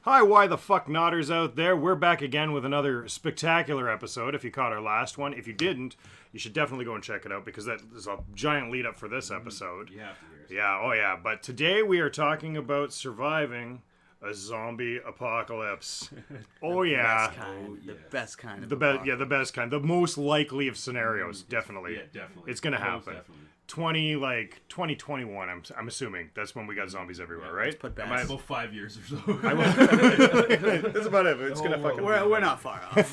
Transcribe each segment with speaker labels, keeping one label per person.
Speaker 1: Hi, why the fuck notters out there? We're back again with another spectacular episode. If you caught our last one, if you didn't, you should definitely go and check it out because that is a giant lead up for this episode.
Speaker 2: You have to hear it.
Speaker 1: Yeah, oh yeah. But today we are talking about surviving a zombie apocalypse. Oh yeah.
Speaker 3: The best kind of
Speaker 1: The best kind. The most likely of scenarios, definitely.
Speaker 2: Yeah, definitely.
Speaker 1: It's gonna
Speaker 2: Most
Speaker 1: happen.
Speaker 2: definitely. 2021, I'm assuming. That's when we got zombies everywhere, right?
Speaker 3: Let's put bats.
Speaker 2: About 5 years or so.
Speaker 1: That's about it. It's gonna fucking.
Speaker 3: We're not far off.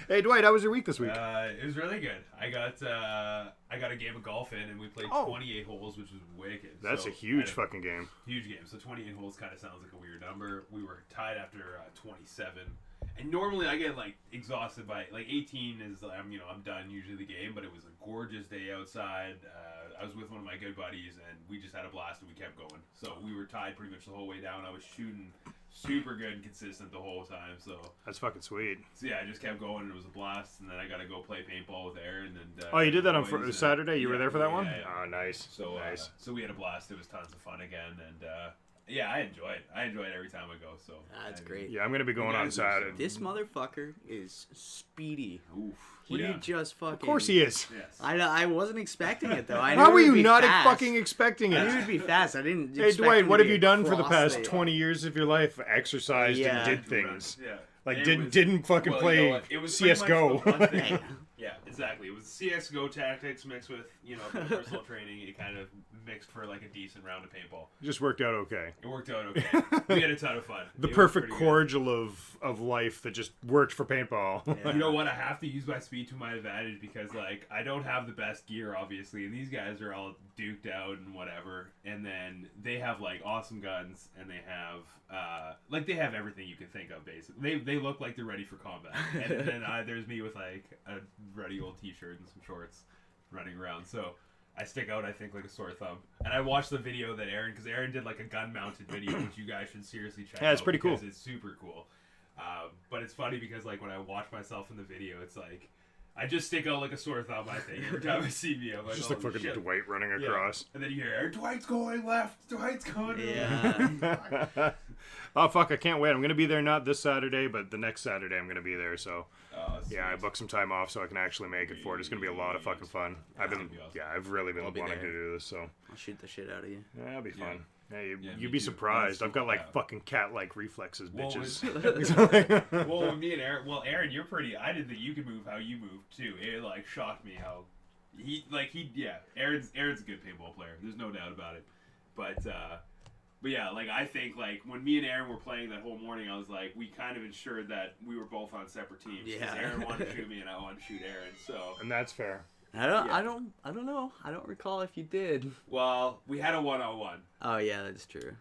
Speaker 1: Hey Dwight, how was your week this week?
Speaker 2: It was really good. I got a game of golf in, and we played 28 holes, which was wicked.
Speaker 1: That's
Speaker 2: so
Speaker 1: a huge fucking game.
Speaker 2: Huge game. So 28 holes kind of sounds like a weird number. We were tied after 27. And normally I get like exhausted by 18 is I'm done usually the game, but it was a gorgeous day outside. I was with one of my good buddies and we just had a blast and we kept going. So we were tied pretty much the whole way down. I was shooting super good and consistent the whole time. So
Speaker 1: That's fucking sweet.
Speaker 2: So yeah, I just kept going and it was a blast. And then I got to go play paintball with Aaron. And
Speaker 1: oh, you did that on Saturday? You were there for that one?
Speaker 2: Yeah.
Speaker 1: Oh, nice.
Speaker 2: So
Speaker 1: nice.
Speaker 2: So we had a blast. It was tons of fun again, and yeah, I enjoy it. I enjoy it every time I go. So
Speaker 3: That's great.
Speaker 1: Yeah, I'm gonna be going on Saturday.
Speaker 3: This motherfucker is speedy.
Speaker 2: Oof.
Speaker 3: He just fucking.
Speaker 1: Of course he is.
Speaker 2: Yes.
Speaker 3: I wasn't expecting it though. I
Speaker 1: How
Speaker 3: knew
Speaker 1: were
Speaker 3: it would
Speaker 1: you
Speaker 3: be
Speaker 1: not
Speaker 3: fast.
Speaker 1: fucking expecting
Speaker 3: I knew
Speaker 1: it?
Speaker 3: it'd be fast. I didn't.
Speaker 1: Hey
Speaker 3: expect
Speaker 1: Dwight,
Speaker 3: him
Speaker 1: what
Speaker 3: to
Speaker 1: have
Speaker 3: be
Speaker 1: you done for the
Speaker 3: across
Speaker 1: past
Speaker 3: the-
Speaker 1: 20 years of your life? Exercised
Speaker 3: Yeah.
Speaker 1: and did things.
Speaker 2: Yeah.
Speaker 1: Like
Speaker 2: It
Speaker 1: didn't fucking
Speaker 2: well,
Speaker 1: play
Speaker 2: you know what? It was pretty much
Speaker 1: CS:GO.
Speaker 2: the one thing-
Speaker 3: Hey,
Speaker 2: Yeah, exactly. It was CS:GO tactics mixed with personal training. It kind of mixed for like a decent round of paintball.
Speaker 1: Just worked out okay.
Speaker 2: It worked out okay. We had a ton of fun.
Speaker 1: The
Speaker 2: It was
Speaker 1: perfect
Speaker 2: pretty good.
Speaker 1: cordial of life that just worked for paintball.
Speaker 3: Yeah.
Speaker 2: You know what? I have to use my speed to my advantage because, like, I don't have the best gear, obviously, and these guys are all duked out and whatever. And then they have like awesome guns, and they have they have everything you can think of. Basically, they look like they're ready for combat. And then there's me with like a ruddy old T-shirt and some shorts, running around. So I stick out, I think, like a sore thumb. And I watched the video that because Aaron did like a gun-mounted video, which you guys should seriously check out.
Speaker 1: Yeah, it's pretty cool.
Speaker 2: It's super cool. But it's funny because like when I watch myself in the video, it's like I just stick out like a sore thumb. I think every time I see me, I'm like,
Speaker 1: Just like
Speaker 2: "Holy
Speaker 1: fucking
Speaker 2: shit."
Speaker 1: Dwight running
Speaker 2: Yeah.
Speaker 1: across.
Speaker 2: And then you hear Dwight's going left, Dwight's going
Speaker 3: Yeah.
Speaker 1: Oh fuck, I can't wait. I'm gonna be there not this Saturday, but the next Saturday I'm gonna be there. So yeah, I booked some time off so I can actually make it for it. It's gonna be a lot of fucking fun. I've really been
Speaker 3: I'll be
Speaker 1: wanting
Speaker 3: there.
Speaker 1: to do this. So
Speaker 3: I'll shoot the shit out of you.
Speaker 1: yeah, it'll be fun. Yeah,
Speaker 2: me
Speaker 1: you'd be
Speaker 2: too.
Speaker 1: surprised.
Speaker 2: That's
Speaker 1: I've got like
Speaker 2: yeah.
Speaker 1: fucking cat-like reflexes,
Speaker 2: Well,
Speaker 1: bitches.
Speaker 2: Well, with me and Aaron, Aaron, you're pretty. I did that. You can move how you move too. It like shocked me how Aaron's a good paintball player. There's no doubt about it. But yeah, like I think like when me and Aaron were playing that whole morning, I was like, we kind of ensured that we were both on separate teams.
Speaker 3: Yeah.
Speaker 2: Because Aaron wanted to shoot me and I wanted to shoot Aaron. So
Speaker 1: And that's fair.
Speaker 3: I don't know. I don't recall if you did.
Speaker 2: well, we had a 1-on-1.
Speaker 3: Oh yeah, that's true.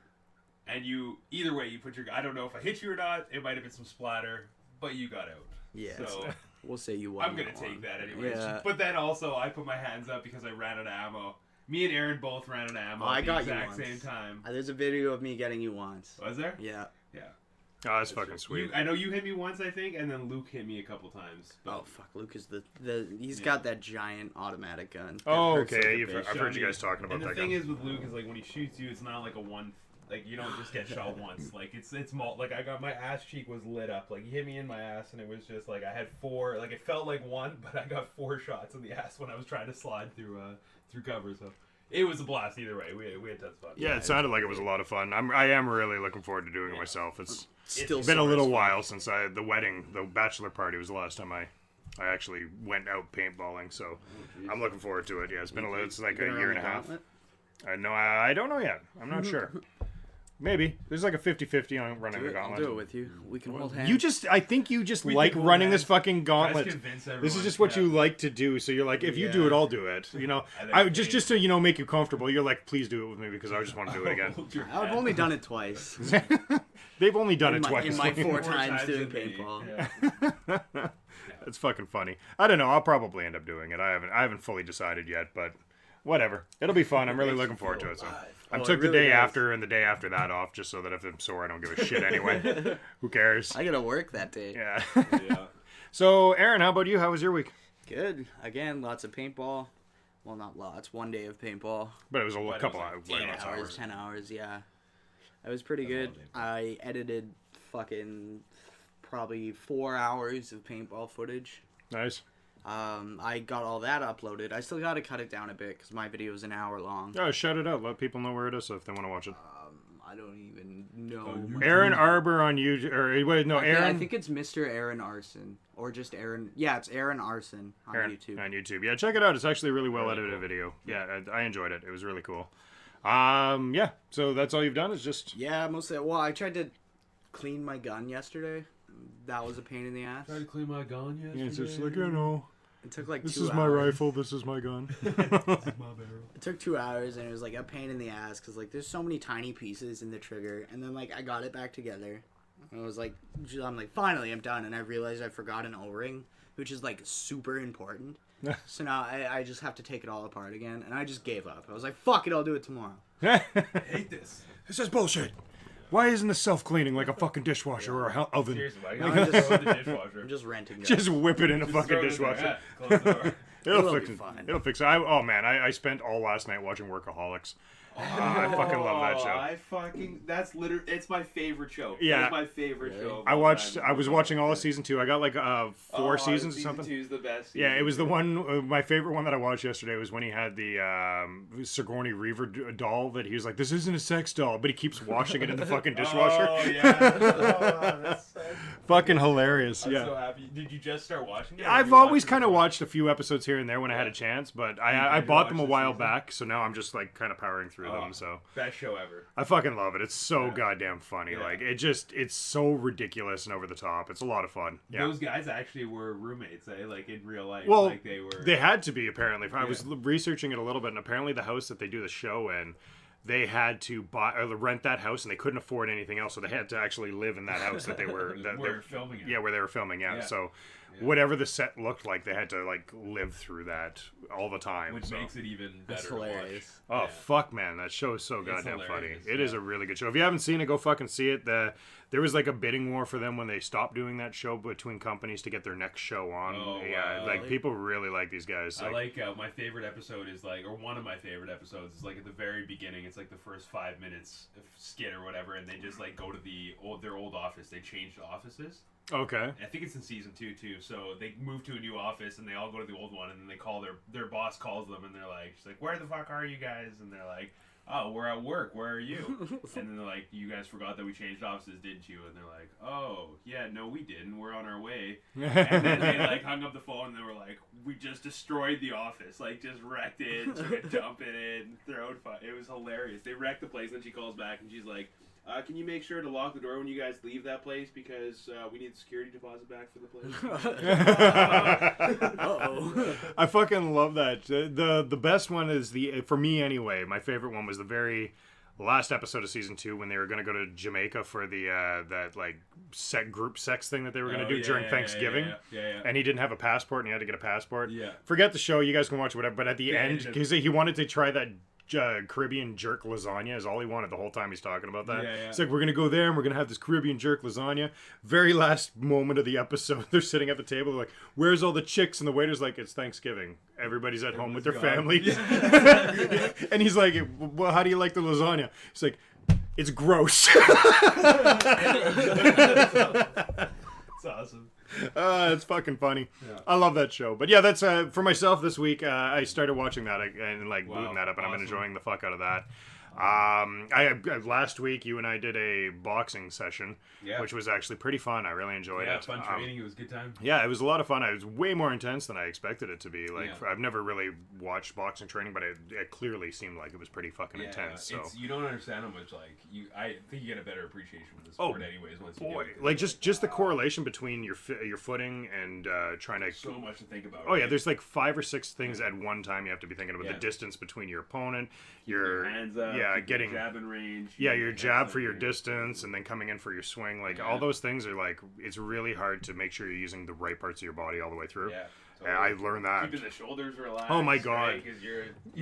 Speaker 2: And either way, you put your. I don't know if I hit you or not. It might have been some splatter, but you got out.
Speaker 3: Yeah.
Speaker 2: So
Speaker 3: We'll say you won.
Speaker 2: I'm gonna
Speaker 3: that
Speaker 2: take
Speaker 3: one.
Speaker 2: that anyways.
Speaker 3: Yeah.
Speaker 2: But then also, I put my hands up because I ran out of ammo. Me and Aaron both ran out of ammo
Speaker 3: Oh, I
Speaker 2: at the
Speaker 3: got you
Speaker 2: exact
Speaker 3: once.
Speaker 2: same time.
Speaker 3: There's a video of me getting you once.
Speaker 2: Was there?
Speaker 3: Yeah.
Speaker 2: Yeah.
Speaker 1: Oh, that's fucking sweet.
Speaker 2: I know you hit me once, I think, and then Luke hit me a couple times. But
Speaker 3: Oh fuck, Luke is he's
Speaker 2: Yeah.
Speaker 3: got that giant automatic gun. that
Speaker 1: Oh,
Speaker 3: hurts like
Speaker 1: okay.
Speaker 3: a bitch.
Speaker 1: I've heard you guys talking about
Speaker 2: and the
Speaker 1: that
Speaker 2: thing
Speaker 1: gun.
Speaker 2: is with Luke is like when he shoots you, it's not like a one. Like you don't just get shot once. Like it's like I got my ass cheek was lit up. Like he hit me in my ass, and it was just like I had 4. Like it felt like 1, but I got 4 shots in the ass when I was trying to slide through cover. So it was a blast either way. We had tons of fun.
Speaker 1: Yeah, it sounded like it was a lot of fun. I am really looking forward to doing it myself. It's
Speaker 3: Still
Speaker 1: been a
Speaker 3: sore
Speaker 1: little
Speaker 3: as fuck.
Speaker 1: while since the bachelor party was the last time I actually went out paintballing. So I'm looking forward to it. Yeah, it's like a
Speaker 3: Gonna
Speaker 1: year
Speaker 3: run
Speaker 1: and a
Speaker 3: the
Speaker 1: half.
Speaker 3: gauntlet?
Speaker 1: I don't know yet. I'm not sure. Maybe there's like a 50-50 on running
Speaker 3: Do
Speaker 1: the
Speaker 3: it, I'll
Speaker 1: gauntlet.
Speaker 3: do it with you. We can hold hands.
Speaker 1: I think you just
Speaker 2: We
Speaker 1: like
Speaker 2: can hold
Speaker 1: running
Speaker 2: hands.
Speaker 1: this fucking
Speaker 2: Guys
Speaker 1: gauntlet.
Speaker 2: convince everyone.
Speaker 1: This is just what
Speaker 2: yeah.
Speaker 1: you like to do. So you're like, if you do it, I'll do it. You know,
Speaker 2: I think
Speaker 1: just to make you comfortable. You're like, please do it with me because I just want to do it again.
Speaker 2: Hold your
Speaker 3: I've
Speaker 2: hand.
Speaker 3: only done it twice.
Speaker 1: They've only done it
Speaker 3: in
Speaker 1: twice.
Speaker 3: my 4
Speaker 2: More
Speaker 3: times doing
Speaker 2: than me.
Speaker 3: paintball.
Speaker 2: Yeah.
Speaker 1: It's fucking funny. I don't know. I'll probably end up doing it. I haven't fully decided yet, but whatever. It'll be fun. I'm really looking forward to it. So I
Speaker 3: Oh,
Speaker 1: took
Speaker 3: it
Speaker 1: the
Speaker 3: really
Speaker 1: day
Speaker 3: does.
Speaker 1: after and the day after that off just so that if I'm sore, I don't give a shit anyway. Who cares?
Speaker 3: I gotta work that day.
Speaker 1: Yeah.
Speaker 2: Yeah.
Speaker 1: So, Aaron, how about you? How was your week?
Speaker 3: Good. Again, lots of paintball. Well, not lots. 1 day of paintball.
Speaker 1: But it was a
Speaker 2: But it
Speaker 1: couple
Speaker 2: was
Speaker 1: hours.
Speaker 2: like
Speaker 3: 10
Speaker 1: lots of
Speaker 3: hours. 10 hours, yeah. It was pretty good. I edited fucking probably 4 hours of paintball footage.
Speaker 1: Nice.
Speaker 3: I got all that uploaded. I still got to cut it down a bit because my video is an hour long.
Speaker 1: Oh, shout it out. Let people know where it is so if they want to watch it.
Speaker 3: I don't even know.
Speaker 1: Aaron Arbor on YouTube. Or wait, no, Aaron.
Speaker 3: I think it's Mr. Aaron Arson. Or just Aaron. Yeah, it's Aaron Arson on YouTube.
Speaker 1: On YouTube. Yeah, check it out. It's actually a really well edited video. Yeah, I enjoyed it. It was really cool. Yeah, so that's all you've done is just...
Speaker 3: Yeah, mostly. Well, I tried to clean my gun yesterday. That was a pain in the ass.
Speaker 2: Tried to clean my gun yesterday.
Speaker 1: Yeah, it's just like, you know...
Speaker 3: It took like 2 hours.
Speaker 1: This is my rifle, this is my gun.
Speaker 2: This is my barrel.
Speaker 3: It took 2 hours, and it was like a pain in the ass because like there's so many tiny pieces in the trigger, and then like I got it back together. And I was like, I'm like, finally I'm done, and I realized I forgot an O-ring, which is like super important. So now I just have to take it all apart again, and I just gave up. I was like, fuck it, I'll do it tomorrow.
Speaker 2: I hate this.
Speaker 1: This is bullshit. Why isn't this self-cleaning like a fucking dishwasher or a oven?
Speaker 2: Seriously, why can't I just throw it in the dishwasher?
Speaker 3: I'm just renting guns.
Speaker 1: Just whip it in a fucking
Speaker 2: throw it in
Speaker 1: dishwasher.
Speaker 2: there. Yeah, close the door.
Speaker 1: It'll
Speaker 3: be
Speaker 1: fix it.
Speaker 3: fine.
Speaker 1: It'll fix it. Oh man, I spent all last night watching Workaholics. I fucking love that show.
Speaker 2: That's literally, it's my favorite show.
Speaker 1: Yeah.
Speaker 2: It's my favorite show.
Speaker 1: I was watching all of season 2. I got like 4 seasons or something.
Speaker 2: Season 2 is the best.
Speaker 1: Yeah, it was the one. My favorite one that I watched yesterday was when he had the Sigourney Weaver doll that he was like, "This isn't a sex doll," but he keeps washing it in the fucking dishwasher.
Speaker 2: Oh yeah, that's so
Speaker 1: fucking hilarious.
Speaker 2: I'm
Speaker 1: yeah.
Speaker 2: so happy. Did you just start watching it?
Speaker 1: I've always kind of watched a few episodes here and there when I had a chance, but I bought them a while back, so now I'm just like kind of powering through them. So
Speaker 2: best show ever.
Speaker 1: I fucking love it. It's so goddamn funny.
Speaker 2: Yeah.
Speaker 1: Like it's so ridiculous and over the top. It's a lot of fun. Yeah.
Speaker 2: Those guys actually were roommates, eh? Like in real life.
Speaker 1: Well,
Speaker 2: like they were.
Speaker 1: They had to be apparently. I was researching it a little bit, and apparently the house that they do the show in, they had to buy or rent that house, and they couldn't afford anything else, so they had to actually live in that house that they were
Speaker 2: filming it.
Speaker 1: Yeah, where they were filming. Yeah,
Speaker 2: Yeah.
Speaker 1: so whatever the set looked like, they had to like live through that all the time.
Speaker 2: Which makes it even better.
Speaker 3: That's hilarious.
Speaker 2: To
Speaker 1: Oh
Speaker 2: watch.
Speaker 1: fuck, man, that show is so goddamn funny.
Speaker 2: hilarious,
Speaker 1: It is a really good show. If you haven't seen it, go fucking see it. There was like a bidding war for them when they stopped doing that show between companies to get their next show on.
Speaker 2: Oh,
Speaker 1: yeah,
Speaker 2: wow.
Speaker 1: like people really like these guys.
Speaker 2: I like my favorite episode is like, or one of my favorite episodes is like at the very beginning. It's like the first 5 minutes of skit or whatever, and they just like go to their old office. They changed offices.
Speaker 1: Okay.
Speaker 2: I think it's in season 2 too. So they move to a new office and they all go to the old one, and then they call their boss calls them and they're like, she's like, "Where the fuck are you guys?" And they're like, "Oh, we're at work. Where are you?" And then they're like, "You guys forgot that we changed offices, didn't you?" And they're like, "Oh, yeah, no, we didn't. We're on our way." And then they like hung up the phone and they were like, "We just destroyed the office. Like, just wrecked it, took a dump in it, and throwed fire." It was hilarious. They wrecked the place, and then she calls back and she's like, "Can you make sure to lock the door when you guys leave that place because we need the security deposit back for the place?"
Speaker 3: Uh-oh.
Speaker 1: I fucking love that. The best one is for me anyway. My favorite one was the very last episode of season 2 when they were going to go to Jamaica for the that like group sex thing that they were going to do during Thanksgiving.
Speaker 2: Yeah.
Speaker 1: And he didn't have a passport and he had to get a passport.
Speaker 2: Yeah.
Speaker 1: Forget the show. You guys can watch whatever. But at the end,
Speaker 2: ended-
Speaker 1: because he wanted to try that Caribbean jerk lasagna is all he wanted the whole time he's talking about that.
Speaker 2: Yeah.
Speaker 1: It's like, we're going to go there and we're going to have this Caribbean jerk lasagna. Very last moment of the episode, they're sitting at the table. They're like, "Where's all the chicks?" And the waiter's like, "It's Thanksgiving. Everybody's at home with their family." And he's like, "Well, how do you like the lasagna?" He's like, "It's gross."
Speaker 2: It's awesome.
Speaker 1: It's fucking funny. Yeah. I love that show. But yeah, that's for myself this week. I started watching that and like booting that up, and I'm enjoying the fuck out of that. Last week you and I did a boxing session, which was actually pretty fun. I really enjoyed it.
Speaker 2: Fun training. It was a good time.
Speaker 1: Yeah, it was a lot of fun. It was way more intense than I expected it to be. Like I've never really watched boxing training, but it clearly seemed like it was pretty fucking intense. So
Speaker 2: you don't understand how much I think you get a better appreciation for the sport anyways once you do it.
Speaker 1: Like just the correlation between your footing and trying to
Speaker 2: so much to think about.
Speaker 1: Oh yeah, there's like 5 or 6 things at one time you have to be thinking about. The distance between your opponent, your
Speaker 2: hands up,
Speaker 1: getting
Speaker 2: jab in range.
Speaker 1: Your jab for your distance, and then coming in for your swing. Like all those things are like, it's really hard to make sure you're using the right parts of your body all the way through. Yeah. Totally. I learned that.
Speaker 2: Keeping the shoulders relaxed.
Speaker 1: Oh my god!
Speaker 2: Right?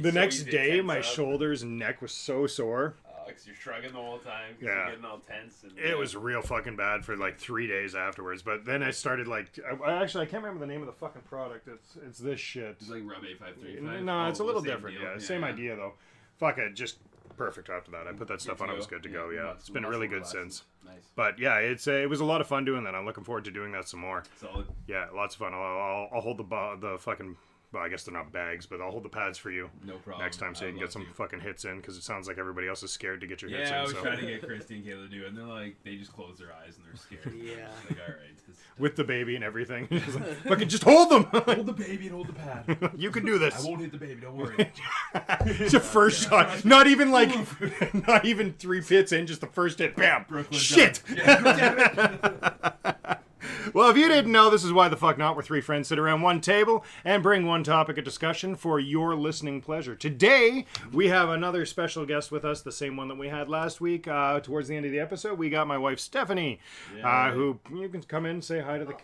Speaker 1: The next day, my shoulders and neck was so sore.
Speaker 2: Because you're shrugging the whole time. You're getting all tense. And,
Speaker 1: it was real fucking bad for like 3 days afterwards. But then I started like, I can't remember the name of the fucking product. It's this shit.
Speaker 2: It's like Rub 8535.
Speaker 1: No, it's a little different. Same idea though. Fuck it, just perfect after that. I put that stuff on. It was good to go. Yeah, it's been
Speaker 2: muscle
Speaker 1: really good
Speaker 2: relaxing.
Speaker 1: since.
Speaker 2: Nice.
Speaker 1: But yeah, it was a lot of fun doing that. I'm looking forward to doing that some more.
Speaker 2: Solid.
Speaker 1: Yeah, lots of fun. I'll hold the fucking. Well, I guess they're not bags, but I'll hold the pads for you
Speaker 2: No problem.
Speaker 1: next time so you can get some fucking hits in, because it sounds like everybody else is scared to get your hits in.
Speaker 2: Yeah, I was
Speaker 1: So.
Speaker 2: trying to get Christy and Kayla to do it, and they're like, they just close their eyes and they're scared.
Speaker 3: Yeah.
Speaker 2: Like, all right.
Speaker 1: With the baby and everything. Fucking just hold them!
Speaker 2: Hold the baby and hold the pad.
Speaker 1: You can do this.
Speaker 2: I won't hit the baby, don't worry.
Speaker 1: It's your first shot. Not even like, not even 3 hits in, just the first hit. Bam!
Speaker 2: Brooklyn
Speaker 1: Shit!
Speaker 2: Yeah, damn it.
Speaker 1: Well, if you didn't know, this is Why the Fuck Not, where 3 friends sit around one table and bring one topic of discussion for your listening pleasure. Today, we have another special guest with us, the same one that we had last week. Towards the end of the episode, we got my wife, Stephanie, who, you can come in, say hi to the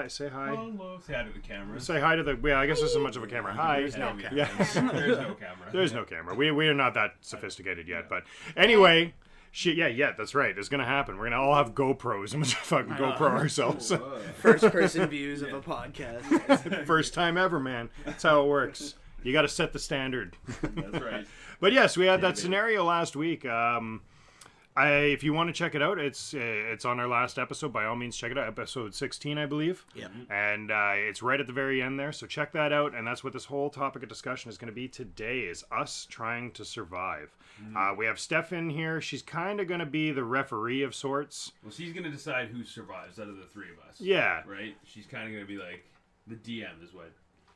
Speaker 1: say hi.
Speaker 2: Hello. Say hi to the camera.
Speaker 1: Say hi to the, I guess this isn't much of a camera. Hi.
Speaker 3: There's no camera.
Speaker 1: Yeah.
Speaker 2: There's no camera.
Speaker 1: There's no camera. We are not that sophisticated yet. But anyway, that's right. It's going to happen. We're going to all have GoPros and we'll just fucking GoPro ourselves.
Speaker 3: First person views of a podcast.
Speaker 1: First time ever, man. That's how it works. You got to set the standard.
Speaker 2: That's right.
Speaker 1: But yes, we had that scenario last week. If you want to check it out, it's on our last episode. By all means, check it out. Episode 16, I believe.
Speaker 3: Yep.
Speaker 1: And it's right at the very end there. So check that out. And that's what this whole topic of discussion is going to be today, is us trying to survive. We have Steph in here. She's kind of going to be the referee of sorts.
Speaker 2: Well, she's going to decide who survives out of the 3 of us.
Speaker 1: Yeah.
Speaker 2: Right? She's kind of going to be like, the DM is what?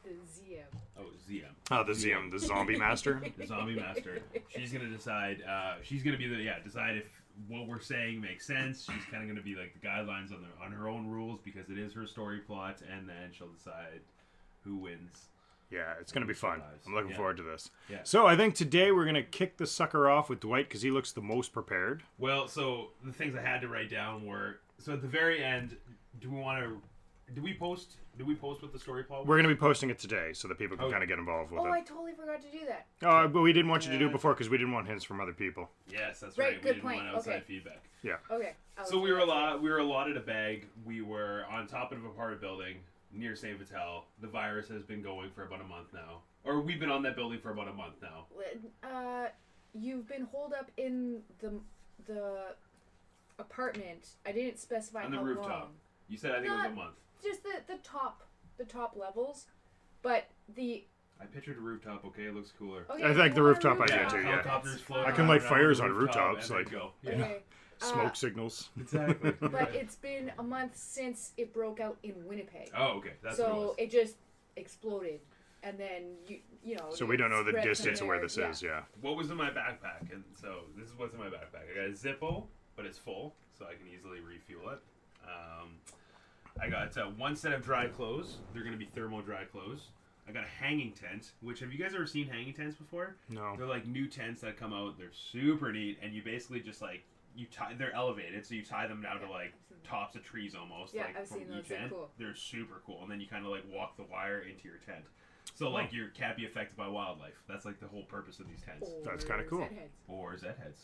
Speaker 4: The ZM.
Speaker 2: Oh, ZM.
Speaker 1: Oh, the ZM, the zombie master.
Speaker 2: The zombie master. She's gonna decide. She's gonna be decide if what we're saying makes sense. She's kind of gonna be like the guidelines on her own rules, because it is her story plot, and then she'll decide who wins.
Speaker 1: Yeah, it's going to be fun. I'm looking forward to this.
Speaker 2: Yeah.
Speaker 1: So I think today we're going to kick the sucker off with Dwight, because he looks the most prepared.
Speaker 2: Well, so the things I had to write down were, so at the very end, do we post what the story plot was?
Speaker 1: We're going to be posting it today so that people can kind of get involved with
Speaker 4: Oh,
Speaker 1: it.
Speaker 4: I totally forgot to do that.
Speaker 1: Oh, but we didn't want you to do it before because we didn't want hints from other people.
Speaker 2: Yes, that's
Speaker 4: Right,
Speaker 2: right.
Speaker 4: good
Speaker 2: We didn't
Speaker 4: point.
Speaker 2: want outside
Speaker 4: Okay.
Speaker 2: feedback.
Speaker 1: Yeah.
Speaker 4: Okay.
Speaker 2: So we were allotted a bag. We were on top of an apartment building near St. Vital. The virus has been going for about a month now. Or we've been on that building for about a month now.
Speaker 4: You've been holed up in the apartment. I didn't specify
Speaker 2: On the
Speaker 4: how
Speaker 2: rooftop.
Speaker 4: long.
Speaker 2: You said I think it was a month.
Speaker 4: Just the top levels, but the
Speaker 2: I pictured a rooftop, okay? It looks cooler.
Speaker 4: okay.
Speaker 1: I think the
Speaker 4: on a
Speaker 1: rooftop I get too, yeah.
Speaker 2: Helicopters floating
Speaker 1: I can light
Speaker 2: around
Speaker 1: fires
Speaker 2: the
Speaker 1: on
Speaker 2: rooftop
Speaker 1: rooftops,
Speaker 2: and then
Speaker 1: like-
Speaker 2: go.
Speaker 4: Okay.
Speaker 1: Smoke signals.
Speaker 2: Exactly.
Speaker 4: But it's been a month since it broke out in Winnipeg.
Speaker 2: Oh, okay. That's what it
Speaker 4: So
Speaker 2: was.
Speaker 4: it just exploded, and then you know.
Speaker 1: So we don't know the
Speaker 4: spread from
Speaker 1: distance of where
Speaker 4: there.
Speaker 1: this is, yeah.
Speaker 2: What was in my backpack? And so this is what's in my backpack. I got a Zippo, but it's full, so I can easily refuel it. I got one set of dry clothes. They're going to be thermo dry clothes. I got a hanging tent, which, have you guys ever seen hanging tents before?
Speaker 1: No.
Speaker 2: They're like new tents that come out. They're super neat, and you basically just like, they're elevated, so you tie them down to like tops of trees almost.
Speaker 4: Yeah,
Speaker 2: like,
Speaker 4: I've
Speaker 2: from
Speaker 4: seen those.
Speaker 2: each
Speaker 4: They're
Speaker 2: end.
Speaker 4: cool.
Speaker 2: They're super cool, and then you kind of like walk the wire into your tent. So like you can't be affected by wildlife. That's like the whole purpose of these tents.
Speaker 1: That's kinda cool.
Speaker 2: Or Zed heads.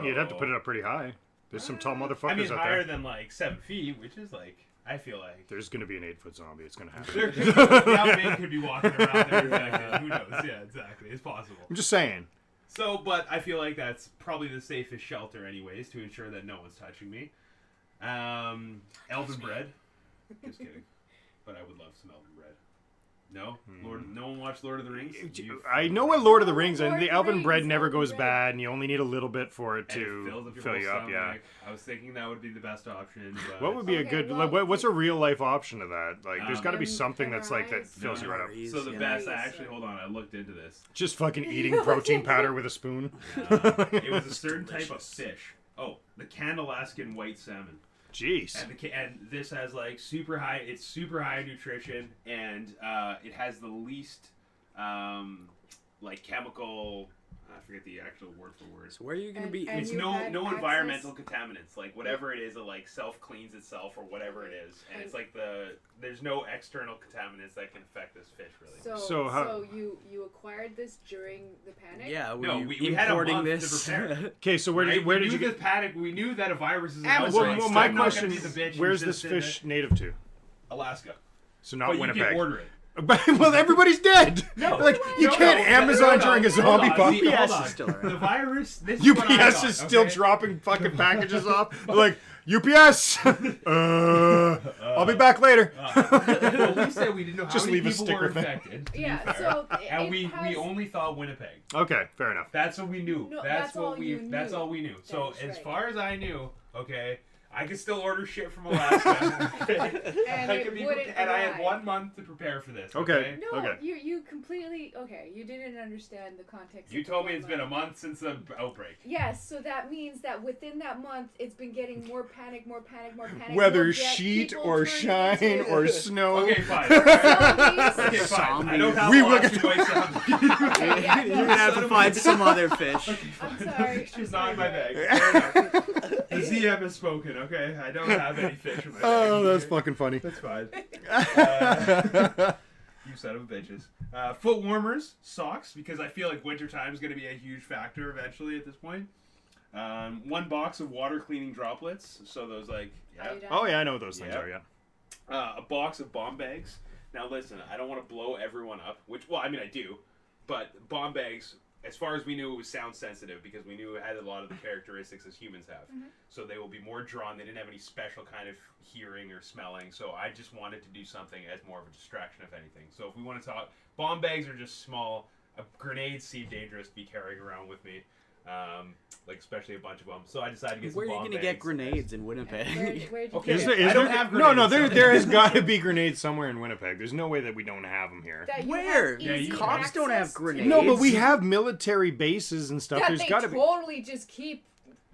Speaker 1: You'd have to put it up pretty high. There's some tall motherfuckers
Speaker 2: I mean,
Speaker 1: out
Speaker 2: higher
Speaker 1: there.
Speaker 2: than like 7 feet, which is like, I feel like
Speaker 1: There's going to be an 8-foot zombie. It's going to happen.
Speaker 2: there could be how big could be walking around there. Exactly. Who knows? Yeah, exactly. It's possible.
Speaker 1: I'm just saying.
Speaker 2: So, but I feel like that's probably the safest shelter, anyways, to ensure that no one's touching me. Elven bread. Just kidding. But I would love some elven bread. No, no one watched Lord of the Rings.
Speaker 1: I know what Lord of the Rings,
Speaker 4: Lord
Speaker 1: and
Speaker 4: of
Speaker 1: the
Speaker 4: the
Speaker 1: elven
Speaker 4: Rings,
Speaker 1: bread never
Speaker 4: elven
Speaker 1: goes
Speaker 4: bread.
Speaker 1: bad, and you only need a little bit for it
Speaker 2: And it
Speaker 1: to
Speaker 2: fills up your
Speaker 1: fill
Speaker 2: whole
Speaker 1: you up. Yeah.
Speaker 2: stomach. I was thinking that would be the best option. But
Speaker 1: What would be a
Speaker 4: Okay,
Speaker 1: good?
Speaker 4: well,
Speaker 1: Like, what's a real life option of that? Like, there's got to be
Speaker 4: Um,
Speaker 1: something that's like that
Speaker 4: MRIs?
Speaker 1: fills you right up.
Speaker 2: So the
Speaker 3: Yeah.
Speaker 2: best, I
Speaker 4: Nice.
Speaker 2: actually, hold on, I looked into this.
Speaker 1: Just fucking eating protein powder with a spoon.
Speaker 2: It was a certain type of fish. Oh, the Candalaskan white salmon.
Speaker 1: Jeez.
Speaker 2: And this has like super high. It's super high nutrition, and it has the least like chemical. I forget the actual word for word.
Speaker 3: So where are you going to be?
Speaker 4: And
Speaker 2: It's
Speaker 4: you
Speaker 2: no
Speaker 4: had
Speaker 2: environmental contaminants. Like whatever it is, it like self cleans itself or whatever it is, and it's like there's no external contaminants that can affect this fish really.
Speaker 4: So
Speaker 1: how-
Speaker 4: you acquired this during the panic?
Speaker 3: Yeah, were
Speaker 2: No,
Speaker 3: you
Speaker 2: we had a
Speaker 3: importing
Speaker 2: month to
Speaker 3: this?
Speaker 2: prepare.
Speaker 1: Okay, so where
Speaker 2: Right?
Speaker 1: did
Speaker 2: we
Speaker 1: you
Speaker 2: knew
Speaker 1: get?
Speaker 2: this panic? We knew that a virus is an
Speaker 4: Amazon.
Speaker 2: outbreak.
Speaker 1: Well,
Speaker 2: so
Speaker 1: my
Speaker 2: I'm not
Speaker 1: question
Speaker 2: gonna be the bitch
Speaker 1: is, where's
Speaker 2: who
Speaker 1: this
Speaker 2: sits in
Speaker 1: fish native to?
Speaker 2: Alaska.
Speaker 1: So not
Speaker 2: But you
Speaker 1: Winnipeg.
Speaker 2: can order it.
Speaker 1: Well, everybody's dead.
Speaker 2: No,
Speaker 1: like you can't Amazon during a zombie apocalypse.
Speaker 3: UPS
Speaker 2: Hold on.
Speaker 3: is still around.
Speaker 2: The virus. This is what I
Speaker 1: UPS
Speaker 2: got,
Speaker 1: is still
Speaker 2: okay?
Speaker 1: dropping fucking packages off. They're like, UPS, I'll be back later.
Speaker 2: Well, we said we didn't know how
Speaker 1: Just
Speaker 2: many
Speaker 1: leave a
Speaker 2: people
Speaker 1: sticker
Speaker 2: were
Speaker 1: thing.
Speaker 2: infected. To be
Speaker 4: Yeah,
Speaker 2: fair.
Speaker 4: so
Speaker 2: and we
Speaker 4: has-
Speaker 2: only thought Winnipeg.
Speaker 1: Okay, fair enough.
Speaker 2: That's what we knew.
Speaker 4: No,
Speaker 2: that's
Speaker 4: that's
Speaker 2: what
Speaker 4: all
Speaker 2: we.
Speaker 4: you
Speaker 2: That's
Speaker 4: knew.
Speaker 2: all we knew. So
Speaker 4: That's
Speaker 2: as
Speaker 4: right.
Speaker 2: far as I knew, okay, I could still order shit from Alaska. Okay?
Speaker 4: And it wouldn't
Speaker 2: and I had
Speaker 4: arrive.
Speaker 2: 1 month to prepare for this.
Speaker 1: Okay.
Speaker 4: No,
Speaker 1: Okay.
Speaker 4: you completely you didn't understand the context.
Speaker 2: You
Speaker 4: of the
Speaker 2: told me
Speaker 4: 1
Speaker 2: it's been a
Speaker 4: month.
Speaker 2: month since the outbreak.
Speaker 4: Yes, so that means that within that month, it's been getting more panic, more panic, more panic.
Speaker 1: Whether
Speaker 4: You'll get
Speaker 1: sheet
Speaker 4: people
Speaker 1: or
Speaker 4: turning
Speaker 1: shine
Speaker 4: into-
Speaker 1: or snow.
Speaker 2: Okay, fine.
Speaker 4: Zombies.
Speaker 2: Okay, fine. I
Speaker 3: Zombies.
Speaker 2: don't have
Speaker 1: We
Speaker 2: a
Speaker 1: will
Speaker 2: lot
Speaker 1: get
Speaker 2: to
Speaker 1: to-
Speaker 2: White Sound.
Speaker 4: Yeah,
Speaker 3: You're
Speaker 4: no,
Speaker 3: gonna have to find some other fish.
Speaker 4: I'm sorry.
Speaker 2: She's
Speaker 4: I'm
Speaker 2: not in my
Speaker 4: sorry.
Speaker 2: bag. Fair enough. The ZM has spoken, okay? I don't have any fish in my bag.
Speaker 1: Oh, that's
Speaker 2: okay?
Speaker 1: fucking funny.
Speaker 2: That's fine. You son of a bitches. Foot warmers, socks, because I feel like wintertime is going to be a huge factor eventually at this point. 1 box of water cleaning droplets. So those like,
Speaker 4: Are you done?
Speaker 1: Oh yeah, I know what those things
Speaker 2: Yep.
Speaker 1: are. Yeah.
Speaker 2: A box of bomb bags. Now listen, I don't want to blow everyone up, well, I mean I do, but bomb bags, as far as we knew, it was sound sensitive because we knew it had a lot of the characteristics as humans have. So they will be more drawn. They didn't have any special kind of hearing or smelling. So I just wanted to do something as more of a distraction, if anything. So if we want to talk, bomb bags are just small. Grenades seem dangerous to be carrying around with me, like especially a bunch of them. So I decided to get
Speaker 3: Where are
Speaker 2: some
Speaker 3: you
Speaker 2: bomb
Speaker 3: gonna
Speaker 2: bags.
Speaker 3: get grenades in Winnipeg?
Speaker 4: Where'd you
Speaker 2: Okay,
Speaker 4: get
Speaker 1: Is
Speaker 4: it?
Speaker 1: there,
Speaker 2: I don't have
Speaker 1: no,
Speaker 2: grenades, so-
Speaker 1: there has got to be grenades somewhere in Winnipeg. There's no way that we don't have them here.
Speaker 4: That you
Speaker 3: Where?
Speaker 4: have
Speaker 2: Yeah,
Speaker 4: easy
Speaker 2: you-
Speaker 3: Cops don't have
Speaker 4: access to.
Speaker 3: grenades.
Speaker 1: No, but we have military bases and stuff.
Speaker 4: That
Speaker 1: There's
Speaker 4: they
Speaker 1: got to be.
Speaker 4: totally just keep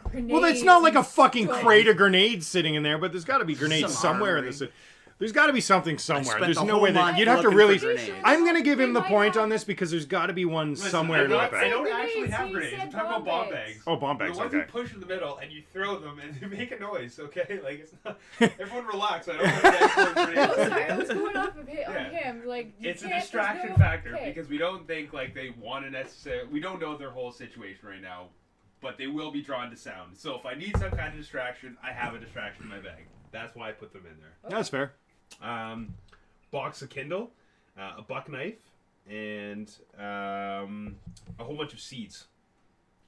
Speaker 4: grenades.
Speaker 1: Well, it's not like a
Speaker 4: and
Speaker 1: fucking
Speaker 4: stuff.
Speaker 1: crate of grenades sitting in there, but there's got to be grenades
Speaker 3: Some
Speaker 1: somewhere in
Speaker 3: armory.
Speaker 1: the city. There's got to be something somewhere.
Speaker 3: spent
Speaker 1: There's
Speaker 3: the
Speaker 1: no
Speaker 3: whole
Speaker 1: way that
Speaker 3: month
Speaker 1: you'd have to
Speaker 3: looking
Speaker 1: really.
Speaker 3: for grenades.
Speaker 1: I'm gonna give him the
Speaker 4: They
Speaker 1: point
Speaker 4: might
Speaker 1: on this because there's got to be one
Speaker 2: Listen,
Speaker 1: somewhere in
Speaker 2: I
Speaker 1: Winnipeg.
Speaker 2: don't
Speaker 4: Grenades,
Speaker 2: actually have
Speaker 4: you
Speaker 2: grenades.
Speaker 4: said
Speaker 2: I'm talking about
Speaker 4: bomb
Speaker 2: bomb
Speaker 4: bags.
Speaker 2: bags.
Speaker 1: Oh, bomb bags.
Speaker 2: The ones
Speaker 1: Okay.
Speaker 2: you push in the middle and you throw them and they make a noise, okay? Like it's not. Everyone relax. I don't want to get
Speaker 4: Oh,
Speaker 2: grenades.
Speaker 4: sorry, I was going off of
Speaker 2: Yeah.
Speaker 4: on him. Like you
Speaker 2: It's a
Speaker 4: can't- there's
Speaker 2: distraction
Speaker 4: no-
Speaker 2: factor
Speaker 4: okay.
Speaker 2: because we don't think like they want to necessarily. We don't know their whole situation right now, but they will be drawn to sound. So if I need some kind of distraction, I have a distraction in my bag. That's why I put them in there.
Speaker 1: That's fair.
Speaker 2: Box of Kindle, a buck knife, and a whole bunch of seeds.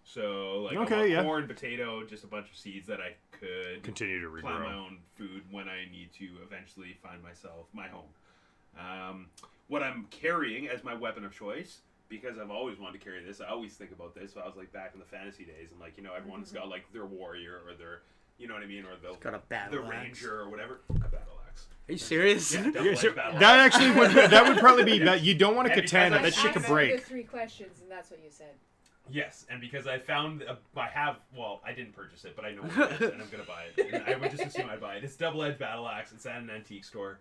Speaker 2: So like
Speaker 1: Okay,
Speaker 2: I want
Speaker 1: yeah.
Speaker 2: corn, potato, just a bunch of seeds that I could
Speaker 1: Continue to
Speaker 2: plant my
Speaker 1: regrow.
Speaker 2: own food when I need to eventually find myself my home. What I'm carrying as my weapon of choice, because I've always wanted to carry this. I always think about this. So I was like back in the fantasy days, and like everyone's got like their warrior or their, you know what I mean, or
Speaker 3: Got a battle
Speaker 2: the
Speaker 3: axe.
Speaker 2: ranger or whatever. A battle axe.
Speaker 3: Are you serious?
Speaker 2: Yeah,
Speaker 1: Yeah,
Speaker 2: double-edged
Speaker 1: so
Speaker 2: battle
Speaker 1: that
Speaker 2: axe.
Speaker 1: actually would probably be
Speaker 2: Yes.
Speaker 1: you don't want a
Speaker 2: And because
Speaker 1: katana.
Speaker 2: I
Speaker 1: That shit could
Speaker 4: Answer
Speaker 1: break.
Speaker 4: the 3 questions, and that's what you said.
Speaker 2: Yes, and because I found I didn't purchase it, but I know what it is, and I'm gonna buy it. And I would just assume I'd buy it. It's double-edged battle axe. It's at an antique store.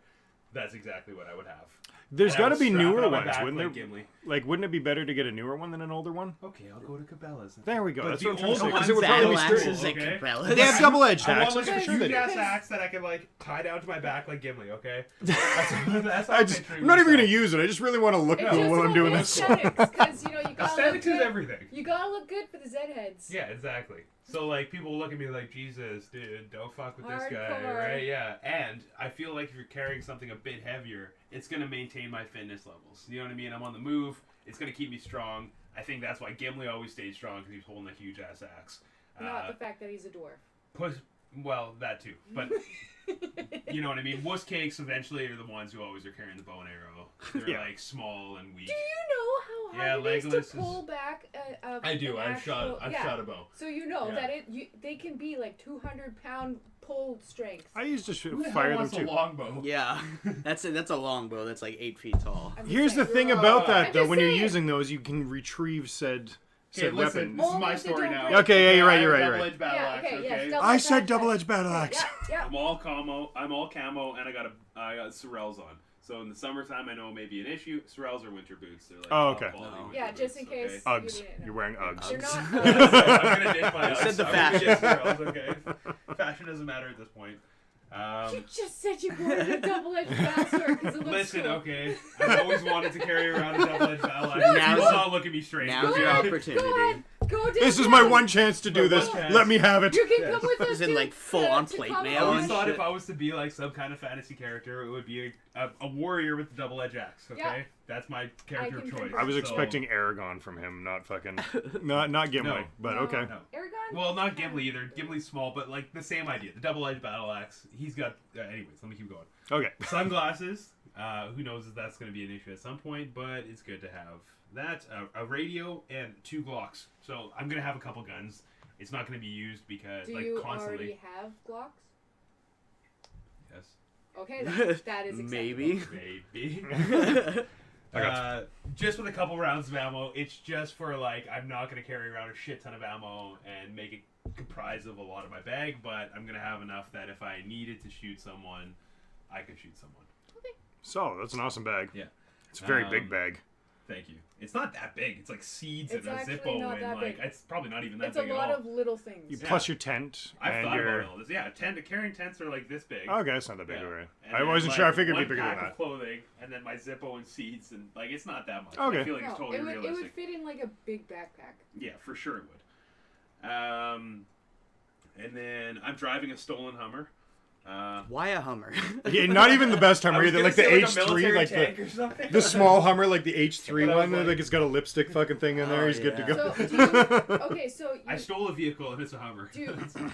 Speaker 2: That's exactly what I would have.
Speaker 1: There's
Speaker 2: And I
Speaker 1: got to
Speaker 2: would
Speaker 1: be
Speaker 2: strap it
Speaker 1: newer
Speaker 2: on my
Speaker 1: ones,
Speaker 2: back
Speaker 1: wouldn't
Speaker 2: like
Speaker 1: there?
Speaker 2: Gimli.
Speaker 1: Like, wouldn't it be better to get a newer one than an older one?
Speaker 2: Okay, I'll go to Cabela's.
Speaker 1: There we go.
Speaker 2: But
Speaker 1: That's
Speaker 2: the
Speaker 1: what I'm trying to say.
Speaker 2: old
Speaker 1: Because
Speaker 2: ones
Speaker 1: it would probably be
Speaker 3: Battle
Speaker 1: straight.
Speaker 3: axes at
Speaker 2: Okay.
Speaker 3: Cabela's.
Speaker 1: They have double-edged
Speaker 2: I want
Speaker 1: axes
Speaker 2: like
Speaker 1: for
Speaker 2: a
Speaker 1: sure. They
Speaker 2: huge
Speaker 1: do.
Speaker 2: ass axe that I can like tie down to my back like Gimli. Okay, that's how
Speaker 1: I'm
Speaker 2: picturing
Speaker 1: not even
Speaker 2: myself.
Speaker 1: gonna use it. I just really want to look
Speaker 4: It's
Speaker 1: cool
Speaker 4: just
Speaker 1: while I'm
Speaker 4: about
Speaker 1: doing
Speaker 4: the
Speaker 1: this.
Speaker 4: aesthetics, because you gotta look
Speaker 2: Aesthetics is
Speaker 4: good.
Speaker 2: everything.
Speaker 4: You gotta look good for the Zed heads.
Speaker 2: Yeah, exactly. So like people look at me like, Jesus, dude, don't fuck with this guy,
Speaker 4: Hardcore.
Speaker 2: right? Yeah, and I feel like if you're carrying something a bit heavier, it's gonna maintain my fitness levels. You know what I mean? I'm on the move. It's gonna keep me strong. I think that's why Gimli always stayed strong because he was holding a huge ass axe.
Speaker 4: Not the fact that he's a dwarf.
Speaker 2: Well, that too, but you know what I mean. Wuss cakes eventually are the ones who always are carrying the bow and arrow. They're
Speaker 1: Yeah.
Speaker 2: like small and weak.
Speaker 4: Do you know how hard
Speaker 2: Yeah,
Speaker 4: it is
Speaker 2: Legolas
Speaker 4: to pull back
Speaker 2: I do.
Speaker 4: an
Speaker 2: I've shot
Speaker 4: actual-
Speaker 2: a bow.
Speaker 4: So you know
Speaker 2: Yeah.
Speaker 4: that they can be like 200-pound pull strength.
Speaker 1: I used to
Speaker 2: Who the hell
Speaker 1: fire them
Speaker 2: wants a
Speaker 1: too.
Speaker 2: longbow?
Speaker 3: Yeah, that's a longbow that's like 8 feet tall.
Speaker 4: I'm just
Speaker 1: Here's the
Speaker 4: saying.
Speaker 1: thing about
Speaker 2: I'm
Speaker 1: that though:
Speaker 4: just
Speaker 1: when you're
Speaker 4: saying.
Speaker 1: using those, you can retrieve said
Speaker 2: Okay, listen,
Speaker 1: weapon.
Speaker 2: this is
Speaker 4: Only
Speaker 2: my
Speaker 4: if they
Speaker 2: story
Speaker 4: don't
Speaker 2: now.
Speaker 4: break.
Speaker 1: Okay, yeah, you're right,
Speaker 2: I
Speaker 1: you're
Speaker 2: have a
Speaker 1: right, you're right.
Speaker 2: double-edged battle
Speaker 4: Yeah,
Speaker 2: axe,
Speaker 4: okay,
Speaker 2: okay?
Speaker 4: yes, double-
Speaker 1: I said
Speaker 4: Double-edged
Speaker 1: double-edged battle axe.
Speaker 4: Yeah.
Speaker 2: I'm all camo, and I got Sorels on. So in the summertime, I know it may be an issue. Sorels are winter boots. They're like
Speaker 1: Oh,
Speaker 2: top
Speaker 1: okay.
Speaker 2: quality winter
Speaker 4: Yeah, just in
Speaker 2: boots,
Speaker 4: case.
Speaker 2: okay?
Speaker 1: Uggs.
Speaker 4: You didn't know.
Speaker 1: You're wearing Uggs.
Speaker 4: They're not.
Speaker 2: I'm gonna ditch my
Speaker 3: You
Speaker 2: Uggs.
Speaker 3: said the
Speaker 2: I'm gonna get
Speaker 3: fashion.
Speaker 2: Sorels, okay? Fashion doesn't matter at this point.
Speaker 4: You just said you wanted a double-edged bastard because it looks
Speaker 2: Listen,
Speaker 4: cool.
Speaker 2: okay. I've always wanted to carry around a double-edged battle axe.
Speaker 3: Now's
Speaker 2: You will
Speaker 3: the-
Speaker 2: not look at me straight.
Speaker 3: Now's
Speaker 2: okay?
Speaker 3: your
Speaker 4: Go
Speaker 3: opportunity.
Speaker 4: ahead. Go Go
Speaker 1: This is my
Speaker 4: downtown.
Speaker 1: one chance to do
Speaker 2: My
Speaker 1: this.
Speaker 2: one chance.
Speaker 1: Let me have it.
Speaker 4: You can come with us.
Speaker 3: He's in,
Speaker 4: to-
Speaker 3: like, full-on
Speaker 4: to
Speaker 3: plate
Speaker 4: come
Speaker 3: mail
Speaker 2: I
Speaker 4: on.
Speaker 2: always
Speaker 3: and
Speaker 2: thought
Speaker 3: shit.
Speaker 2: if I was to be like some kind of fantasy character, it would be a warrior with the double-edged axe. Okay,
Speaker 4: Yeah.
Speaker 2: that's my character of
Speaker 4: can
Speaker 2: choice.
Speaker 4: confirm.
Speaker 1: I was
Speaker 2: So-
Speaker 1: expecting Aragon from him, not fucking, not Gimli,
Speaker 2: No.
Speaker 1: but
Speaker 4: No.
Speaker 1: okay.
Speaker 2: No.
Speaker 4: Aragon?
Speaker 2: Well, not Gimli either. Gimli's small, but like the same idea. The double-edged battle axe. He's got. Anyways, let me keep going.
Speaker 1: Okay.
Speaker 2: Sunglasses. Who knows if that's going to be an issue at some point, but it's good to have that. A radio and 2 Glocks. So I'm going to have a couple guns. It's not going to be used because
Speaker 4: Do
Speaker 2: like
Speaker 4: you
Speaker 2: constantly.
Speaker 4: already have Glocks?
Speaker 2: Yes.
Speaker 4: Okay, that is acceptable.
Speaker 3: Maybe.
Speaker 2: Maybe.
Speaker 1: I got
Speaker 2: Just with a couple rounds of ammo, it's just for like I'm not gonna carry around a shit ton of ammo and make it comprise of a lot of my bag, but I'm gonna have enough that if I needed to shoot someone, I could shoot someone.
Speaker 1: So that's an awesome bag.
Speaker 2: Yeah.
Speaker 1: It's a very big bag.
Speaker 2: Thank you. It's not that big. It's like seeds
Speaker 4: It's
Speaker 2: and a
Speaker 4: actually
Speaker 2: Zippo
Speaker 4: not
Speaker 2: and
Speaker 4: that
Speaker 2: like
Speaker 4: big.
Speaker 2: it's probably not even that
Speaker 4: It's a
Speaker 2: big
Speaker 4: lot
Speaker 2: at all.
Speaker 4: of little things.
Speaker 1: You
Speaker 2: Yeah.
Speaker 1: plus your tent
Speaker 2: I've
Speaker 1: and
Speaker 2: thought
Speaker 1: your.
Speaker 2: about all this. Yeah, carrying tents are like this big.
Speaker 1: Okay, it's not that big,
Speaker 2: Yeah.
Speaker 1: alright.
Speaker 2: And
Speaker 1: I
Speaker 2: then,
Speaker 1: wasn't
Speaker 2: like,
Speaker 1: sure. I figured it'd
Speaker 2: one
Speaker 1: be bigger than
Speaker 2: pack
Speaker 1: that.
Speaker 2: of clothing, and then my Zippo and seeds, and like it's not that much.
Speaker 1: Okay.
Speaker 2: I feel like
Speaker 4: No,
Speaker 2: it's totally
Speaker 4: it would
Speaker 2: realistic.
Speaker 4: fit in like a big backpack.
Speaker 2: Yeah, for sure it would. And then I'm driving a stolen Hummer.
Speaker 3: Why a Hummer?
Speaker 1: Yeah, not even the best Hummer
Speaker 2: I was
Speaker 1: either.
Speaker 2: gonna
Speaker 1: Like the
Speaker 2: say,
Speaker 1: H3,
Speaker 2: military
Speaker 1: like
Speaker 2: tank or something.
Speaker 1: the small Hummer, like the H3
Speaker 2: But I was
Speaker 1: one.
Speaker 2: like-
Speaker 1: Like it's got a lipstick fucking thing in there.
Speaker 3: Oh,
Speaker 1: He's good to
Speaker 3: yeah.
Speaker 1: go.
Speaker 4: So, do you, okay, so you,
Speaker 2: I stole a vehicle and it's a Hummer.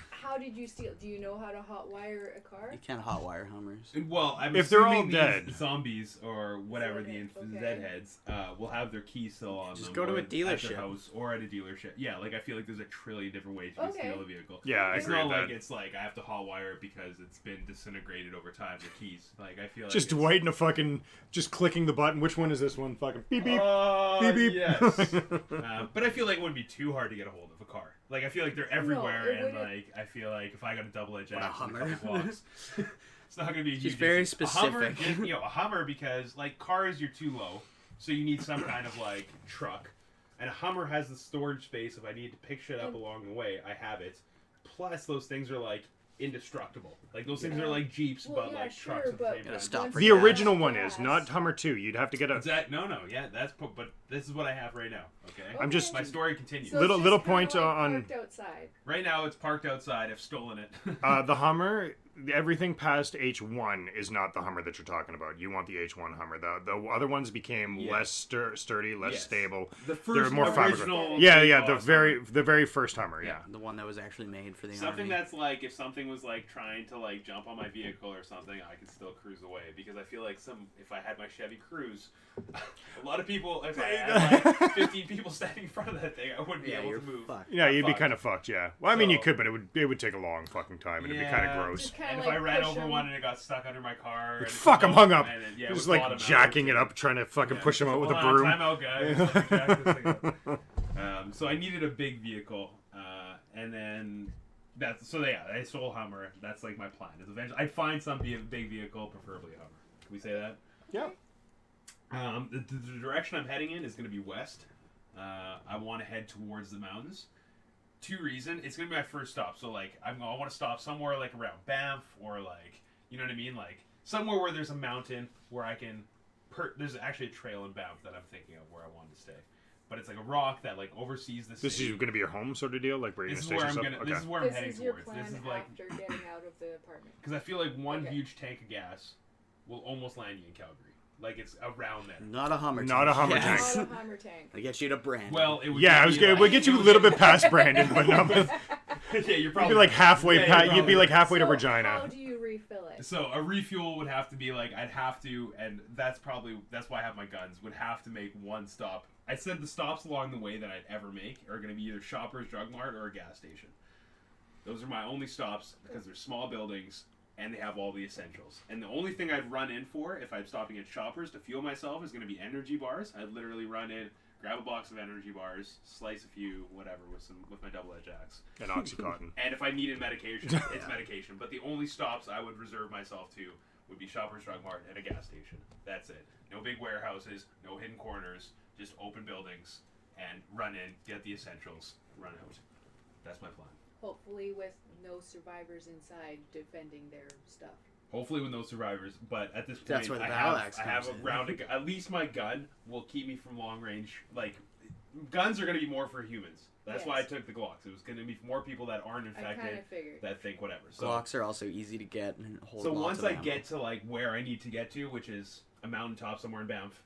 Speaker 4: how did you steal? Do you know how to hotwire a car?
Speaker 3: You can't hotwire Hummers.
Speaker 2: Well, I'm
Speaker 1: If they're all
Speaker 2: assuming these
Speaker 1: dead.
Speaker 2: zombies or whatever the
Speaker 4: Okay.
Speaker 2: Zedheads will have their keys still on
Speaker 3: Just
Speaker 2: them.
Speaker 3: go to
Speaker 2: or
Speaker 3: a
Speaker 2: at their
Speaker 3: dealership.
Speaker 2: house or at a dealership. Yeah, like I feel like there's a trillion different ways you can
Speaker 4: Okay.
Speaker 2: steal a vehicle.
Speaker 1: Yeah, I
Speaker 2: It's
Speaker 1: agree
Speaker 2: not
Speaker 1: with
Speaker 2: like
Speaker 1: that.
Speaker 2: it's like I have to hotwire it because it's been disintegrated over time. The keys, like I feel like
Speaker 1: Just
Speaker 2: it's,
Speaker 1: Dwight and a fucking just clicking the button. Which one is this one? Fucking beep beep.
Speaker 2: Beep,
Speaker 1: beep beep.
Speaker 2: Yes. But I feel like it wouldn't be too hard to get a hold of a car. Like I feel like they're everywhere,
Speaker 4: it
Speaker 2: and
Speaker 4: wouldn't.
Speaker 2: like I feel like if I got a double-edged
Speaker 3: What, a
Speaker 2: axe in a
Speaker 3: Hummer?
Speaker 2: couple blocks, it's not gonna be a
Speaker 3: She's
Speaker 2: huge
Speaker 3: very
Speaker 2: issue. A Hummer,
Speaker 3: specific.
Speaker 2: a Hummer because like cars you're too low, so you need some kind of like truck, and a Hummer has the storage space. If I need to pick shit up along the way, I have it. Plus, those things are like indestructible. Like those things
Speaker 4: Yeah.
Speaker 2: are like Jeeps,
Speaker 4: Well,
Speaker 2: but
Speaker 4: yeah,
Speaker 2: like
Speaker 4: sure,
Speaker 2: trucks at the
Speaker 4: but
Speaker 2: same
Speaker 3: Gotta
Speaker 2: time.
Speaker 3: stop
Speaker 4: once
Speaker 3: for
Speaker 1: The
Speaker 4: you
Speaker 3: gas.
Speaker 1: original
Speaker 4: have
Speaker 1: one is
Speaker 4: gas-
Speaker 1: not Hummer 2. You'd have to get a
Speaker 2: No, yeah, but this is what I have right now. Okay,
Speaker 1: I'm just-
Speaker 2: my story continues.
Speaker 4: So
Speaker 1: Little-
Speaker 4: it's
Speaker 1: little
Speaker 4: just kinda
Speaker 1: point
Speaker 4: like
Speaker 1: on-
Speaker 4: parked outside.
Speaker 2: Right now, it's parked outside. I've stolen it.
Speaker 1: the Hummer. Everything past H1 is not the Hummer that you're talking about. You want the H1 Hummer. The other ones became
Speaker 2: Yes.
Speaker 1: less sturdy, less
Speaker 2: Yes.
Speaker 1: stable.
Speaker 2: The
Speaker 1: They're
Speaker 2: first
Speaker 1: more
Speaker 2: original.
Speaker 1: Yeah,
Speaker 2: big
Speaker 1: yeah. The
Speaker 2: boss
Speaker 1: very first Hummer. Yeah.
Speaker 3: The one that was actually made for the
Speaker 2: Something
Speaker 3: army.
Speaker 2: that's like if something was like trying to like jump on my vehicle or something, I could still cruise away because I feel like if I had my Chevy Cruze, a lot of people if I had like 15 people standing in front of that thing, I wouldn't be
Speaker 3: Yeah,
Speaker 2: able
Speaker 3: you're
Speaker 2: to move.
Speaker 3: fucked.
Speaker 1: Yeah,
Speaker 2: I'm
Speaker 1: you'd be
Speaker 2: fucked.
Speaker 1: kind of fucked. Yeah. Well, I mean, you
Speaker 2: So-
Speaker 1: could, but it would take a long fucking time, and it'd be kind
Speaker 2: Yeah.
Speaker 1: of gross.
Speaker 4: Just kinda
Speaker 2: And if
Speaker 4: like
Speaker 2: I ran
Speaker 4: push
Speaker 2: over
Speaker 4: 'em.
Speaker 2: one and it got stuck under my car, and
Speaker 1: Fuck, I'm hung up.
Speaker 2: and then, yeah,
Speaker 1: Just
Speaker 2: with
Speaker 1: like
Speaker 2: bottom
Speaker 1: jacking
Speaker 2: out,
Speaker 1: it up, trying to fucking
Speaker 2: yeah.
Speaker 1: push him out with a
Speaker 2: Hold on,
Speaker 1: broom.
Speaker 2: Time out, guys. Let me jack this thing up. So I needed a big vehicle, and then I stole a Hummer. That's like my plan. Is eventually I'd find some big vehicle, preferably a Hummer. Can we say that?
Speaker 1: Yeah.
Speaker 2: The direction I'm heading in is going to be west. I want to head towards the mountains. Two reasons. It's going to be my first stop. So like I want to stop somewhere like around Banff or like you know what I mean, like somewhere where there's a mountain where I can. There's actually a trail in Banff that I'm thinking of where I want to stay. But it's like a rock that like oversees the city.
Speaker 1: This is going to be your home sort of deal, like where you're
Speaker 2: This is
Speaker 1: going to
Speaker 2: where
Speaker 1: station
Speaker 2: I'm
Speaker 1: stuff.
Speaker 2: gonna.
Speaker 1: Okay.
Speaker 2: This is where I'm
Speaker 4: This
Speaker 2: heading
Speaker 4: is your
Speaker 2: towards.
Speaker 4: plan
Speaker 2: This is like
Speaker 4: after getting out of the apartment.
Speaker 2: because I feel like one
Speaker 4: Okay.
Speaker 2: huge tank of gas will almost land you in Calgary. Like it's around there.
Speaker 3: Not a Hummer.
Speaker 1: Not
Speaker 3: tank.
Speaker 1: a Hummer
Speaker 3: Yes.
Speaker 1: tank.
Speaker 4: Not a Hummer tank.
Speaker 3: I get you to Brandon.
Speaker 2: Well, it would.
Speaker 1: Yeah,
Speaker 2: get
Speaker 1: I was
Speaker 2: me,
Speaker 1: gonna.
Speaker 2: like-
Speaker 1: We'll get you a little bit past Brandon, but no.
Speaker 2: Yeah, you're
Speaker 1: You'd
Speaker 2: probably
Speaker 1: be like halfway.
Speaker 2: Yeah, you're
Speaker 1: You'd be like halfway to
Speaker 4: So
Speaker 1: Regina.
Speaker 4: How do you refill it?
Speaker 2: So a refuel would have to be like I'd have to, and that's why I have my guns. Would have to make one stop. I said the stops along the way that I'd ever make are going to be either Shoppers Drug Mart or a gas station. Those are my only stops because they're small buildings and they have all the essentials. And the only thing I'd run in for if I'm stopping at Shoppers to fuel myself is going to be energy bars. I'd literally run in, grab a box of energy bars, slice a few, whatever, with my double-edged axe.
Speaker 1: And Oxycontin.
Speaker 2: And if I needed medication, it's medication. But the only stops I would reserve myself to would be Shoppers Drug Mart and a gas station. That's it. No big warehouses, no hidden corners, just open buildings, and run in, get the essentials, run out. That's my plan.
Speaker 4: Hopefully with no survivors inside defending their stuff.
Speaker 2: Hopefully with no survivors, but at this point,
Speaker 3: That's where the
Speaker 2: I
Speaker 3: battle
Speaker 2: have,
Speaker 3: axe
Speaker 2: I have
Speaker 3: comes
Speaker 2: a
Speaker 3: in.
Speaker 2: round. At least my gun will keep me from long range. Like, guns are going to be more for humans. That's why I
Speaker 4: Yes.
Speaker 2: took the Glocks. It was going to be more people that aren't
Speaker 4: I kind
Speaker 2: infected
Speaker 4: of figured.
Speaker 2: that think whatever. So,
Speaker 3: Glocks are also easy to get and hold
Speaker 2: so
Speaker 3: lots
Speaker 2: once
Speaker 3: of
Speaker 2: I
Speaker 3: ammo.
Speaker 2: get to like where I need to get to, which is a mountaintop somewhere in Banff,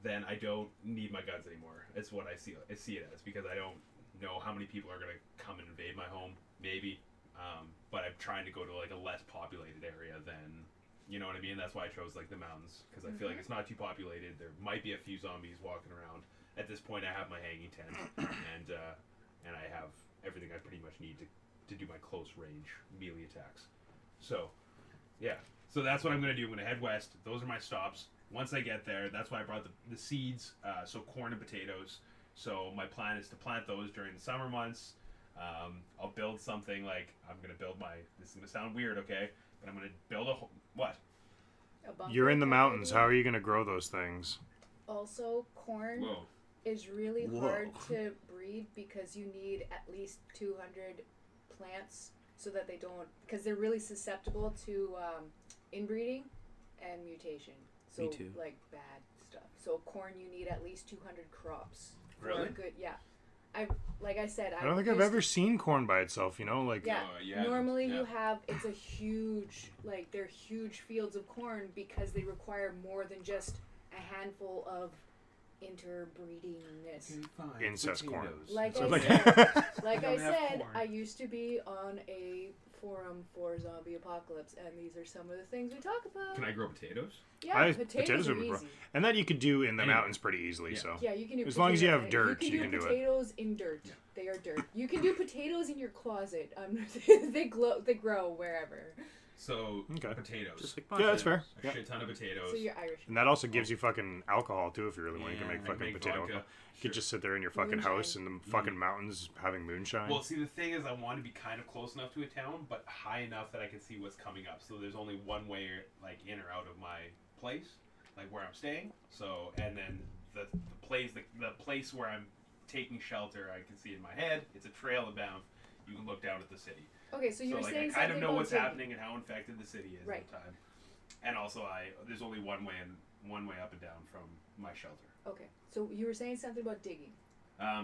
Speaker 2: then I don't need my guns anymore. It's what I see it as, because I don't know how many people are going to come and invade my home. Maybe, but I'm trying to go to like a less populated area than, you know what I mean. That's why I chose like the mountains, because I feel like it's not too populated. There might be a few zombies walking around. At this point, I have my hanging tent and I have everything I pretty much need to do my close range melee attacks. So, yeah. So that's what I'm going to do. I'm going to head west. Those are my stops. Once I get there, that's why I brought the seeds, so corn and potatoes. So my plan is to plant those during the summer months. I'll build something like, I'm going to build this is going to sound weird, okay? But I'm going to build what?
Speaker 4: A bunker
Speaker 1: You're in the
Speaker 4: type
Speaker 1: mountains.
Speaker 4: idea.
Speaker 1: How are you going to grow those things?
Speaker 4: Also, corn
Speaker 2: Whoa.
Speaker 4: is really
Speaker 3: Whoa.
Speaker 4: hard to breed because you need at least 200 plants so that they don't, because they're really susceptible to inbreeding and mutation. So
Speaker 3: Me too.
Speaker 4: like bad stuff. So corn, you need at least 200 crops. For
Speaker 2: Really?
Speaker 4: a good, yeah. Like I said,
Speaker 1: I don't think I've ever seen corn by itself, you know? Like,
Speaker 4: Yeah.
Speaker 2: Yeah.
Speaker 4: Normally
Speaker 2: Yeah.
Speaker 4: you have, it's a huge, like they're huge fields of corn because they require more than just a handful of interbreedingness.
Speaker 1: Incest corn.
Speaker 4: Like
Speaker 1: So
Speaker 4: I
Speaker 1: like-
Speaker 4: said, like
Speaker 2: Don't
Speaker 4: I
Speaker 2: have
Speaker 4: said,
Speaker 2: corn.
Speaker 4: I used to be on a forum for zombie apocalypse, and these are some of the things we talk about.
Speaker 2: Can I grow potatoes?
Speaker 4: Yeah,
Speaker 1: potatoes
Speaker 4: potatoes
Speaker 1: would
Speaker 4: are
Speaker 1: be
Speaker 4: easy.
Speaker 1: pro- and that you could do in the
Speaker 2: Anyway.
Speaker 1: mountains pretty easily,
Speaker 2: Yeah.
Speaker 1: so.
Speaker 4: Yeah, you can do
Speaker 1: As long as you have
Speaker 4: potatoes.
Speaker 1: dirt, you can do it.
Speaker 4: potatoes in dirt.
Speaker 2: Yeah.
Speaker 4: They are dirt. You can do potatoes in your closet. They grow wherever.
Speaker 2: So,
Speaker 1: Okay.
Speaker 2: potatoes.
Speaker 3: Just like
Speaker 1: Yeah, that's fair.
Speaker 2: A
Speaker 1: Yeah.
Speaker 2: shit ton of potatoes.
Speaker 4: So you're Irish.
Speaker 1: And that also gives you fucking alcohol, too, if you really want. You can
Speaker 2: Yeah,
Speaker 1: make
Speaker 2: I
Speaker 1: fucking
Speaker 2: make
Speaker 1: potato
Speaker 2: vodka.
Speaker 1: alcohol. You
Speaker 2: Sure.
Speaker 1: could just sit there in your fucking
Speaker 4: Moonshine.
Speaker 1: house in the fucking mountains having moonshine.
Speaker 2: Well, see, the thing is, I want to be kind of close enough to a town, but high enough that I can see what's coming up. So there's only one way, like, in or out of my place, like where I'm staying. So, and then the place where I'm taking shelter, I can see in my head. It's a trail of Banff. You can look down at the city.
Speaker 4: Okay, so you
Speaker 2: So,
Speaker 4: were
Speaker 2: like, I
Speaker 4: saying
Speaker 2: kind of
Speaker 4: something
Speaker 2: know
Speaker 4: about
Speaker 2: what's
Speaker 4: digging.
Speaker 2: happening and how infected the city is
Speaker 4: Right.
Speaker 2: at the time. And also, there's only one way up and down from my shelter.
Speaker 4: Okay, so you were saying something about digging.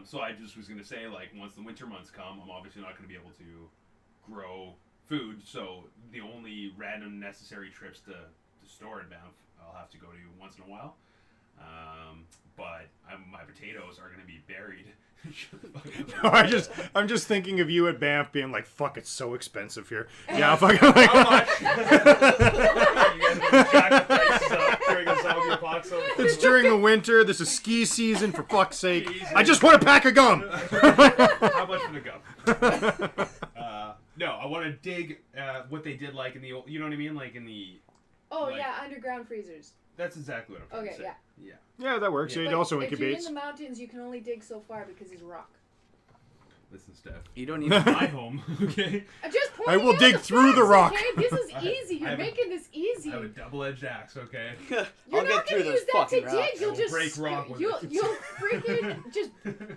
Speaker 2: So I just was going to say, like, once the winter months come, I'm obviously not going to be able to grow food. So the only random necessary trips to store in Banff, I'll have to go to once in a while. But my potatoes are going to be buried. Shut the fuck up.
Speaker 1: I'm just thinking of you at Banff being like, fuck, it's so expensive here. Yeah, fucking like.
Speaker 2: How much? You guys want to jack the prices up during a zombie apocalypse?
Speaker 1: It's during the winter. This is ski season, for fuck's sake.
Speaker 2: Ski
Speaker 1: I just want a pack of gum.
Speaker 2: How much for the gum? No, I want to dig what they did like in the old, you know what I mean? Like in the,
Speaker 4: Oh
Speaker 2: Like-
Speaker 4: yeah, underground freezers.
Speaker 2: that's exactly what I'm trying
Speaker 4: Okay,
Speaker 2: to say.
Speaker 4: yeah.
Speaker 2: Yeah.
Speaker 1: Yeah, that works.
Speaker 2: Yeah.
Speaker 1: It
Speaker 4: But
Speaker 1: also
Speaker 4: if you're in
Speaker 1: incubates.
Speaker 4: the mountains, you can only dig so far because it's rock.
Speaker 2: Listen, Steph.
Speaker 3: You don't need
Speaker 2: My home, okay?
Speaker 4: I'm just
Speaker 1: I
Speaker 4: pointing
Speaker 1: will
Speaker 4: out
Speaker 1: dig
Speaker 4: the
Speaker 1: through the
Speaker 4: facts,
Speaker 1: rock.
Speaker 4: Okay? This is
Speaker 2: I-
Speaker 4: easy.
Speaker 2: I
Speaker 4: You're
Speaker 2: have a-
Speaker 4: making this easy.
Speaker 2: I have a double-edged axe, okay?
Speaker 4: You're
Speaker 3: I'll
Speaker 4: not
Speaker 3: get through
Speaker 4: gonna
Speaker 3: those
Speaker 4: use that to
Speaker 3: fucking
Speaker 4: dig.
Speaker 3: rocks.
Speaker 4: You'll
Speaker 2: I'll
Speaker 4: just
Speaker 2: break rock with
Speaker 4: you'll
Speaker 2: it.
Speaker 4: you'll freaking just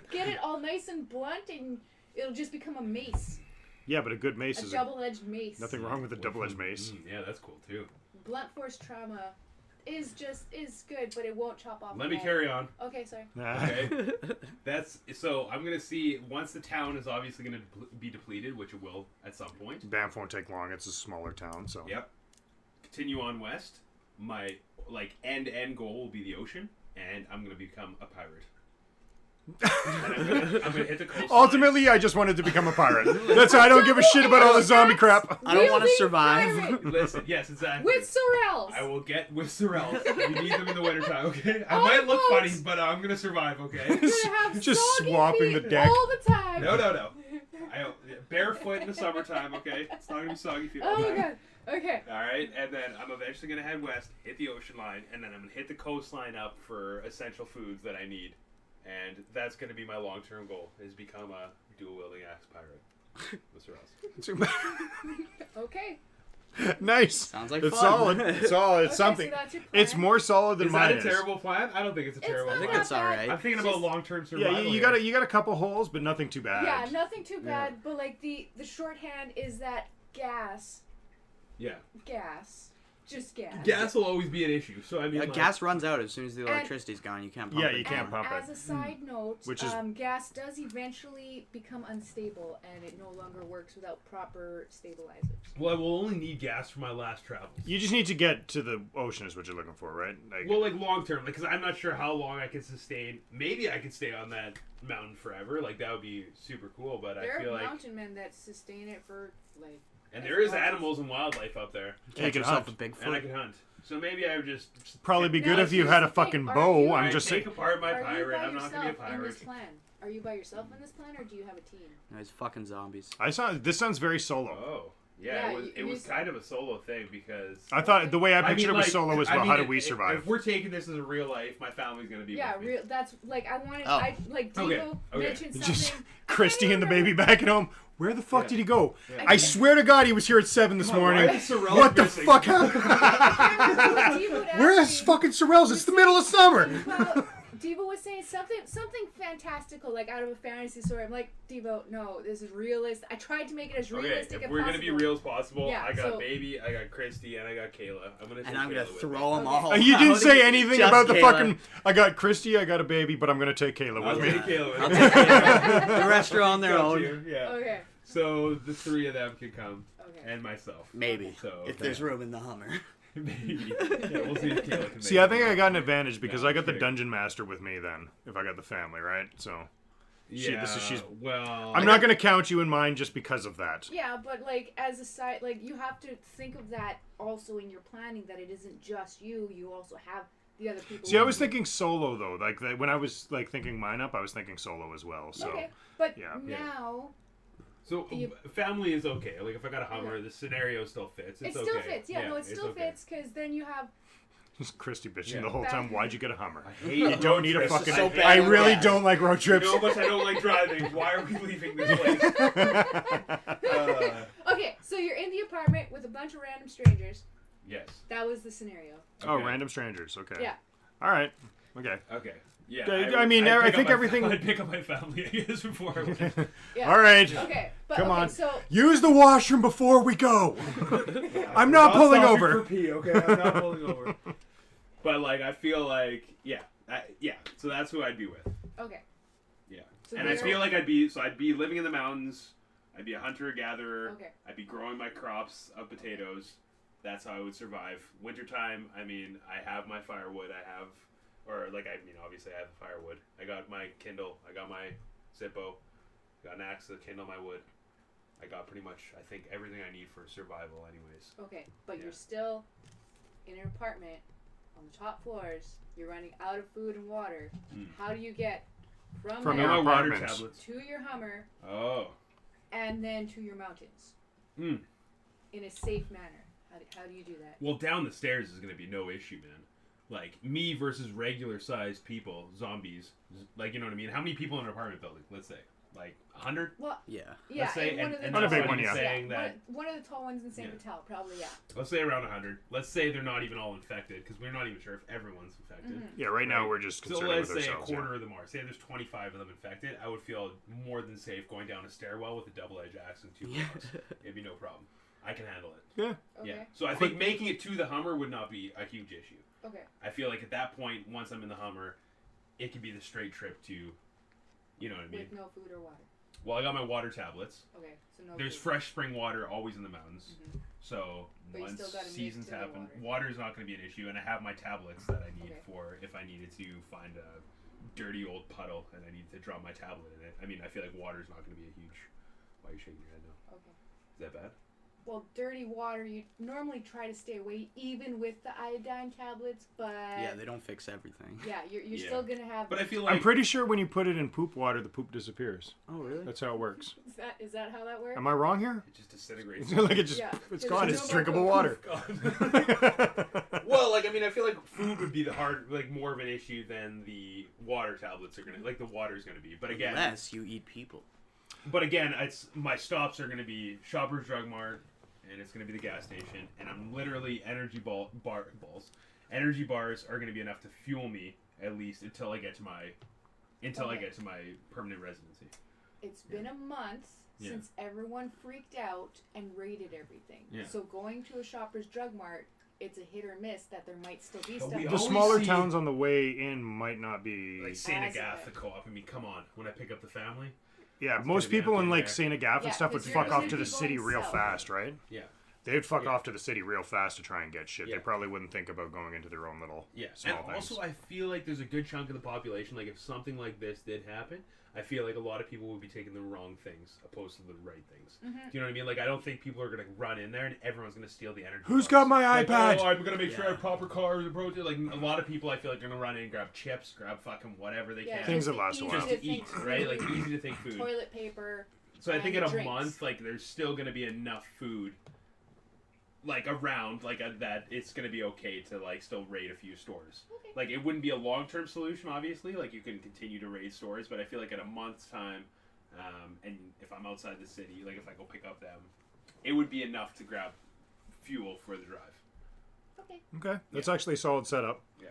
Speaker 4: get it all nice and blunt, and it'll just become a mace,
Speaker 1: Yeah, but a good mace
Speaker 4: a
Speaker 1: is
Speaker 4: double-edged mace.
Speaker 1: nothing wrong with a double-edged mace.
Speaker 2: Yeah, that's cool, too.
Speaker 4: Blunt force trauma is good, but it won't chop off.
Speaker 2: Let
Speaker 4: the
Speaker 2: me
Speaker 4: head.
Speaker 2: carry on.
Speaker 4: Okay, sorry.
Speaker 2: Okay. So I'm going to see, once the town is obviously going to be depleted, which it will at some point.
Speaker 1: Banff won't take long. It's a smaller town, so.
Speaker 2: Yep. Continue on west. My, like, end goal will be the ocean, and I'm going to become a pirate. And I'm gonna hit the coastline.
Speaker 1: Ultimately, I just wanted to become a pirate. That's why I don't give a shit about all the zombie crap.
Speaker 3: I don't want to
Speaker 4: Wielding
Speaker 3: survive.
Speaker 4: pirate
Speaker 2: Listen, yes, exactly.
Speaker 4: with sorrels.
Speaker 2: I will get with sorrels. We need them in the wintertime, okay? I
Speaker 4: On
Speaker 2: might look
Speaker 4: boats.
Speaker 2: funny, but I'm gonna survive, okay?
Speaker 4: You're gonna have
Speaker 1: Just
Speaker 4: soggy
Speaker 1: swamping
Speaker 4: feet
Speaker 1: the deck.
Speaker 4: all the time.
Speaker 2: No. Barefoot in the summertime, okay? It's not gonna be soggy feet all
Speaker 4: Oh
Speaker 2: the
Speaker 4: my
Speaker 2: time.
Speaker 4: god. Okay.
Speaker 2: Alright, and then I'm eventually gonna head west, hit the ocean line, and then I'm gonna hit the coastline up for essential foods that I need. And that's gonna be my long-term goal, is become a dual-wielding axe pirate. With sorrels.
Speaker 4: Okay.
Speaker 1: Nice.
Speaker 3: Sounds like
Speaker 1: It's
Speaker 3: fun.
Speaker 1: solid. It's solid. It's
Speaker 4: Okay,
Speaker 1: something.
Speaker 4: so that's your
Speaker 1: It's
Speaker 4: plan.
Speaker 1: more solid than
Speaker 2: Is
Speaker 1: mine
Speaker 2: that a terrible plan? I don't think it's a
Speaker 4: It's
Speaker 2: terrible
Speaker 4: not
Speaker 3: I think
Speaker 2: plan.
Speaker 3: it's
Speaker 4: bad.
Speaker 3: alright.
Speaker 2: I'm thinking
Speaker 4: Just-
Speaker 2: about long-term
Speaker 1: Yeah,
Speaker 2: survival.
Speaker 1: you
Speaker 2: here.
Speaker 1: got a couple holes, but nothing too bad.
Speaker 4: Yeah, nothing too bad, but like the shorthand is that gas.
Speaker 2: Yeah.
Speaker 4: just gas.
Speaker 2: Gas will always be an issue. So I mean, like,
Speaker 3: gas runs out as soon as the electricity's gone. You can't pump it.
Speaker 1: Yeah, you can't pump it.
Speaker 4: As a side note,
Speaker 1: Which is-
Speaker 4: gas does eventually become unstable, and it no longer works without proper stabilizers.
Speaker 2: Well, I will only need gas for my last travels.
Speaker 1: You just need to get to the ocean is what you're looking for, right? Like,
Speaker 2: Well, like long term, because I'm not sure how long I can sustain. Maybe I could stay on that mountain forever. Like that would be super cool. But
Speaker 4: There
Speaker 2: I feel
Speaker 4: are
Speaker 2: like,
Speaker 4: mountain men that sustain it for like.
Speaker 2: and there is animals and wildlife up there,
Speaker 3: Catch
Speaker 1: can
Speaker 3: yourself
Speaker 1: hunt.
Speaker 3: a
Speaker 2: and I
Speaker 3: Bigfoot.
Speaker 2: can hunt. So maybe I would just
Speaker 1: probably be good
Speaker 4: No,
Speaker 1: if you
Speaker 4: here's
Speaker 1: had a
Speaker 4: the thing,
Speaker 1: fucking
Speaker 4: are
Speaker 1: bow.
Speaker 4: you-
Speaker 1: I'm
Speaker 2: I'd
Speaker 1: just
Speaker 2: take
Speaker 1: saying.
Speaker 2: apart my
Speaker 4: Are you
Speaker 2: pirate.
Speaker 4: by
Speaker 2: I'm not gonna be a
Speaker 4: yourself in this
Speaker 2: pirate.
Speaker 4: plan? Are you by yourself in this plan, or do you have a team?
Speaker 3: No, it's fucking zombies.
Speaker 1: This sounds very solo.
Speaker 2: Oh, yeah.
Speaker 4: Yeah,
Speaker 2: It
Speaker 4: you
Speaker 2: was
Speaker 4: said-
Speaker 2: kind of a solo thing because.
Speaker 1: I thought the way I pictured it was
Speaker 2: like,
Speaker 1: solo was
Speaker 2: I
Speaker 1: about
Speaker 2: mean,
Speaker 1: how do we survive.
Speaker 2: If we're taking this as a real life, my family's gonna be
Speaker 4: Yeah,
Speaker 2: with me.
Speaker 4: that's like I wanted.
Speaker 3: Oh.
Speaker 4: I like
Speaker 2: Okay,
Speaker 4: Devo
Speaker 2: okay.
Speaker 4: mentioned something.
Speaker 1: Just
Speaker 4: I can't
Speaker 1: Christy and the
Speaker 4: remember-
Speaker 1: baby back at home. Where the fuck
Speaker 2: Yeah.
Speaker 1: did he go?
Speaker 2: Yeah.
Speaker 1: I swear to God, he was here at 7 this
Speaker 2: Come on, why
Speaker 1: morning.
Speaker 2: is Sorrel
Speaker 1: What the
Speaker 2: missing?
Speaker 1: fuck happened?
Speaker 4: I can't remember what Devo asked
Speaker 1: Where's
Speaker 4: me.
Speaker 1: fucking Sorrells? It's the middle of summer.
Speaker 4: Well, Devo was saying something fantastical, like out of a fantasy story. I'm like, Devo, no, this is realistic. I tried to make it as
Speaker 2: Okay,
Speaker 4: realistic
Speaker 2: if
Speaker 4: as
Speaker 2: we're
Speaker 4: possible.
Speaker 2: gonna be real as possible,
Speaker 4: Yeah,
Speaker 2: I got
Speaker 4: so-
Speaker 2: baby, I got Christy, and I got Kayla. I'm gonna.
Speaker 3: And I'm gonna
Speaker 2: Kayla with
Speaker 3: throw them
Speaker 4: Okay.
Speaker 3: all.
Speaker 1: You didn't
Speaker 3: out.
Speaker 1: say anything
Speaker 3: Just
Speaker 1: about the
Speaker 3: Kayla.
Speaker 1: fucking. I got Christy, I got a baby, but I'm gonna take Kayla
Speaker 2: me. I'll
Speaker 1: with me.
Speaker 2: take Kayla with
Speaker 3: I'll
Speaker 2: me.
Speaker 3: take Kayla. The rest are on their
Speaker 2: Got
Speaker 3: own.
Speaker 2: you, Yeah.
Speaker 4: Okay.
Speaker 2: So the three of them can come,
Speaker 4: Okay.
Speaker 2: and myself.
Speaker 3: Maybe.
Speaker 2: So
Speaker 3: If there's room in the Hummer.
Speaker 2: maybe. Yeah, we'll see if Kayla can.
Speaker 1: See,
Speaker 2: make
Speaker 1: I
Speaker 2: it.
Speaker 1: think I got an advantage because
Speaker 2: No,
Speaker 1: I got the
Speaker 2: kidding.
Speaker 1: dungeon master with me then. If I got the family, right? So
Speaker 2: Yeah.
Speaker 1: she's.
Speaker 2: Well.
Speaker 1: I'm not gonna count you in mine just because of that.
Speaker 4: Yeah, but like as a side, like you have to think of that also in your planning. That it isn't just you. You also have the other people.
Speaker 1: See, I
Speaker 4: with
Speaker 1: was
Speaker 4: you.
Speaker 1: thinking solo though. Like when I was like thinking mine up, I was thinking solo as well. So
Speaker 4: Okay, but
Speaker 1: yeah.
Speaker 4: now
Speaker 2: So family is okay. Like if I got a Hummer,
Speaker 4: Yeah.
Speaker 2: the scenario still fits.
Speaker 4: it
Speaker 2: It's
Speaker 4: still
Speaker 2: okay.
Speaker 4: fits. Yeah, no, it still
Speaker 2: it's okay.
Speaker 4: fits because then you have.
Speaker 1: Christy bitching
Speaker 2: Yeah.
Speaker 1: the whole time. Why'd you get a Hummer?
Speaker 2: I hate
Speaker 1: You don't need a
Speaker 2: road trips.
Speaker 1: fucking.
Speaker 3: so
Speaker 2: hate
Speaker 3: bad.
Speaker 1: I
Speaker 2: road
Speaker 1: really
Speaker 3: Yeah.
Speaker 1: don't like road
Speaker 2: You
Speaker 1: trips.
Speaker 2: know how much I don't like driving. Why are we leaving this place?
Speaker 4: Okay, so you're in the apartment with a bunch of random strangers.
Speaker 2: Yes.
Speaker 4: That was the scenario.
Speaker 1: Oh,
Speaker 2: Okay.
Speaker 1: random strangers. Okay.
Speaker 4: Yeah.
Speaker 1: All right. Okay.
Speaker 2: Okay. Yeah.
Speaker 1: Okay, I mean, I
Speaker 2: pick
Speaker 1: think
Speaker 2: up my-
Speaker 1: everything-
Speaker 2: I'd pick up my family, I guess, before I went.
Speaker 4: Yeah.
Speaker 1: All right.
Speaker 4: Okay, but
Speaker 1: Come
Speaker 4: okay,
Speaker 1: on.
Speaker 4: so
Speaker 1: Use the washroom before we go. I'm not pulling
Speaker 2: stopping
Speaker 1: over.
Speaker 2: for pee, okay? I'm not pulling over. But like, I feel like, yeah. So that's who I'd be with.
Speaker 4: okay.
Speaker 2: Yeah.
Speaker 4: So
Speaker 2: And I
Speaker 4: there-
Speaker 2: feel like I'd be living in the mountains. I'd be a hunter-gatherer.
Speaker 4: Okay.
Speaker 2: I'd be growing my crops of potatoes. That's how I would survive. Wintertime, I mean, I have my firewood. Obviously I have the firewood. I got my Kindle. I got my Zippo. Got an axe to kindle my wood. I got pretty much, I think, everything I need for survival anyways.
Speaker 4: Okay, but
Speaker 2: Yeah.
Speaker 4: you're still in an apartment on the top floors. You're running out of food and water.
Speaker 2: Mm.
Speaker 4: How do you get from
Speaker 1: From
Speaker 2: I
Speaker 1: your
Speaker 4: there
Speaker 2: got my water
Speaker 1: apartments.
Speaker 2: tablets.
Speaker 4: to your Hummer
Speaker 2: Oh.
Speaker 4: and then to your mountains
Speaker 2: Mm.
Speaker 4: in a safe manner? How do you do that?
Speaker 2: Well, down the stairs is going to be no issue, man. Like, me versus regular-sized people, zombies. Like, you know what I mean? How many people in an apartment building, let's say? Like, 100?
Speaker 4: Well,
Speaker 3: Yeah.
Speaker 4: yeah,
Speaker 2: Let's say,
Speaker 4: and one
Speaker 2: and-
Speaker 4: of the
Speaker 2: and
Speaker 1: Not a
Speaker 4: tall
Speaker 1: big one,
Speaker 4: ones,
Speaker 1: yeah.
Speaker 2: saying that-
Speaker 4: one of the tall ones in the same
Speaker 2: Yeah.
Speaker 4: hotel, probably, yeah.
Speaker 2: Let's say around 100. Let's say they're not even all infected, because we're not even sure if everyone's infected.
Speaker 4: Mhm.
Speaker 1: Yeah, right now
Speaker 2: Right.
Speaker 1: we're just
Speaker 2: So
Speaker 1: concerned
Speaker 2: let's
Speaker 1: with
Speaker 2: say a
Speaker 1: ourselves.
Speaker 2: quarter of them are. Say there's 25 of them infected. I would feel more than safe going down a stairwell with a double-edged axe and 2 gloves. It'd be no problem. I can handle it.
Speaker 1: Yeah.
Speaker 4: Okay.
Speaker 2: Yeah. So I think making it to the Hummer would not be a huge issue.
Speaker 4: Okay.
Speaker 2: I feel like at that point, once I'm in the Hummer, it could be the straight trip to, you know what I mean?
Speaker 4: With no food or water.
Speaker 2: Well, I got my water tablets.
Speaker 4: Okay, so no
Speaker 2: There's
Speaker 4: food.
Speaker 2: fresh spring water always in the mountains.
Speaker 4: Mhm.
Speaker 2: So
Speaker 4: But you
Speaker 2: once
Speaker 4: still gotta mix
Speaker 2: seasons
Speaker 4: in the
Speaker 2: happen,
Speaker 4: water.
Speaker 2: water's not going to be an issue. And I have my tablets that I need
Speaker 4: Okay.
Speaker 2: for if I needed to find a dirty old puddle and I need to drop my tablet in it. I mean, I feel like water's not going to be a huge. Why are you shaking your head now?
Speaker 4: Okay.
Speaker 2: Is that bad?
Speaker 4: Well, dirty water, you normally try to stay away, even with the iodine tablets, but
Speaker 3: Yeah, they don't fix everything.
Speaker 4: yeah, you're
Speaker 2: Yeah.
Speaker 4: still gonna have.
Speaker 2: But I feel like
Speaker 1: I'm pretty sure when you put it in poop water, the poop disappears.
Speaker 3: Oh, really?
Speaker 1: That's how it works.
Speaker 4: Is that how that works?
Speaker 1: Am I wrong here?
Speaker 2: it just disintegrates.
Speaker 1: Like it just,
Speaker 4: Yeah.
Speaker 1: it's
Speaker 4: There's
Speaker 1: gone.
Speaker 4: no
Speaker 1: It's
Speaker 4: more
Speaker 1: drinkable
Speaker 4: poop.
Speaker 1: water.
Speaker 2: Well, like I mean, I feel like food would be more of an issue than the water tablets are gonna. Like the water's gonna be. But again,
Speaker 3: Unless you eat people.
Speaker 2: it's my stops are gonna be Shoppers Drug Mart, and it's gonna be the gas station, and I'm literally energy bars are gonna be enough to fuel me at least until I get to my permanent residency.
Speaker 4: It's been a month
Speaker 2: Yeah.
Speaker 4: since everyone freaked out and raided everything.
Speaker 2: Yeah.
Speaker 4: So going to a Shoppers Drug Mart it's a hit or miss that there might still be
Speaker 2: But
Speaker 4: stuff.
Speaker 2: we
Speaker 1: The
Speaker 2: always
Speaker 1: smaller
Speaker 2: see-
Speaker 1: towns on the way in might not be.
Speaker 2: Like St.
Speaker 4: As
Speaker 2: Agatha,
Speaker 4: a-
Speaker 2: the co-op. I mean, come on. When I pick up the family,
Speaker 1: Yeah,
Speaker 2: It's
Speaker 1: most
Speaker 2: gonna be
Speaker 1: people
Speaker 2: empty
Speaker 1: in like
Speaker 2: there.
Speaker 1: St. Agatha
Speaker 4: Yeah,
Speaker 1: and stuff would
Speaker 4: 'cause
Speaker 1: fuck
Speaker 4: you're
Speaker 1: off
Speaker 4: gonna
Speaker 1: to
Speaker 4: be
Speaker 1: the city
Speaker 4: going
Speaker 1: real
Speaker 4: south.
Speaker 1: fast, right?
Speaker 2: yeah,
Speaker 1: They'd fuck
Speaker 2: Yeah.
Speaker 1: off to the city real fast to try and get shit.
Speaker 2: Yeah.
Speaker 1: They probably wouldn't think about going into their own little
Speaker 2: yeah.
Speaker 1: small
Speaker 2: And also,
Speaker 1: things.
Speaker 2: I feel like there's a good chunk of the population. Like, if something like this did happen, I feel like a lot of people would be taking the wrong things opposed to the right things.
Speaker 4: Mm-hmm.
Speaker 2: Do you know what I mean? Like, I don't think people are gonna run in there and everyone's gonna steal the energy.
Speaker 1: Who's
Speaker 2: bars.
Speaker 1: got my
Speaker 2: Like,
Speaker 1: iPad?
Speaker 2: oh, I'm gonna make sure I
Speaker 3: Yeah.
Speaker 2: have proper cars approach it. Like, a lot of people, I feel like, are gonna run in and grab chips, grab fucking whatever they
Speaker 4: Yeah,
Speaker 2: can.
Speaker 1: Things
Speaker 4: just
Speaker 1: that last a
Speaker 4: easy
Speaker 1: while.
Speaker 2: Just
Speaker 4: to
Speaker 2: to eat,
Speaker 4: think
Speaker 2: right? Like,
Speaker 4: food,
Speaker 2: easy to think food.
Speaker 4: Toilet paper.
Speaker 2: So I think in
Speaker 4: and
Speaker 2: a
Speaker 4: drinks.
Speaker 2: month, like, there's still going to be enough food, like, around, like, that it's going to be okay to, like, still raid a few stores.
Speaker 4: Okay.
Speaker 2: Like, it wouldn't be a long-term solution, obviously. Like, you can continue to raid stores, but I feel like in a month's time, and if I'm outside the city, like, if I go pick up them, it would be enough to grab fuel for the drive.
Speaker 4: Okay.
Speaker 1: Okay, that's actually a solid setup.
Speaker 2: Yeah.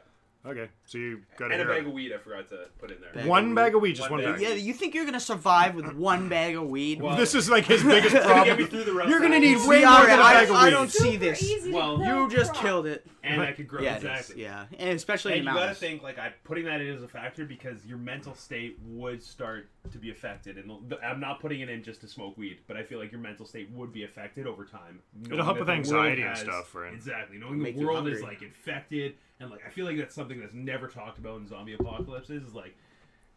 Speaker 1: Okay, so you got
Speaker 2: And a
Speaker 1: to
Speaker 2: bag of weed I forgot to put in there.
Speaker 3: Bag
Speaker 1: one bag of weed, just
Speaker 2: One
Speaker 1: one
Speaker 2: bag.
Speaker 1: bag.
Speaker 3: Yeah, you think you're gonna survive with one bag of weed?
Speaker 2: Well,
Speaker 1: This is like his biggest
Speaker 2: to get me
Speaker 1: problem.
Speaker 2: through the rough
Speaker 1: You're gonna
Speaker 2: times.
Speaker 1: need
Speaker 3: See,
Speaker 1: way more
Speaker 3: alright,
Speaker 1: than a bag of
Speaker 3: I
Speaker 1: weed.
Speaker 3: don't see
Speaker 4: Super
Speaker 3: this.
Speaker 4: easy to
Speaker 2: Well,
Speaker 4: grow
Speaker 3: You just
Speaker 4: crop.
Speaker 3: killed it.
Speaker 2: And I could grow,
Speaker 3: Yeah, it is.
Speaker 2: exactly.
Speaker 3: Yeah, and especially
Speaker 2: And
Speaker 3: in
Speaker 2: you gotta
Speaker 3: mountains.
Speaker 2: think, like, putting that in as a factor because your mental state would start to be affected. And I'm not putting it in just to smoke weed, but I feel like your mental state would be affected over time.
Speaker 1: It'll help with anxiety and stuff, right?
Speaker 2: Exactly. Knowing
Speaker 3: Make
Speaker 2: the
Speaker 3: you
Speaker 2: world is,
Speaker 3: hungry.
Speaker 2: like, infected. And, like, I feel like that's something that's never talked about in zombie apocalypses is, like,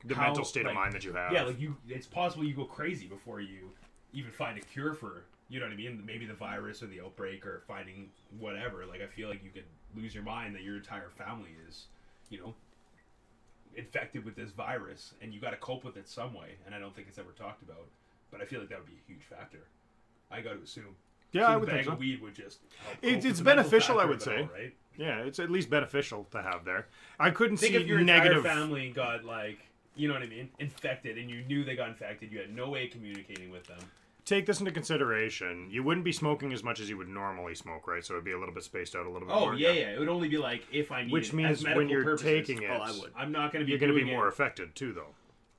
Speaker 1: The
Speaker 2: how,
Speaker 1: mental state
Speaker 2: like,
Speaker 1: of mind that you have.
Speaker 2: Yeah, like, it's possible you go crazy before you even find a cure for, you know what I mean? Maybe the virus or the outbreak or finding whatever. Like, I feel like you could lose your mind that your entire family is, you know, infected with this virus and you got to cope with it some way. And I don't think it's ever talked about. But I feel like that would be a huge factor. I got to assume.
Speaker 1: Yeah,
Speaker 2: So
Speaker 1: I
Speaker 2: the
Speaker 1: would
Speaker 2: bag
Speaker 1: think so.
Speaker 2: of weed would just help cope
Speaker 1: It's
Speaker 2: with the mental
Speaker 1: beneficial, I
Speaker 2: factor
Speaker 1: would
Speaker 2: of it
Speaker 1: say.
Speaker 2: all, right?
Speaker 1: Yeah, it's at least beneficial to have there. I couldn't
Speaker 2: Think
Speaker 1: see
Speaker 2: if your
Speaker 1: negative.
Speaker 2: entire family got, like, you know what I mean, infected, and you knew they got infected, you had no way of communicating with them.
Speaker 1: Take this into consideration. You wouldn't be smoking as much as you would normally smoke, right? So it'd be a little bit spaced out a little bit
Speaker 2: Oh,
Speaker 1: more.
Speaker 2: yeah. It would only be, like, if I needed
Speaker 1: Which
Speaker 2: as
Speaker 1: means
Speaker 2: medical
Speaker 1: when you're
Speaker 2: purposes.
Speaker 1: taking it,
Speaker 3: Oh, I would.
Speaker 2: I'm not going to be
Speaker 1: you're going to be
Speaker 2: doing
Speaker 1: more
Speaker 2: it.
Speaker 1: affected too, though.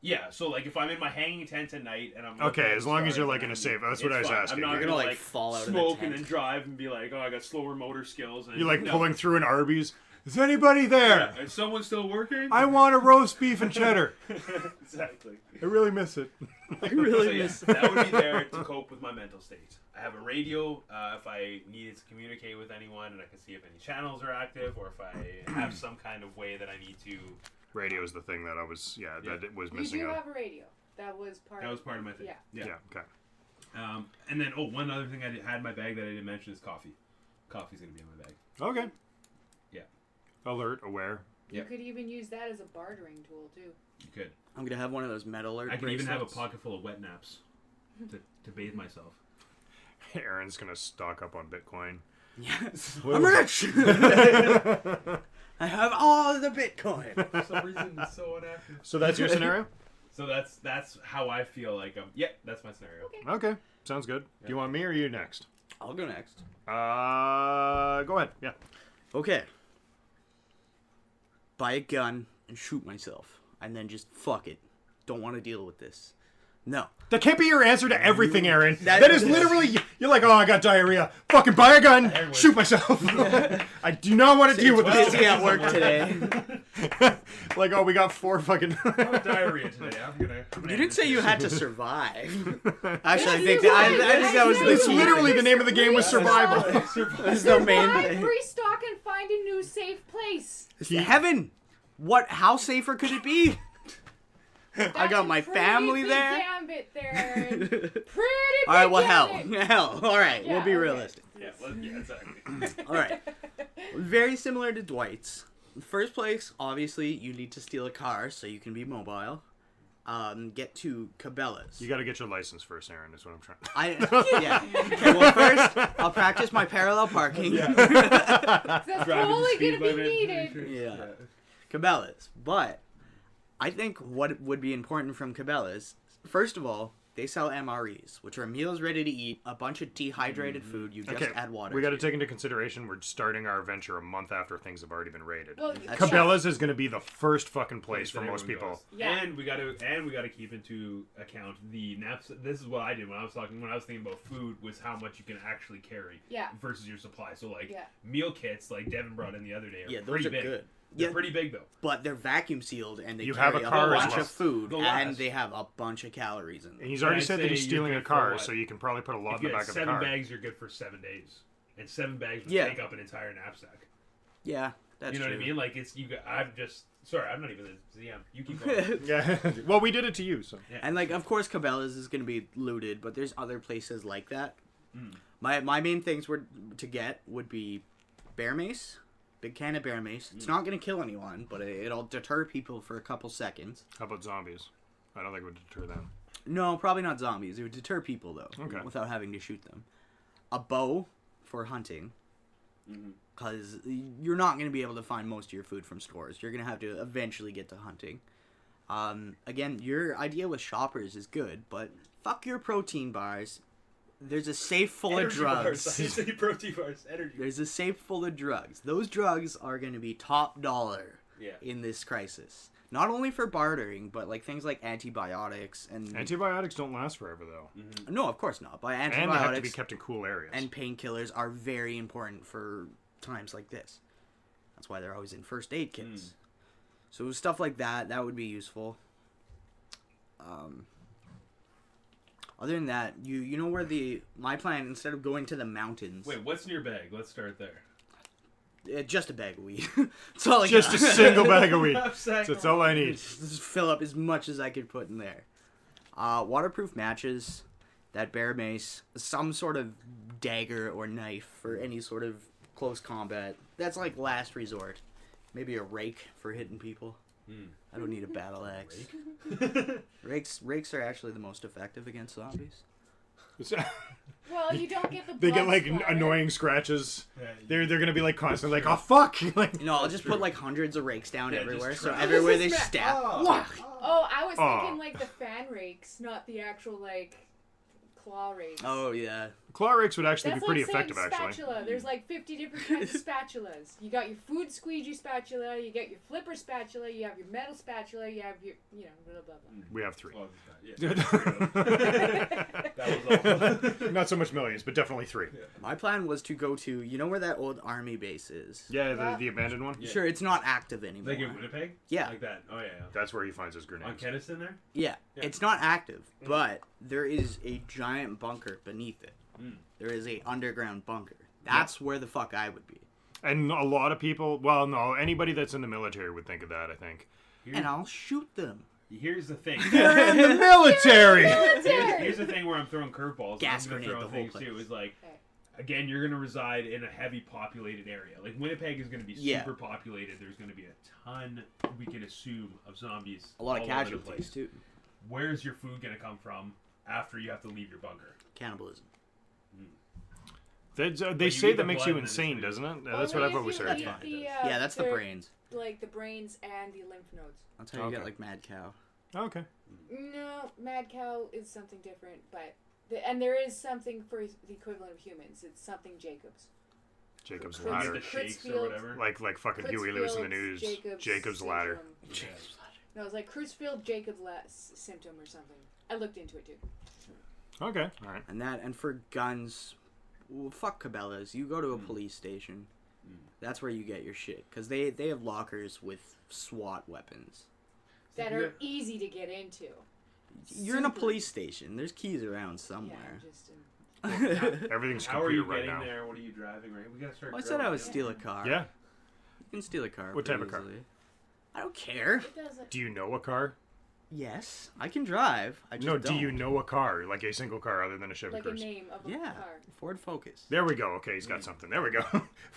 Speaker 2: Yeah, so, like, if I'm in my hanging tent at night and I'm...
Speaker 1: Okay,
Speaker 2: looking at
Speaker 1: as
Speaker 2: the
Speaker 1: long as
Speaker 2: stars
Speaker 1: you're, like,
Speaker 2: and
Speaker 1: in a
Speaker 2: I'm-
Speaker 1: safe- that's
Speaker 2: it's
Speaker 1: what I was
Speaker 2: fine.
Speaker 1: asking,
Speaker 2: I'm not
Speaker 1: right?
Speaker 2: going to,
Speaker 3: Like,
Speaker 2: like,
Speaker 3: fall out of the
Speaker 2: smoke and
Speaker 3: tent.
Speaker 2: then drive and be like, oh, I got slower motor skills. And,
Speaker 1: You're like
Speaker 2: no.
Speaker 1: pulling through an Arby's. Is anybody there?
Speaker 2: Yeah, is someone still working?
Speaker 1: I want a roast beef and cheddar.
Speaker 2: Exactly.
Speaker 1: I really miss it.
Speaker 3: I really
Speaker 2: So, yeah,
Speaker 3: miss.
Speaker 2: that would be there to cope with my mental state. I have a radio if I needed to communicate with anyone, and I can see if any channels are active, or if I have some kind of way that I need to.
Speaker 1: Radio is the thing that I was, that it was
Speaker 4: You
Speaker 1: missing
Speaker 4: do
Speaker 1: out.
Speaker 4: have a radio. That was part.
Speaker 2: That was part of my thing.
Speaker 4: Yeah.
Speaker 1: Yeah, okay.
Speaker 2: And then, one other thing I had in my bag that I didn't mention is coffee. Coffee's gonna be in my bag.
Speaker 1: Okay.
Speaker 2: Yeah.
Speaker 1: Alert, aware.
Speaker 4: You
Speaker 2: Yep.
Speaker 4: could even use that as a bartering tool too.
Speaker 2: You could.
Speaker 3: I'm gonna have one of those metal alert
Speaker 2: I could even have a
Speaker 3: bracelets.
Speaker 2: pocket full of wet naps to bathe myself.
Speaker 1: Aaron's going to stock up on Bitcoin.
Speaker 3: Yes.
Speaker 1: Well-
Speaker 3: I'm rich. I have all the Bitcoin.
Speaker 2: For some reason, it's so inactive.
Speaker 1: So that's your scenario?
Speaker 2: So that's how I feel like. Yeah, that's my scenario.
Speaker 4: Okay.
Speaker 1: Okay. Sounds good. Do you want me or you next?
Speaker 3: I'll go next.
Speaker 1: Go ahead. Yeah.
Speaker 3: Okay. Buy a gun and shoot myself, and then just fuck it. Don't want to deal with this. No.
Speaker 1: That can't be your answer to everything, Aaron.
Speaker 3: That-
Speaker 1: that is literally, you're like, oh, I got diarrhea. Fucking buy a gun, shoot myself. I do not want to deal with this.
Speaker 3: Busy at work today.
Speaker 1: Like, oh, we got 4 fucking...
Speaker 2: I have diarrhea today. I'm gonna
Speaker 3: You didn't say you had to survive. Actually, I
Speaker 4: Yes,
Speaker 3: think
Speaker 4: you
Speaker 3: that,
Speaker 4: would.
Speaker 3: I think that was the
Speaker 1: It's
Speaker 3: key.
Speaker 1: literally the name of the game was survival.
Speaker 3: That's the main
Speaker 4: Survive,
Speaker 3: thing.
Speaker 4: restock, and find a new safe place.
Speaker 3: Heaven. What? How safer could it be? I got my family there.
Speaker 4: Gambit there. Pretty big
Speaker 3: All right. Well, hell,
Speaker 4: gambit.
Speaker 3: hell. All right.
Speaker 4: Yeah,
Speaker 3: we'll be
Speaker 4: okay.
Speaker 3: realistic.
Speaker 2: Yeah, exactly.
Speaker 3: All right. Very similar to Dwight's. First place, obviously, you need to steal a car so you can be mobile. Get to Cabela's.
Speaker 1: You got to get your license first, Aaron, is what I'm trying.
Speaker 3: Yeah. Okay, well, first, I'll practice my parallel parking.
Speaker 4: That's
Speaker 2: Driving the
Speaker 4: only
Speaker 2: speed
Speaker 4: gonna be
Speaker 2: limit.
Speaker 4: needed.
Speaker 3: Yeah. Cabela's. But I think what would be important from Cabela's, first of all, they sell MREs, which are meals ready to eat, a bunch of dehydrated food. You just add water.
Speaker 1: We got to take into consideration we're starting our venture a month after things have already been raided.
Speaker 4: Well,
Speaker 1: Cabela's is going to be the first fucking place for
Speaker 2: that
Speaker 1: most
Speaker 2: everyone
Speaker 1: people.
Speaker 2: goes.
Speaker 4: Yeah.
Speaker 2: And we got to keep into account the knapsack. This is what I did when I was thinking about food, was how much you can actually carry
Speaker 4: Yeah.
Speaker 2: versus your supply. So like
Speaker 4: Yeah.
Speaker 2: meal kits, like Devin brought in the other day, are
Speaker 3: Yeah, those
Speaker 2: pretty
Speaker 3: are
Speaker 2: big.
Speaker 3: good.
Speaker 2: They're
Speaker 3: Yeah.
Speaker 2: pretty big though.
Speaker 3: But they're vacuum sealed, and they
Speaker 1: You
Speaker 3: carry
Speaker 1: have a car as
Speaker 3: bunch
Speaker 1: well.
Speaker 3: of food,
Speaker 2: They'll
Speaker 3: and
Speaker 2: last.
Speaker 3: they have a bunch of calories in
Speaker 1: And
Speaker 3: them.
Speaker 1: he's already
Speaker 2: I'd
Speaker 1: said that
Speaker 2: say
Speaker 1: he's
Speaker 2: you're
Speaker 1: stealing
Speaker 2: good
Speaker 1: a
Speaker 2: for
Speaker 1: car,
Speaker 2: what?
Speaker 1: so you can probably put a lot
Speaker 2: If
Speaker 1: in
Speaker 2: you
Speaker 1: the
Speaker 2: had
Speaker 1: back of the
Speaker 2: 7
Speaker 1: car.
Speaker 2: bags, you're good for 7 days, and 7 bags would
Speaker 3: Yeah.
Speaker 2: take up an entire knapsack.
Speaker 3: Yeah, that's
Speaker 2: You know
Speaker 3: true.
Speaker 2: what I mean? Like it's you. I'm just sorry. I'm not even the ZM. You keep going.
Speaker 1: Yeah. Well, we did it to you, so.
Speaker 2: Yeah.
Speaker 3: And like, of course, Cabela's is going to be looted, but there's other places like that.
Speaker 2: Mm.
Speaker 3: My main things were to get would be bear mace, big can of bear mace. It's not going to kill anyone, but it'll deter people for a couple seconds.
Speaker 1: How about zombies? I don't think it would deter them.
Speaker 3: No, probably not zombies. It would deter people though,
Speaker 1: Okay.
Speaker 3: without having to shoot them. A bow for hunting,
Speaker 2: Mhm.
Speaker 3: because you're not going to be able to find most of your food from stores. You're going to have to eventually get to hunting. Again, your idea with shoppers is good, but fuck your protein bars. There's a safe full
Speaker 2: Energy
Speaker 3: of drugs.
Speaker 2: Bars. I say protein bars. Energy.
Speaker 3: There's a safe full of drugs. Those drugs are going to be top dollar
Speaker 2: Yeah.
Speaker 3: in this crisis. Not only for bartering, but like things like antibiotics and
Speaker 1: Antibiotics don't last forever, though.
Speaker 3: no, of course not. But
Speaker 1: And they have to be
Speaker 3: antibiotics
Speaker 1: kept in cool areas.
Speaker 3: and painkillers are very important for times like this. That's why they're always in first aid kits. So stuff like that would be useful. Other than that, you know where my plan, instead of going to the mountains,
Speaker 2: Wait, what's in your bag? Let's start there.
Speaker 3: just a bag of weed. That's all I
Speaker 1: Just
Speaker 3: got.
Speaker 1: a single bag of weed.
Speaker 2: Knapsack.
Speaker 1: That's all I need.
Speaker 3: Just fill up as much as I could put in there. Waterproof matches, that bear mace, some sort of dagger or knife for any sort of close combat. That's like last resort. Maybe a rake for hitting people. I don't need a battle axe. Rakes are actually the most effective against zombies.
Speaker 4: Well, you don't get the.
Speaker 1: They get
Speaker 4: blood
Speaker 1: like
Speaker 4: splatter.
Speaker 1: annoying scratches.
Speaker 2: Yeah,
Speaker 1: They're gonna be like constantly like, oh fuck! Like,
Speaker 3: No, I'll just put like hundreds of rakes down
Speaker 2: Yeah,
Speaker 3: everywhere,
Speaker 2: just
Speaker 3: so
Speaker 2: try-
Speaker 3: everywhere they
Speaker 4: This is
Speaker 3: stab.
Speaker 2: Oh.
Speaker 3: Wah!
Speaker 4: Oh, I was
Speaker 1: Aw.
Speaker 4: thinking like the fan rakes, not the actual like claw rakes.
Speaker 3: Oh yeah.
Speaker 1: claw rakes would actually
Speaker 4: That's
Speaker 1: be pretty
Speaker 4: like saying
Speaker 1: effective, actually.
Speaker 4: spatula. There's like 50 different kinds of spatulas. You got your food squeegee spatula, you get your flipper spatula, you have your metal spatula, you have your, blah, blah, blah.
Speaker 1: We have 3.
Speaker 2: Oh, yeah. That was all.
Speaker 1: Not so much millions, but definitely 3.
Speaker 3: My plan was to go to, you know where that old army base is?
Speaker 1: Yeah, the abandoned one.
Speaker 2: Yeah.
Speaker 3: Sure, it's not active anymore.
Speaker 2: Like in Winnipeg?
Speaker 3: Yeah.
Speaker 2: Like that. Oh, yeah.
Speaker 1: That's where he finds his
Speaker 2: On
Speaker 1: grenades.
Speaker 2: Keniston there?
Speaker 3: Yeah,
Speaker 2: Yeah.
Speaker 3: it's not active, but there is a giant bunker beneath it. There is a underground bunker. That's where the fuck I would be.
Speaker 1: And a lot of people, well, no, anybody that's in the military would think of that, I think.
Speaker 3: And I'll shoot them.
Speaker 2: Here's the thing.
Speaker 1: They're in the military!
Speaker 2: Here's the thing where I'm throwing curveballs.
Speaker 3: Gas
Speaker 2: I'm gonna
Speaker 3: grenade
Speaker 2: throw
Speaker 3: the whole
Speaker 2: things
Speaker 3: place.
Speaker 2: too. Is like,
Speaker 4: Okay.
Speaker 2: again, you're gonna reside in a heavy populated area. Like Winnipeg is gonna be
Speaker 3: Yeah.
Speaker 2: super populated. There's gonna be a ton, we can assume, of zombies.
Speaker 3: A lot of
Speaker 2: all over the
Speaker 3: casualties,
Speaker 2: place.
Speaker 3: too.
Speaker 2: Where's your food gonna come from after you have to leave your bunker?
Speaker 3: Cannibalism.
Speaker 1: They
Speaker 2: you
Speaker 1: say
Speaker 2: eat
Speaker 1: that
Speaker 2: the
Speaker 1: makes
Speaker 2: blood
Speaker 1: you
Speaker 2: and then it's
Speaker 1: insane,
Speaker 2: food.
Speaker 1: doesn't it? That's what
Speaker 4: Only
Speaker 1: I've
Speaker 4: if
Speaker 1: always
Speaker 4: you
Speaker 1: heard.
Speaker 4: eat
Speaker 2: Yeah.
Speaker 4: the,
Speaker 3: Yeah, that's the
Speaker 4: their-
Speaker 3: brains.
Speaker 4: Like the brains and the lymph nodes.
Speaker 3: That's how you
Speaker 1: Okay.
Speaker 3: get, like, mad cow.
Speaker 1: Okay.
Speaker 4: No, mad cow is something different, but and there is something for the equivalent of humans. It's something Jacobs.
Speaker 1: Jacob's
Speaker 4: Critz-
Speaker 1: ladder.
Speaker 2: The shakes or
Speaker 4: Crittsfield.
Speaker 2: whatever.
Speaker 1: Like fucking Huey Lewis in the
Speaker 4: Creutzfeldt's
Speaker 1: news. Jacob's ladder.
Speaker 4: syndrome. No, it's like Creutzfeldt Jacobs symptom or something. I looked into it too.
Speaker 1: Okay, alright.
Speaker 3: And for guns, well, fuck Cabela's. You go to a police station. That's where you get your shit. Because they have lockers with SWAT weapons.
Speaker 4: That
Speaker 2: Yeah.
Speaker 4: are easy to get into.
Speaker 3: You're in a
Speaker 4: Super-
Speaker 3: police station. There's keys around
Speaker 4: Yeah,
Speaker 3: somewhere.
Speaker 4: just
Speaker 1: Everything's
Speaker 2: How are
Speaker 1: computer
Speaker 2: you
Speaker 1: right
Speaker 2: getting
Speaker 1: now.
Speaker 2: there? What are you driving? Right? We gotta start.
Speaker 3: Well, I said I would
Speaker 2: drilling.
Speaker 3: steal a car.
Speaker 1: Yeah?
Speaker 3: You can steal a car.
Speaker 1: What type
Speaker 3: pretty
Speaker 1: of car?
Speaker 3: easily. I don't care.
Speaker 4: it doesn't.
Speaker 1: Do you know a car?
Speaker 3: Yes, I can drive. I just
Speaker 1: No,
Speaker 3: don't.
Speaker 1: do you know a car? Like a single car other than a Chevy
Speaker 4: Like a
Speaker 1: Cruze?
Speaker 4: name of a
Speaker 3: Yeah,
Speaker 4: car.
Speaker 3: Ford Focus.
Speaker 1: There we go. Okay, he's got something. There we go.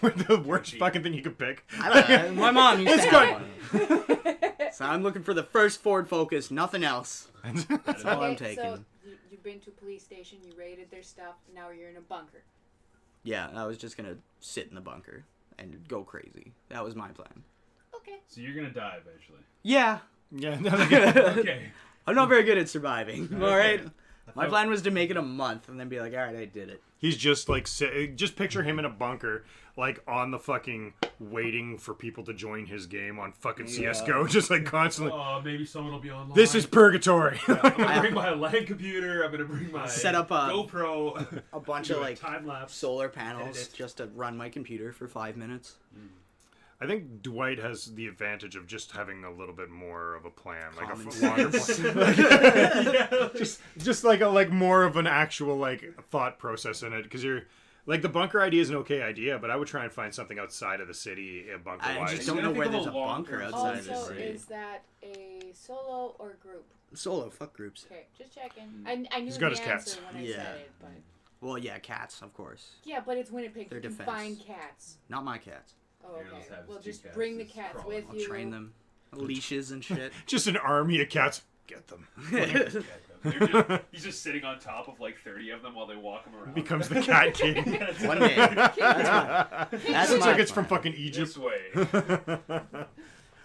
Speaker 1: The worst fucking thing you could pick.
Speaker 3: My mom used
Speaker 1: It's
Speaker 3: to
Speaker 1: good.
Speaker 3: have one. So I'm looking for the first Ford Focus, nothing else. That's all I'm taking.
Speaker 4: So you've been to a police station, you raided their stuff, now you're in a bunker.
Speaker 3: Yeah, I was just gonna sit in the bunker and go crazy. That was my plan.
Speaker 4: Okay.
Speaker 2: So you're gonna die eventually.
Speaker 3: Yeah,
Speaker 1: Yeah.
Speaker 2: Okay.
Speaker 3: I'm not very good at surviving. All right, My plan was to make it a month and then be like, all right, I did it.
Speaker 1: He's just like, just picture him in a bunker, like on the fucking waiting for people to join his game on fucking CSGO, just like constantly.
Speaker 2: Oh, maybe someone will be online.
Speaker 1: This is purgatory.
Speaker 2: I'm gonna bring my LAN computer. I'm gonna bring my
Speaker 3: Set up
Speaker 2: GoPro.
Speaker 3: a bunch of like
Speaker 2: time lapse
Speaker 3: solar panels just to run my computer for 5 minutes.
Speaker 1: I think Dwight has the advantage of just having a little bit more of a plan, like
Speaker 3: Common
Speaker 1: a longer plan. just like more of an actual like thought process in it, because you're like the bunker idea is an okay idea, but I would try and find something outside of the city, bunker wise.
Speaker 3: I just don't know where there's a bunker outside of the
Speaker 4: Also,
Speaker 3: city.
Speaker 4: is that a solo or group?
Speaker 3: Solo, fuck groups.
Speaker 4: Okay, just checking. I knew
Speaker 1: He's got
Speaker 4: the
Speaker 1: his
Speaker 4: answer
Speaker 1: cats.
Speaker 4: when I
Speaker 3: Yeah.
Speaker 4: said it, but
Speaker 3: Well, yeah, cats, of course.
Speaker 4: yeah, but it's Winnipeg.
Speaker 3: Their
Speaker 4: You can
Speaker 3: defense.
Speaker 4: find cats.
Speaker 3: Not my cats.
Speaker 4: Oh,
Speaker 2: You're
Speaker 4: okay.
Speaker 2: gonna have
Speaker 4: Well,
Speaker 2: two
Speaker 4: just
Speaker 2: cats
Speaker 4: bring the
Speaker 2: just
Speaker 4: cats
Speaker 2: crawling.
Speaker 4: with
Speaker 3: I'll
Speaker 4: you.
Speaker 3: train them. Leashes and shit.
Speaker 1: Just an army of cats. Get them.
Speaker 2: He's just sitting on top of like 30 of them while they walk him around.
Speaker 1: Becomes the cat king.
Speaker 3: One day. That's
Speaker 1: Looks
Speaker 3: my
Speaker 1: like it's from
Speaker 3: plan.
Speaker 1: fucking Egypt.
Speaker 2: This way.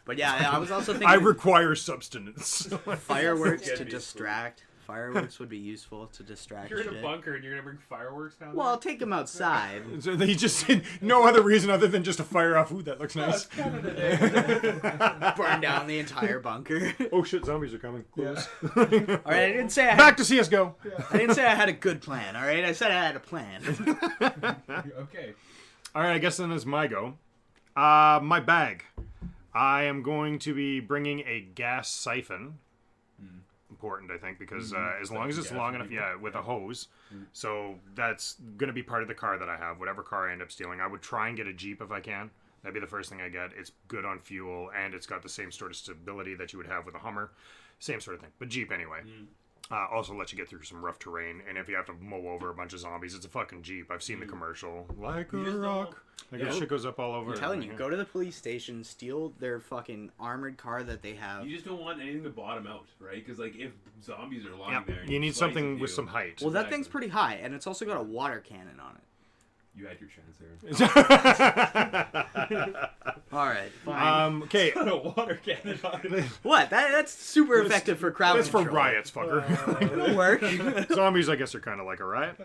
Speaker 3: But yeah, I was also thinking
Speaker 1: I require substance.
Speaker 3: fireworks
Speaker 2: Get
Speaker 3: to
Speaker 2: me
Speaker 3: distract. Fireworks would be useful to distract
Speaker 2: You're in a
Speaker 3: shit.
Speaker 2: bunker and you're gonna bring fireworks down
Speaker 3: Well,
Speaker 2: there?
Speaker 3: I'll take them outside.
Speaker 1: So they just no other reason other than just to fire off. Ooh, that looks nice.
Speaker 3: Burn down the entire bunker.
Speaker 1: Oh shit, zombies are coming. Close.
Speaker 3: All right, I didn't say
Speaker 1: Back to CS:GO.
Speaker 3: I didn't say I had a good plan. All right, I said I had a plan.
Speaker 2: Okay.
Speaker 1: All right, I guess then it's my go. My bag. I am going to be bringing a gas siphon. Important, I think, because as long as it's long enough, with a hose. So that's going to be part of the car that I have, whatever car I end up stealing. I would try and get a Jeep if I can. That'd be the first thing I get. It's good on fuel, and it's got the same sort of stability that you would have with a Hummer. Same sort of thing, but Jeep anyway. Also lets you get through some rough terrain, and if you have to mow over a bunch of zombies, it's a fucking Jeep. I've seen the commercial. Like a rock. Like that shit goes up all over.
Speaker 3: I'm telling you, go to the police station, steal their fucking armored car that they have.
Speaker 2: You just don't want anything to bottom out, right? Because like if zombies are lying there, and
Speaker 1: You need
Speaker 2: slice a
Speaker 1: something with
Speaker 2: few,
Speaker 1: some height.
Speaker 3: Well, that thing's pretty high, and it's also got a water cannon on it.
Speaker 2: You had your chance there.
Speaker 3: All right, fine.
Speaker 1: Okay.
Speaker 2: Put a water cannon on it.
Speaker 3: What? That's super effective for crowd
Speaker 1: That's for
Speaker 3: control.
Speaker 1: riots, fucker.
Speaker 3: It'll work.
Speaker 1: Zombies, I guess, are kind of like a riot.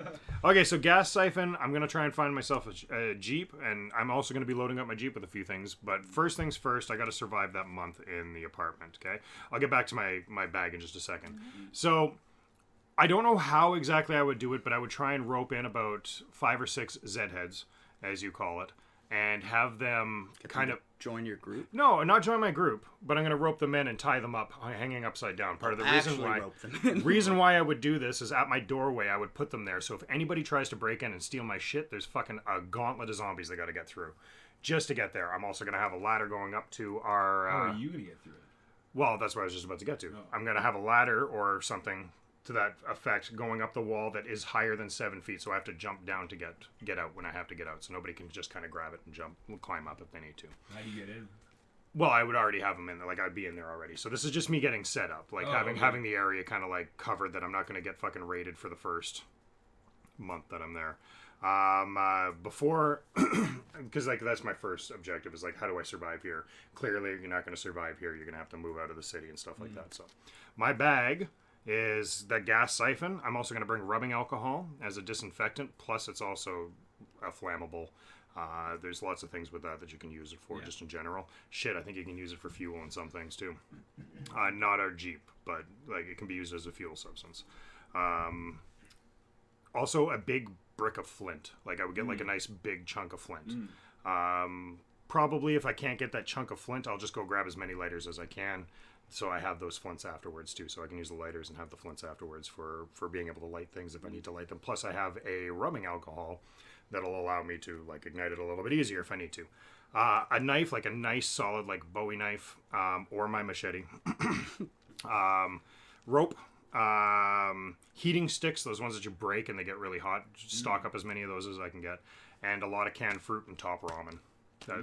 Speaker 1: Okay, so gas siphon. I'm going to try and find myself a Jeep, and I'm also going to be loading up my Jeep with a few things. But first things first, I got to survive that month in the apartment, okay? I'll get back to my bag in just a second. So I don't know how exactly I would do it, but I would try and rope in about 5 or 6 Z-heads, as you call it, and have them kind of...
Speaker 3: Join your group.
Speaker 1: No, not join my group, but I'm going to rope them in and tie them up, hanging upside down. Part of the reason
Speaker 3: Actually
Speaker 1: why...
Speaker 3: rope them in.
Speaker 1: reason why I would do this is at my doorway, I would put them there. So if anybody tries to break in and steal my shit, there's fucking a gauntlet of zombies they got to get through. Just to get there. I'm also going to have a ladder going up to our...
Speaker 2: How are you gonna get through it?
Speaker 1: Well, that's what I was just about to get to. I'm going to have a ladder or something to that effect going up the wall that is higher than 7 feet. So I have to jump down to get out when I have to get out. So nobody can just kind of grab it and climb up if they need to.
Speaker 2: How do you get in?
Speaker 1: Well, I would already have them in there. Like, I'd be in there already. So this is just me getting set up. Like, having the area kind of, like, covered that I'm not going to get fucking raided for the first month that I'm there. Before... Because, like, that's my first objective is, like, how do I survive here? Clearly, you're not going to survive here. You're going to have to move out of the city and stuff like that. So my bag is the gas siphon. I'm also going to bring rubbing alcohol as a disinfectant. Plus, it's also a flammable... there's lots of things with that you can use it for, just in general. Shit, I think you can use it for fuel and some things too. Not our Jeep, but like it can be used as a fuel substance. Also, a big brick of flint. Like I would get like a nice big chunk of flint. Probably if I can't get that chunk of flint, I'll just go grab as many lighters as I can. So I have those flints afterwards too, so I can use the lighters and have the flints afterwards for being able to light things if I need to light them. Plus, I have a rubbing alcohol that'll allow me to like ignite it a little bit easier if I need to. A knife, like a nice solid like Bowie knife, or my machete. Rope, heating sticks, those ones that you break and they get really hot. Just stock up as many of those as I can get, and a lot of canned fruit and top ramen.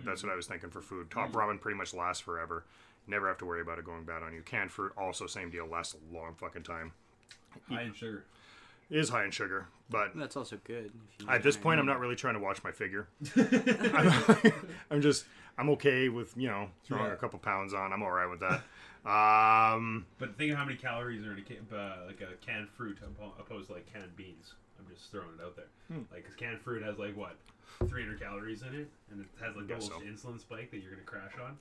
Speaker 1: That's what I was thinking for food. Top ramen pretty much lasts forever. Never have to worry about it going bad on you. Canned fruit, also same deal, lasts a long fucking time.
Speaker 2: High in sugar.
Speaker 1: It is high in sugar, but
Speaker 3: That's also good. If you
Speaker 1: at this
Speaker 3: eat
Speaker 1: point, I'm
Speaker 3: iron.
Speaker 1: not really trying to watch my figure. I'm okay with, throwing a couple pounds on. I'm all right with that.
Speaker 2: But think of how many calories are in a canned fruit opposed to like canned beans. I'm just throwing it out there. Like, 'cause canned fruit has like what, 300 calories in it, and it has like the
Speaker 1: Guess
Speaker 2: whole
Speaker 1: so.
Speaker 2: insulin spike that you're gonna crash on.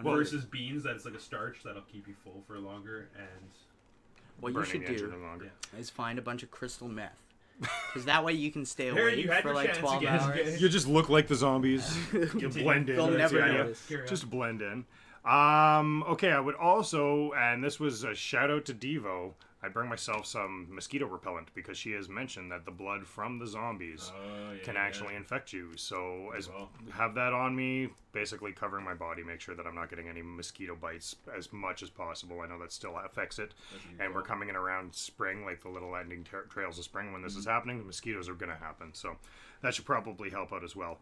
Speaker 3: Well,
Speaker 2: Versus beans, that's like a starch that'll keep you full for longer and.
Speaker 3: what you
Speaker 1: burning
Speaker 3: should
Speaker 1: the engine
Speaker 3: do
Speaker 1: longer.
Speaker 3: is find a bunch of crystal meth. Because that way you can stay
Speaker 2: Harry,
Speaker 3: awake
Speaker 2: you had
Speaker 3: for
Speaker 2: your
Speaker 3: like
Speaker 2: chance
Speaker 3: 12
Speaker 2: again.
Speaker 3: hours.
Speaker 1: You just look like the zombies. You blend in.
Speaker 3: They'll
Speaker 1: That's
Speaker 3: never
Speaker 1: the idea.
Speaker 3: notice.
Speaker 2: Carry on.
Speaker 1: Just blend in. Okay, I would also, and this was a shout out to Devo, I'd bring myself some mosquito repellent because she has mentioned that the blood from the zombies can actually infect you. So have that on me, basically covering my body, make sure that I'm not getting any mosquito bites as much as possible. I know that still affects it. And we're coming in around spring, like the little ending trails of spring. When this is happening, the mosquitoes are going to happen. So that should probably help out as well.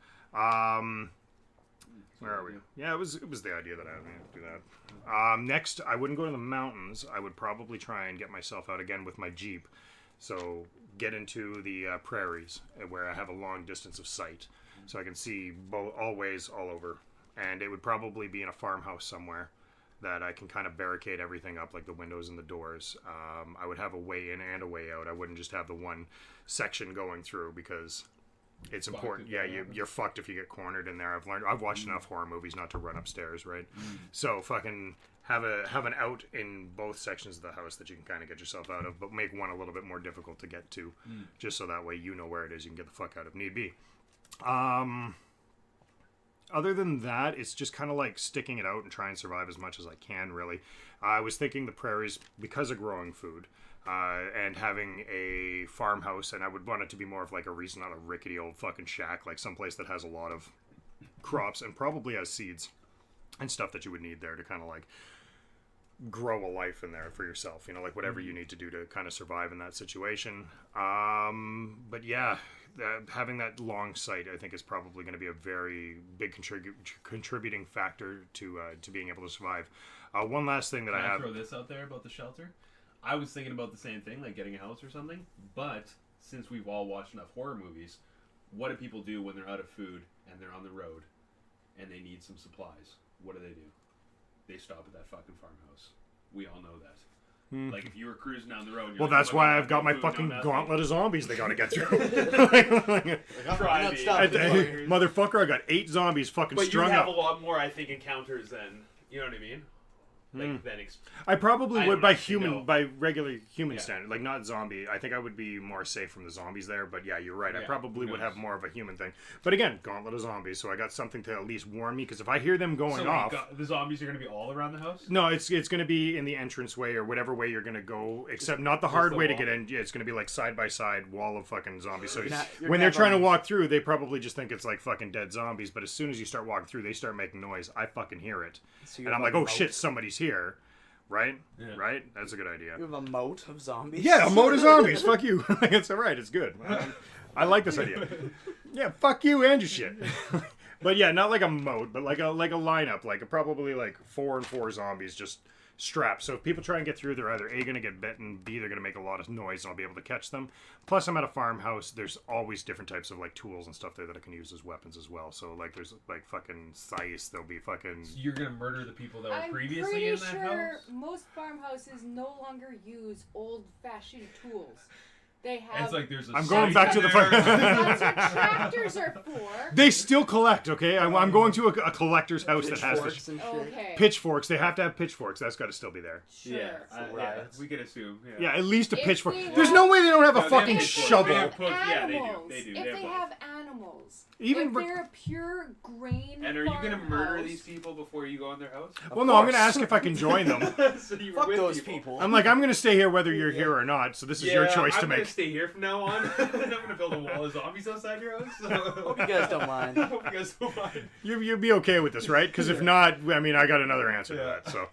Speaker 1: Where are we? Yeah, it was the idea that I needed to do that. Next, I wouldn't go to the mountains. I would probably try and get myself out again with my Jeep. So get into the prairies where I have a long distance of sight. So I can see always all over. And it would probably be in a farmhouse somewhere that I can kind of barricade everything up, like the windows and the doors. I would have a way in and a way out. I wouldn't just have the one section going through because... it's important. Yeah, you're fucked if you get cornered in there. I've watched enough horror movies not to run upstairs, right? So fucking have an out in both sections of the house that you can kind of get yourself out of, but make one a little bit more difficult to get to, just so that way you know where it is. You can get the fuck out if need be. Other than that, it's just kind of like sticking it out and try and survive as much as I can, really. I was thinking the prairies, because of growing food, and having a farmhouse, and I would want it to be more of like a reason, not a rickety old fucking shack, like someplace that has a lot of crops and probably has seeds and stuff that you would need there to kind of like grow a life in there for yourself, like whatever you need to do to kind of survive in that situation. But yeah, having that long sight, I think, is probably going to be a very big contributing factor to being able to survive. One last thing that
Speaker 2: Can
Speaker 1: I have.
Speaker 2: throw this out there about the shelter? I was thinking about the same thing, like getting a house or something. But since we've all watched enough horror movies, what do people do when they're out of food and they're on the road and they need some supplies? What do? They stop at that fucking farmhouse. We all know that. Like if you were cruising down the road. And you're
Speaker 1: Well,
Speaker 2: like,
Speaker 1: that's
Speaker 2: "Oh
Speaker 1: why
Speaker 2: God,
Speaker 1: I've got
Speaker 2: no
Speaker 1: my
Speaker 2: food,
Speaker 1: fucking
Speaker 2: no nothing."
Speaker 1: gauntlet of zombies they gotta get through.
Speaker 2: Try me.
Speaker 1: Motherfucker, I got 8 zombies fucking
Speaker 2: But you
Speaker 1: strung
Speaker 2: have
Speaker 1: up.
Speaker 2: a lot more, I think, encounters than, you know what I mean? Like,
Speaker 1: I probably
Speaker 2: I
Speaker 1: would
Speaker 2: don't
Speaker 1: by
Speaker 2: actually know.
Speaker 1: by regular human
Speaker 2: Yeah.
Speaker 1: standard, like not zombie. I think I would be more safe from the zombies there, but yeah, you're right. I
Speaker 2: Yeah,
Speaker 1: probably
Speaker 2: who
Speaker 1: would
Speaker 2: knows?
Speaker 1: have more of a human thing. But again, gauntlet of zombies, so I got something to at least warn me, because if I hear them going
Speaker 2: so
Speaker 1: off...
Speaker 2: the zombies are going to be all around the house?
Speaker 1: No, it's going to be in the entranceway or whatever way you're going to go, except not the hard
Speaker 2: the
Speaker 1: way to
Speaker 2: wall.
Speaker 1: get in. Yeah, it's going to be like side by side wall of fucking zombies. So
Speaker 3: You're
Speaker 1: when they're
Speaker 3: never-
Speaker 1: trying to walk through, they probably just think it's like fucking dead zombies. But as soon as you start walking through, they start making noise. I fucking hear it,
Speaker 3: So you
Speaker 1: and I'm
Speaker 3: have
Speaker 1: like,
Speaker 3: a
Speaker 1: oh
Speaker 3: moat.
Speaker 1: shit, somebody's here, right?
Speaker 2: Yeah.
Speaker 1: Right? That's a good idea.
Speaker 3: You have a moat of zombies.
Speaker 1: Yeah, a moat of zombies. Fuck you. It's all right. It's good. I like this idea. Yeah, fuck you and your shit. But yeah, not like a moat, but like a lineup, like probably like 4 and 4 zombies just strapped. So if people try and get through, they're either A, going to get bitten, B, they're going to make a lot of noise and I'll be able to catch them. Plus, I'm at a farmhouse. There's always different types of like tools and stuff there that I can use as weapons as well. So like there's like fucking scythes. There'll be fucking...
Speaker 2: You're going to murder the people that were
Speaker 4: I'm
Speaker 2: previously
Speaker 4: pretty
Speaker 2: in that
Speaker 4: sure
Speaker 2: house?
Speaker 4: most farmhouses no longer use old-fashioned tools. They
Speaker 2: And
Speaker 4: have.
Speaker 2: it's like there's a
Speaker 1: I'm going
Speaker 2: scythe
Speaker 1: back to the
Speaker 2: there.
Speaker 4: That's what tractors are for.
Speaker 1: They still collect, okay? I'm going to a collector's house that has
Speaker 3: Pitchforks
Speaker 1: the
Speaker 3: and shit.
Speaker 4: Okay.
Speaker 1: pitchforks. They have to have pitchforks. That's got to still be there.
Speaker 4: Sure.
Speaker 2: Yeah,
Speaker 3: Right.
Speaker 2: we could assume.
Speaker 1: Yeah, at least a
Speaker 4: If
Speaker 1: pitchfork.
Speaker 4: we
Speaker 1: There's
Speaker 4: have-
Speaker 1: no way they don't have a
Speaker 2: No, they
Speaker 1: fucking
Speaker 2: have
Speaker 4: If
Speaker 1: shovel.
Speaker 4: they
Speaker 2: They
Speaker 4: have
Speaker 2: have both- yeah, they do.
Speaker 4: animals,
Speaker 2: They do.
Speaker 4: if
Speaker 2: They have
Speaker 4: they
Speaker 2: both.
Speaker 4: have animals,
Speaker 1: Even
Speaker 4: if
Speaker 1: for-
Speaker 4: they're a pure grain
Speaker 2: And are you going to murder
Speaker 4: farmhouse-
Speaker 2: these people before you go in their house?
Speaker 1: Well, no, I'm going to ask if I can join them.
Speaker 2: So you were
Speaker 3: Fuck
Speaker 2: with
Speaker 3: those people.
Speaker 1: I'm like, I'm going to stay here whether you're here or not. So this is your choice to
Speaker 2: I'm
Speaker 1: make.
Speaker 2: gonna stay here from now on. I'm gonna build a wall of zombies outside your house.
Speaker 3: Hope you guys don't mind.
Speaker 2: I hope you guys don't mind.
Speaker 1: You'd be okay with this, right? Because if not, I mean, I got another answer to that. So,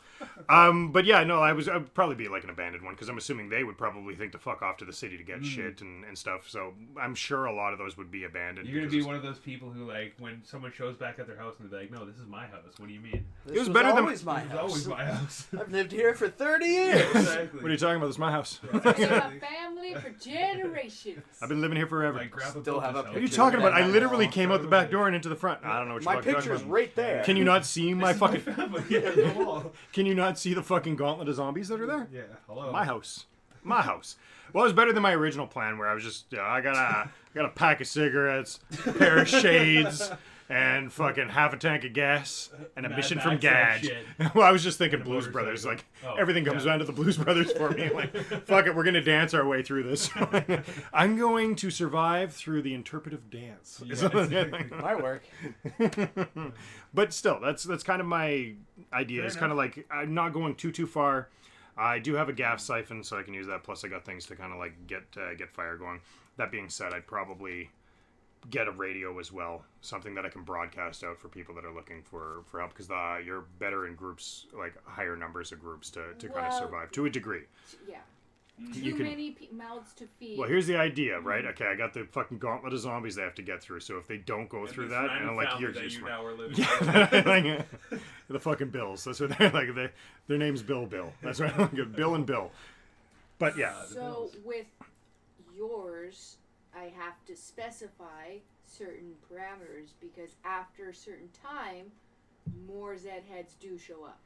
Speaker 1: but yeah, no, I'd probably be like an abandoned one because I'm assuming they would probably think to fuck off to the city to get shit and stuff. So I'm sure a lot of those would be abandoned.
Speaker 2: You're gonna
Speaker 1: because
Speaker 2: be one of those people who, like, when someone shows back at their house and they're like, "No, this is my house." What do you mean?
Speaker 3: This
Speaker 1: was better than-
Speaker 3: always my
Speaker 2: It's
Speaker 3: house.
Speaker 2: always my house.
Speaker 3: I've lived here for 30 years.
Speaker 2: Exactly.
Speaker 1: What are you talking about? This is my house.
Speaker 4: It's been a family for generations.
Speaker 1: I've been living here forever.
Speaker 2: Like, grab a
Speaker 5: Still have a
Speaker 1: What are you
Speaker 5: picture
Speaker 1: talking
Speaker 5: of
Speaker 1: about?
Speaker 5: that
Speaker 1: I
Speaker 5: on
Speaker 1: literally
Speaker 5: the
Speaker 1: came
Speaker 5: wall.
Speaker 1: out the back door and into the front. I don't know what you're
Speaker 5: My
Speaker 1: fucking talking
Speaker 5: picture's
Speaker 1: about.
Speaker 5: right there.
Speaker 1: Can you not see my fucking...
Speaker 2: family. Yeah, the wall.
Speaker 1: Can you not see the fucking gauntlet of zombies that are there?
Speaker 2: Yeah, hello.
Speaker 1: My house. My house. Well, it was better than my original plan where I was just, I got a pack of cigarettes, a pair of shades, and fucking half a tank of gas, and a
Speaker 2: Mad
Speaker 1: mission
Speaker 2: Max
Speaker 1: from
Speaker 2: that
Speaker 1: Gad.
Speaker 2: shit.
Speaker 1: Well, I was just thinking
Speaker 2: And a
Speaker 1: Blues
Speaker 2: motorcycle.
Speaker 1: Brothers. Like,
Speaker 2: Oh,
Speaker 1: everything comes
Speaker 2: yeah.
Speaker 1: down to the Blues Brothers for me. Like, fuck it, we're going to dance our way through this. I'm going to survive through the interpretive dance.
Speaker 2: Yeah, exactly.
Speaker 5: Might work.
Speaker 1: But still, that's kind of my idea.
Speaker 2: Fair
Speaker 1: It's kind of like, I'm not going too far. I do have a gas siphon, so I can use that. Plus, I got things to kind of like get fire going. That being said, I'd probably get a radio as well, something that I can broadcast out for people that are looking for help. Because you're better in groups, like higher numbers of groups to kind of
Speaker 4: Well,
Speaker 1: survive to a degree.
Speaker 4: Yeah.
Speaker 1: You
Speaker 4: Too
Speaker 1: can-
Speaker 4: many mouths to feed.
Speaker 1: Well, here's the idea, right? Okay, I got the fucking gauntlet of zombies they have to get through. So if they don't go through that, and I'm like, you're
Speaker 2: that
Speaker 1: just
Speaker 2: you now are living.
Speaker 1: yeah, like, the fucking Bills. That's what they're like. Their name's Bill. That's right. Like, Bill and Bill. But yeah,
Speaker 4: So with yours, I have to specify certain parameters because after a certain time, more Zed heads do show up.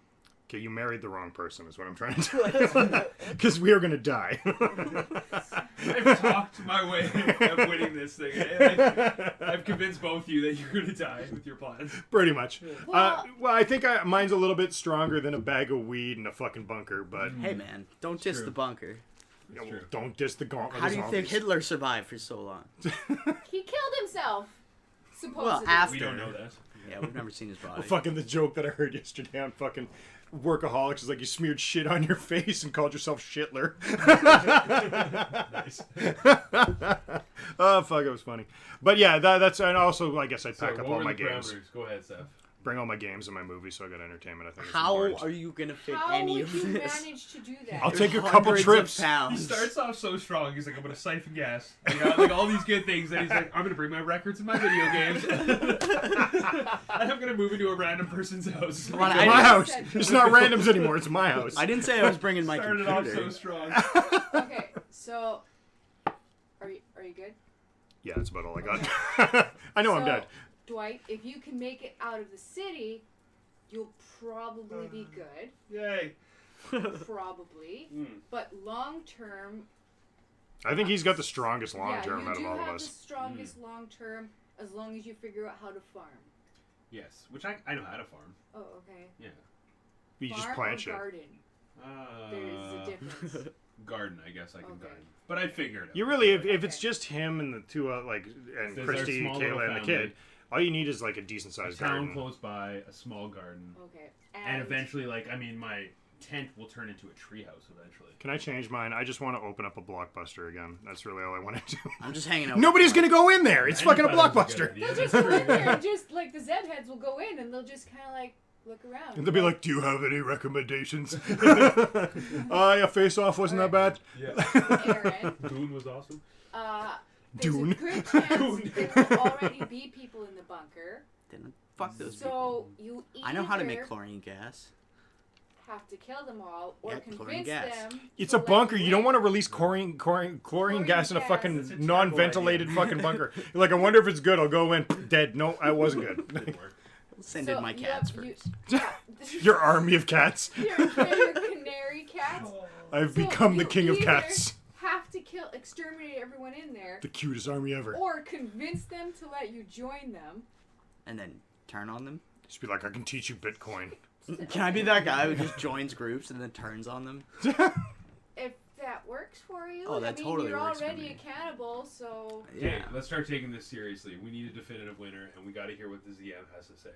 Speaker 1: okay, you married the wrong person. Is what I'm trying to tell you. Because we are gonna die.
Speaker 2: I've talked my way of winning this thing. I've convinced both you that you're going to die with your plans.
Speaker 1: Pretty much.
Speaker 4: Well-
Speaker 1: Well, I think mine's a little bit stronger than a bag of weed and a fucking bunker. But
Speaker 3: Hey man, don't diss
Speaker 2: true.
Speaker 3: the bunker.
Speaker 1: you know,
Speaker 2: true.
Speaker 1: don't diss the gauntlet.
Speaker 3: How
Speaker 1: of
Speaker 3: do you think
Speaker 1: zombies.
Speaker 3: Hitler survived for so long?
Speaker 4: He killed himself. Supposedly.
Speaker 3: Well, after.
Speaker 2: We don't know that.
Speaker 3: Yeah, we've never seen his body.
Speaker 1: Fucking the joke that I heard yesterday on fucking Workaholics is like you smeared shit on your face and called yourself Shitler.
Speaker 2: Nice.
Speaker 1: Oh fuck, it was funny. But yeah, that's and also I guess I'd
Speaker 2: So
Speaker 1: pack up
Speaker 2: what
Speaker 1: all
Speaker 2: were
Speaker 1: my
Speaker 2: the
Speaker 1: games,
Speaker 2: parameters? Go ahead, Steph.
Speaker 1: bring all my games and my movies, so I got entertainment. I think. It's
Speaker 3: How
Speaker 1: important.
Speaker 3: are you gonna fit
Speaker 4: How
Speaker 3: any
Speaker 4: would
Speaker 3: of
Speaker 4: you
Speaker 3: this?
Speaker 4: manage to do that?
Speaker 1: I'll take a
Speaker 3: There's
Speaker 1: couple
Speaker 3: hundreds
Speaker 1: trips.
Speaker 3: Of
Speaker 2: He
Speaker 3: pounds.
Speaker 2: starts off so strong. He's like, I'm gonna siphon gas. I got like all these good things, and he's like, I'm gonna bring my records and my video games, and I'm gonna move into a random person's house.
Speaker 3: Come on,
Speaker 1: It's
Speaker 3: I
Speaker 1: my
Speaker 3: didn't-
Speaker 1: house. It's not randoms anymore. It's my house.
Speaker 3: I didn't say I was bringing my
Speaker 2: Started off
Speaker 3: computer.
Speaker 2: so strong.
Speaker 4: Okay, so are you good?
Speaker 1: Yeah, that's about all I got. I know I'm
Speaker 4: So,
Speaker 1: dead.
Speaker 4: Dwight, if you can make it out of the city, you'll probably be good.
Speaker 2: Yay.
Speaker 4: Probably.
Speaker 2: Mm.
Speaker 4: But long term,
Speaker 1: I think he's got the strongest long
Speaker 4: yeah,
Speaker 1: term
Speaker 4: you
Speaker 1: out of
Speaker 4: do
Speaker 1: all of
Speaker 4: have the
Speaker 1: us.
Speaker 4: strongest long term as long as you figure out how to farm.
Speaker 2: Yes, which I know how to farm.
Speaker 4: Oh, okay.
Speaker 2: Yeah.
Speaker 1: You just
Speaker 4: Farm
Speaker 1: plant
Speaker 4: or
Speaker 1: shit.
Speaker 4: garden? There's a difference.
Speaker 2: Garden, I guess I can
Speaker 4: Okay.
Speaker 2: garden. But I'd figure it out.
Speaker 1: You really, if
Speaker 4: Okay.
Speaker 1: it's just him and the two, like, and
Speaker 2: There's our
Speaker 1: Christy,
Speaker 2: small little
Speaker 1: Kayla, and the
Speaker 2: family.
Speaker 1: kid, all you need is like a decent
Speaker 2: a
Speaker 1: sized
Speaker 2: town
Speaker 1: garden.
Speaker 2: close by, a small garden,
Speaker 4: Okay.
Speaker 2: and eventually, like, I mean, my tent will turn into a treehouse eventually.
Speaker 1: Can I change mine? I just want to open up a Blockbuster again. That's really all I want to do.
Speaker 3: I'm just hanging out.
Speaker 1: Nobody's
Speaker 3: with
Speaker 1: gonna go in there. It's fucking a
Speaker 2: Anybody's good
Speaker 1: Blockbuster.
Speaker 2: idea.
Speaker 4: They'll just
Speaker 2: That's
Speaker 4: go in
Speaker 2: true.
Speaker 4: there and just like the Zed heads will go in and they'll just kind of like look around.
Speaker 1: And they'll be like, "Do you have any recommendations?" Yeah, Face Off wasn't that bad.
Speaker 2: Yeah.
Speaker 4: Aaron,
Speaker 2: Dune was awesome.
Speaker 4: there's
Speaker 1: Dune.
Speaker 4: a good chance there will already be people in the bunker.
Speaker 3: Didn't fuck those people.
Speaker 4: So you either
Speaker 3: I know how to make chlorine gas.
Speaker 4: have to kill them all or
Speaker 3: Yeah, chlorine
Speaker 4: convince
Speaker 3: gas.
Speaker 4: them.
Speaker 1: It's
Speaker 4: to
Speaker 1: a
Speaker 4: let
Speaker 1: bunker. You don't
Speaker 4: in.
Speaker 1: want to release chlorine gas in a
Speaker 4: gas.
Speaker 1: fucking
Speaker 2: That's a terrible
Speaker 1: non-ventilated
Speaker 2: idea.
Speaker 1: fucking bunker. You're like, I wonder if it's good. I'll go in. Dead. No, I wasn't good.
Speaker 2: Didn't work.
Speaker 3: Send
Speaker 4: So
Speaker 3: in my
Speaker 4: you
Speaker 3: cats
Speaker 4: have- you-
Speaker 3: first.
Speaker 4: yeah.
Speaker 1: Your army of cats.
Speaker 4: your canary cats.
Speaker 1: I've
Speaker 4: So
Speaker 1: become the
Speaker 4: you
Speaker 1: king of
Speaker 4: either
Speaker 1: cats.
Speaker 4: Have to exterminate everyone in there,
Speaker 1: The cutest army ever.
Speaker 4: or convince them to let you join them.
Speaker 3: And then turn on them.
Speaker 1: Just be like, I can teach you Bitcoin.
Speaker 3: Can I be that guy who just joins groups and then turns on them?
Speaker 4: If that works for you.
Speaker 3: Oh, that
Speaker 4: I mean,
Speaker 3: totally
Speaker 4: you're
Speaker 3: works for
Speaker 4: already
Speaker 3: me.
Speaker 4: a cannibal, so
Speaker 2: Okay, let's start taking this seriously. We need a definitive winner, and we got to hear what the ZM has to say.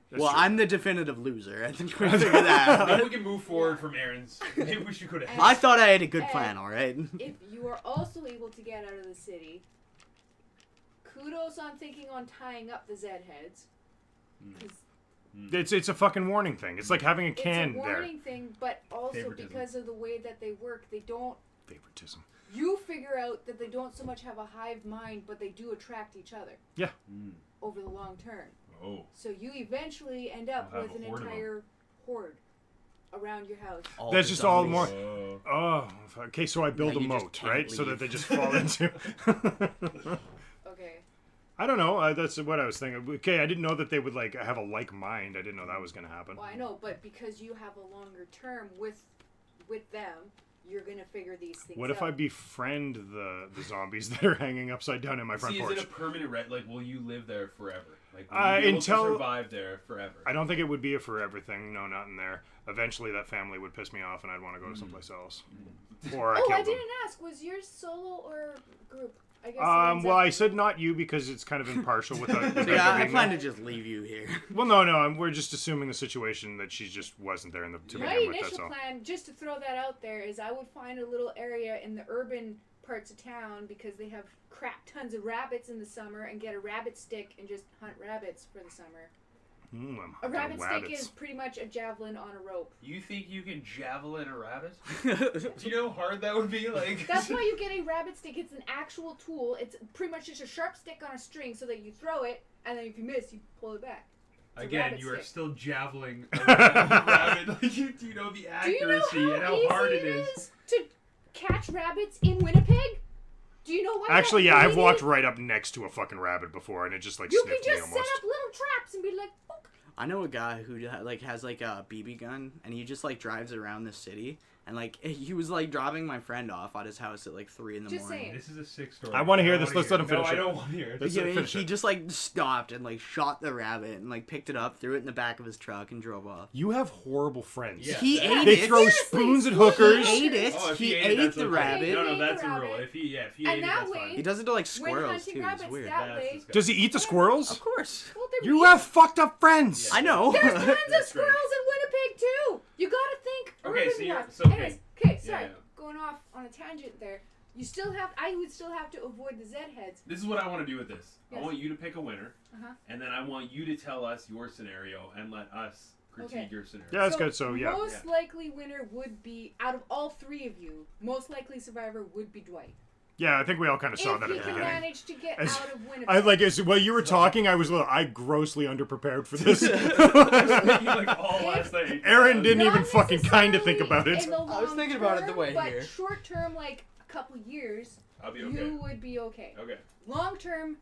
Speaker 1: That's
Speaker 3: Well,
Speaker 1: true.
Speaker 3: I'm the definitive loser. I think we figured that
Speaker 2: Maybe
Speaker 3: out.
Speaker 2: we can move forward from Aaron's. Maybe we should go to.
Speaker 3: I thought I had a good plan, alright?
Speaker 4: if you are also able to get out of the city, kudos on thinking on tying up the Zed heads. 'Cause
Speaker 1: It's a fucking warning thing. It's like having a can
Speaker 4: it's a
Speaker 1: there.
Speaker 4: warning thing, but also
Speaker 2: Favoritism.
Speaker 4: because of the way that they work, they don't.
Speaker 1: Favoritism.
Speaker 4: You figure out that they don't so much have a hive mind, but they do attract each other
Speaker 1: Yeah.
Speaker 4: over the long term.
Speaker 2: Oh.
Speaker 4: So you eventually end up
Speaker 2: I'll have
Speaker 4: with
Speaker 2: a
Speaker 4: an
Speaker 2: horde of 'em.
Speaker 4: entire horde. around your house.
Speaker 1: That's
Speaker 3: the
Speaker 1: just all
Speaker 3: zombies.
Speaker 1: more.
Speaker 2: Whoa.
Speaker 1: Oh, okay. So I build
Speaker 3: Now
Speaker 1: a
Speaker 3: you just
Speaker 1: moat,
Speaker 3: can't
Speaker 1: right? So that
Speaker 3: leave.
Speaker 1: they just fall into.
Speaker 4: Okay.
Speaker 1: I don't know. That's what I was thinking. Okay, I didn't know that they would like have a like mind. I didn't know that was gonna happen.
Speaker 4: Well, I know, but because you have a longer term with them, you're gonna figure these things
Speaker 1: What
Speaker 4: out.
Speaker 1: if I befriend the zombies that are hanging upside down in my front
Speaker 2: See,
Speaker 1: porch?
Speaker 2: is it a permanent like, will you live there forever? Like, will you be able to survive there forever?
Speaker 1: I don't think it would be a forever thing. No, not in there. Eventually, that family would piss me off, and I'd want to go to someplace else. Or I
Speaker 4: Oh,
Speaker 1: kill
Speaker 4: I
Speaker 1: them.
Speaker 4: didn't ask. Was yours solo or group? I guess. It ends
Speaker 1: Well,
Speaker 4: up-
Speaker 1: I said not you because it's kind of impartial without.
Speaker 3: So
Speaker 1: without
Speaker 3: yeah, I
Speaker 1: being
Speaker 3: plan
Speaker 1: there.
Speaker 3: to just leave you here.
Speaker 1: Well, no. We're just assuming the situation that she just wasn't there in the to
Speaker 4: My
Speaker 1: begin with. That's
Speaker 4: initial
Speaker 1: all.
Speaker 4: plan, just to throw that out there, is I would find a little area in the urban parts of town because they have crap tons of rabbits in the summer, and get a rabbit stick and just hunt rabbits for the summer.
Speaker 1: I'm
Speaker 4: A
Speaker 1: hunting
Speaker 4: rabbit stick
Speaker 1: rabbits.
Speaker 4: is pretty much a javelin on a rope.
Speaker 2: You think you can javelin a rabbit? Do you know how hard that would be? Like,
Speaker 4: That's why you get a rabbit stick. It's an actual tool. It's pretty much just a sharp stick on a string so that you throw it, and then if you miss, you pull it back. It's a
Speaker 2: again,
Speaker 4: rabbit
Speaker 2: you are
Speaker 4: stick.
Speaker 2: still javeling a rabbit. Like, do you know the
Speaker 4: Do you know
Speaker 2: accuracy and how hard it is?
Speaker 4: to catch rabbits in Winnipeg? Do you know what?
Speaker 1: Actually,
Speaker 4: that
Speaker 1: yeah, I've
Speaker 4: really
Speaker 1: walked
Speaker 4: is?
Speaker 1: right up next to a fucking rabbit before, and it just like
Speaker 4: You can
Speaker 1: sniffed me
Speaker 4: just set
Speaker 1: almost.
Speaker 4: up little traps and be like, "Boop."
Speaker 3: I know a guy who like has like a BB gun, and he just like drives around the city, and like he was like dropping my friend off at his house at like 3 in the
Speaker 4: Just
Speaker 3: morning.
Speaker 4: saying.
Speaker 2: This is a sick story.
Speaker 1: I wanna hear
Speaker 2: don't
Speaker 1: this.
Speaker 2: wanna
Speaker 1: Let's let him
Speaker 2: it.
Speaker 1: finish
Speaker 2: No,
Speaker 1: it.
Speaker 2: I don't want to hear it.
Speaker 1: Let's
Speaker 3: Yeah,
Speaker 1: finish
Speaker 3: he
Speaker 1: it.
Speaker 3: just like stopped and like shot the rabbit and like picked it up, threw it in the back of his truck, and drove off.
Speaker 1: You have horrible friends.
Speaker 2: Yeah.
Speaker 3: He ate
Speaker 1: They
Speaker 3: it.
Speaker 1: throw
Speaker 4: Seriously,
Speaker 1: spoons at
Speaker 4: he
Speaker 1: hookers.
Speaker 3: He ate it.
Speaker 2: Oh, if
Speaker 3: he
Speaker 2: it,
Speaker 3: ate
Speaker 2: that's
Speaker 3: the
Speaker 2: okay.
Speaker 3: rabbit.
Speaker 2: No,
Speaker 4: He ate
Speaker 2: that's
Speaker 4: the
Speaker 2: a rule.
Speaker 4: rabbit.
Speaker 2: If he ate
Speaker 4: And
Speaker 2: it,
Speaker 4: that
Speaker 2: that's
Speaker 4: way-
Speaker 2: fine.
Speaker 3: He does it to like
Speaker 4: When
Speaker 3: squirrels
Speaker 4: hunting
Speaker 3: too.
Speaker 4: rabbits
Speaker 3: It's weird.
Speaker 4: that
Speaker 2: That's
Speaker 4: way,
Speaker 2: disgusting.
Speaker 1: Does he eat the squirrels?
Speaker 3: Of course.
Speaker 4: well, they're
Speaker 1: You
Speaker 4: meat.
Speaker 1: have fucked up friends.
Speaker 3: I know.
Speaker 4: There's tons of
Speaker 2: That's
Speaker 4: squirrels
Speaker 2: great.
Speaker 4: in Winnipeg too. You gotta think.
Speaker 2: Okay,
Speaker 4: urban
Speaker 2: so you're-
Speaker 4: wise.
Speaker 2: so, okay.
Speaker 4: Anyways, okay, sorry,
Speaker 2: Yeah.
Speaker 4: going off on a tangent there. You still have. I would still have to avoid the Zed heads.
Speaker 2: This is what I want to do with this.
Speaker 4: Yes.
Speaker 2: I want you to pick a winner,
Speaker 4: Uh-huh. and
Speaker 2: and then I want you to tell us your scenario and let us critique
Speaker 4: Okay.
Speaker 2: your scenario.
Speaker 1: Yeah, that's good. So yeah,
Speaker 4: Most likely winner would be out of all three of you. Most likely survivor would be Dwight.
Speaker 1: yeah. I think we all kind of saw
Speaker 4: If
Speaker 1: that
Speaker 4: he
Speaker 1: at the
Speaker 4: can
Speaker 1: beginning.
Speaker 4: manage to get
Speaker 1: As-
Speaker 4: out of Winnipeg.
Speaker 1: I like as while you were talking, I grossly underprepared for this.
Speaker 2: Like all last night.
Speaker 1: Aaron didn't
Speaker 4: Not
Speaker 1: even fucking kind of think
Speaker 4: necessarily
Speaker 1: about it.
Speaker 4: in the
Speaker 3: I was
Speaker 4: long
Speaker 3: thinking about it the
Speaker 4: term,
Speaker 3: way
Speaker 4: but
Speaker 3: here.
Speaker 4: short term, like a couple years,
Speaker 2: I'll be okay.
Speaker 4: you would be okay.
Speaker 2: Okay.
Speaker 4: Long term,